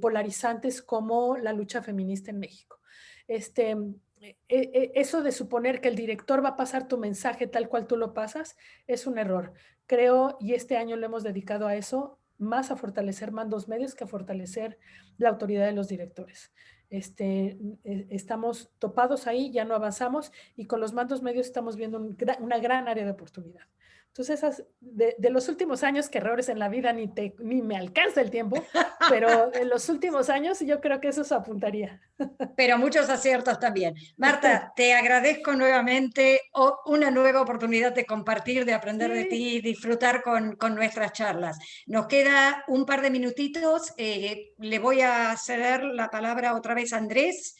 polarizantes como la lucha feminista en México. Eso de suponer que el director va a pasar tu mensaje tal cual tú lo pasas es un error. Creo, y este año lo hemos dedicado a eso, más a fortalecer mandos medios que a fortalecer la autoridad de los directores. Estamos topados ahí, ya no avanzamos y con los mandos medios estamos viendo una gran área de oportunidad. Entonces, esas de los últimos años, que errores en la vida ni me alcanza el tiempo, pero en los últimos años yo creo que eso se apuntaría. Pero muchos aciertos también. Marta, te agradezco nuevamente una nueva oportunidad de compartir, de aprender de ti y disfrutar con nuestras charlas. Nos queda un par de minutitos. Le voy a ceder la palabra otra vez a Andrés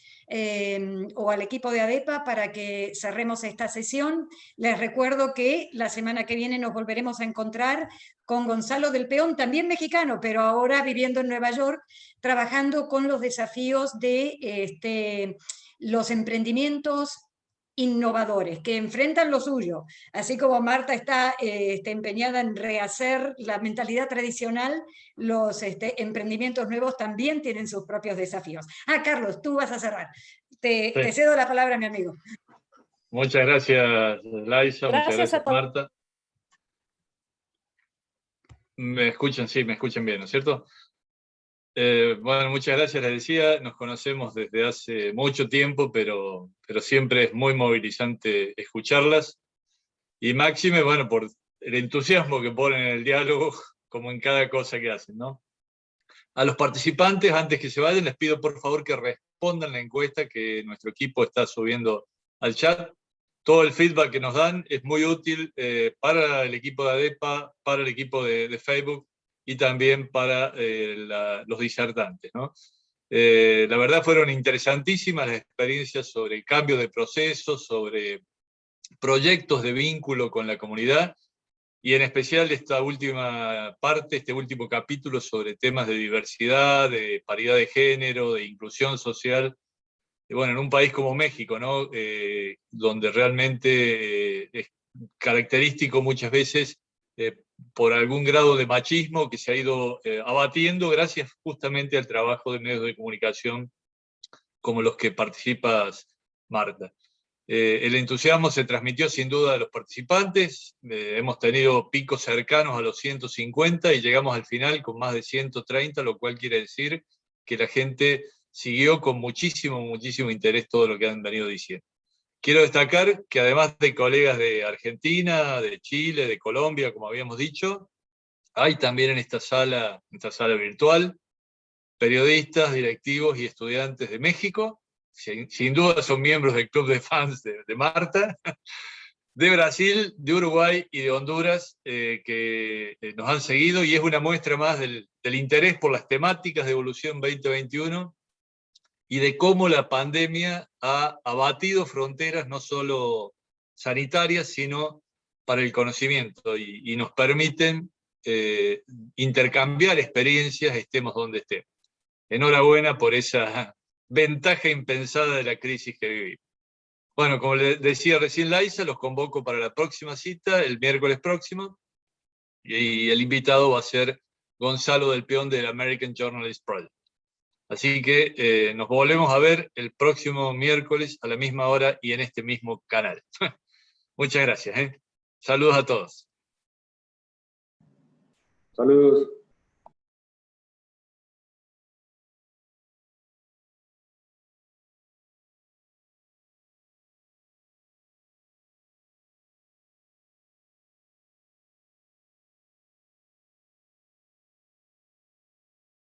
o al equipo de ADEPA para que cerremos esta sesión. Les recuerdo que la semana que viene nos volveremos a encontrar con Gonzalo del Peón, también mexicano, pero ahora viviendo en Nueva York, trabajando con los desafíos de los emprendimientos innovadores que enfrentan lo suyo. Así como Marta está empeñada en rehacer la mentalidad tradicional, los emprendimientos nuevos también tienen sus propios desafíos. Carlos, tú vas a cerrar. Te cedo la palabra, mi amigo. Muchas gracias, Laisa. Muchas gracias, Marta. ¿Me escuchan? Sí, me escuchan bien, ¿no es cierto? Bueno, muchas gracias, les decía, nos conocemos desde hace mucho tiempo, pero siempre es muy movilizante escucharlas, y máxime, bueno, por el entusiasmo que ponen en el diálogo, como en cada cosa que hacen, ¿no? A los participantes, antes que se vayan, les pido por favor que respondan la encuesta que nuestro equipo está subiendo al chat. Todo el feedback que nos dan es muy útil para el equipo de ADEPA, para el equipo de Facebook, y también para los disertantes, ¿no? La verdad fueron interesantísimas las experiencias sobre el cambio de procesos, sobre proyectos de vínculo con la comunidad, y en especial esta última parte, este último capítulo sobre temas de diversidad, de paridad de género, de inclusión social. Bueno, en un país como México, ¿no? Donde realmente es característico muchas veces por algún grado de machismo que se ha ido abatiendo gracias justamente al trabajo de medios de comunicación como los que participas, Marta. El entusiasmo se transmitió sin duda a los participantes, hemos tenido picos cercanos a los 150 y llegamos al final con más de 130, lo cual quiere decir que la gente siguió con muchísimo interés todo lo que han venido diciendo. Quiero destacar que además de colegas de Argentina, de Chile, de Colombia, como habíamos dicho, hay también en esta sala virtual, periodistas, directivos y estudiantes de México, sin duda son miembros del club de fans de Marta, de Brasil, de Uruguay y de Honduras, que nos han seguido, y es una muestra más del interés por las temáticas de Evolución 2021 y de cómo la pandemia ha abatido fronteras no solo sanitarias, sino para el conocimiento, y nos permiten intercambiar experiencias, estemos donde estemos. Enhorabuena por esa ventaja impensada de la crisis que vivimos. Bueno, como le decía recién Laisa, los convoco para la próxima cita, el miércoles próximo, y el invitado va a ser Gonzalo del Peón del American Journalist Project. Así que nos volvemos a ver el próximo miércoles a la misma hora y en este mismo canal. Muchas gracias. Saludos a todos. Saludos.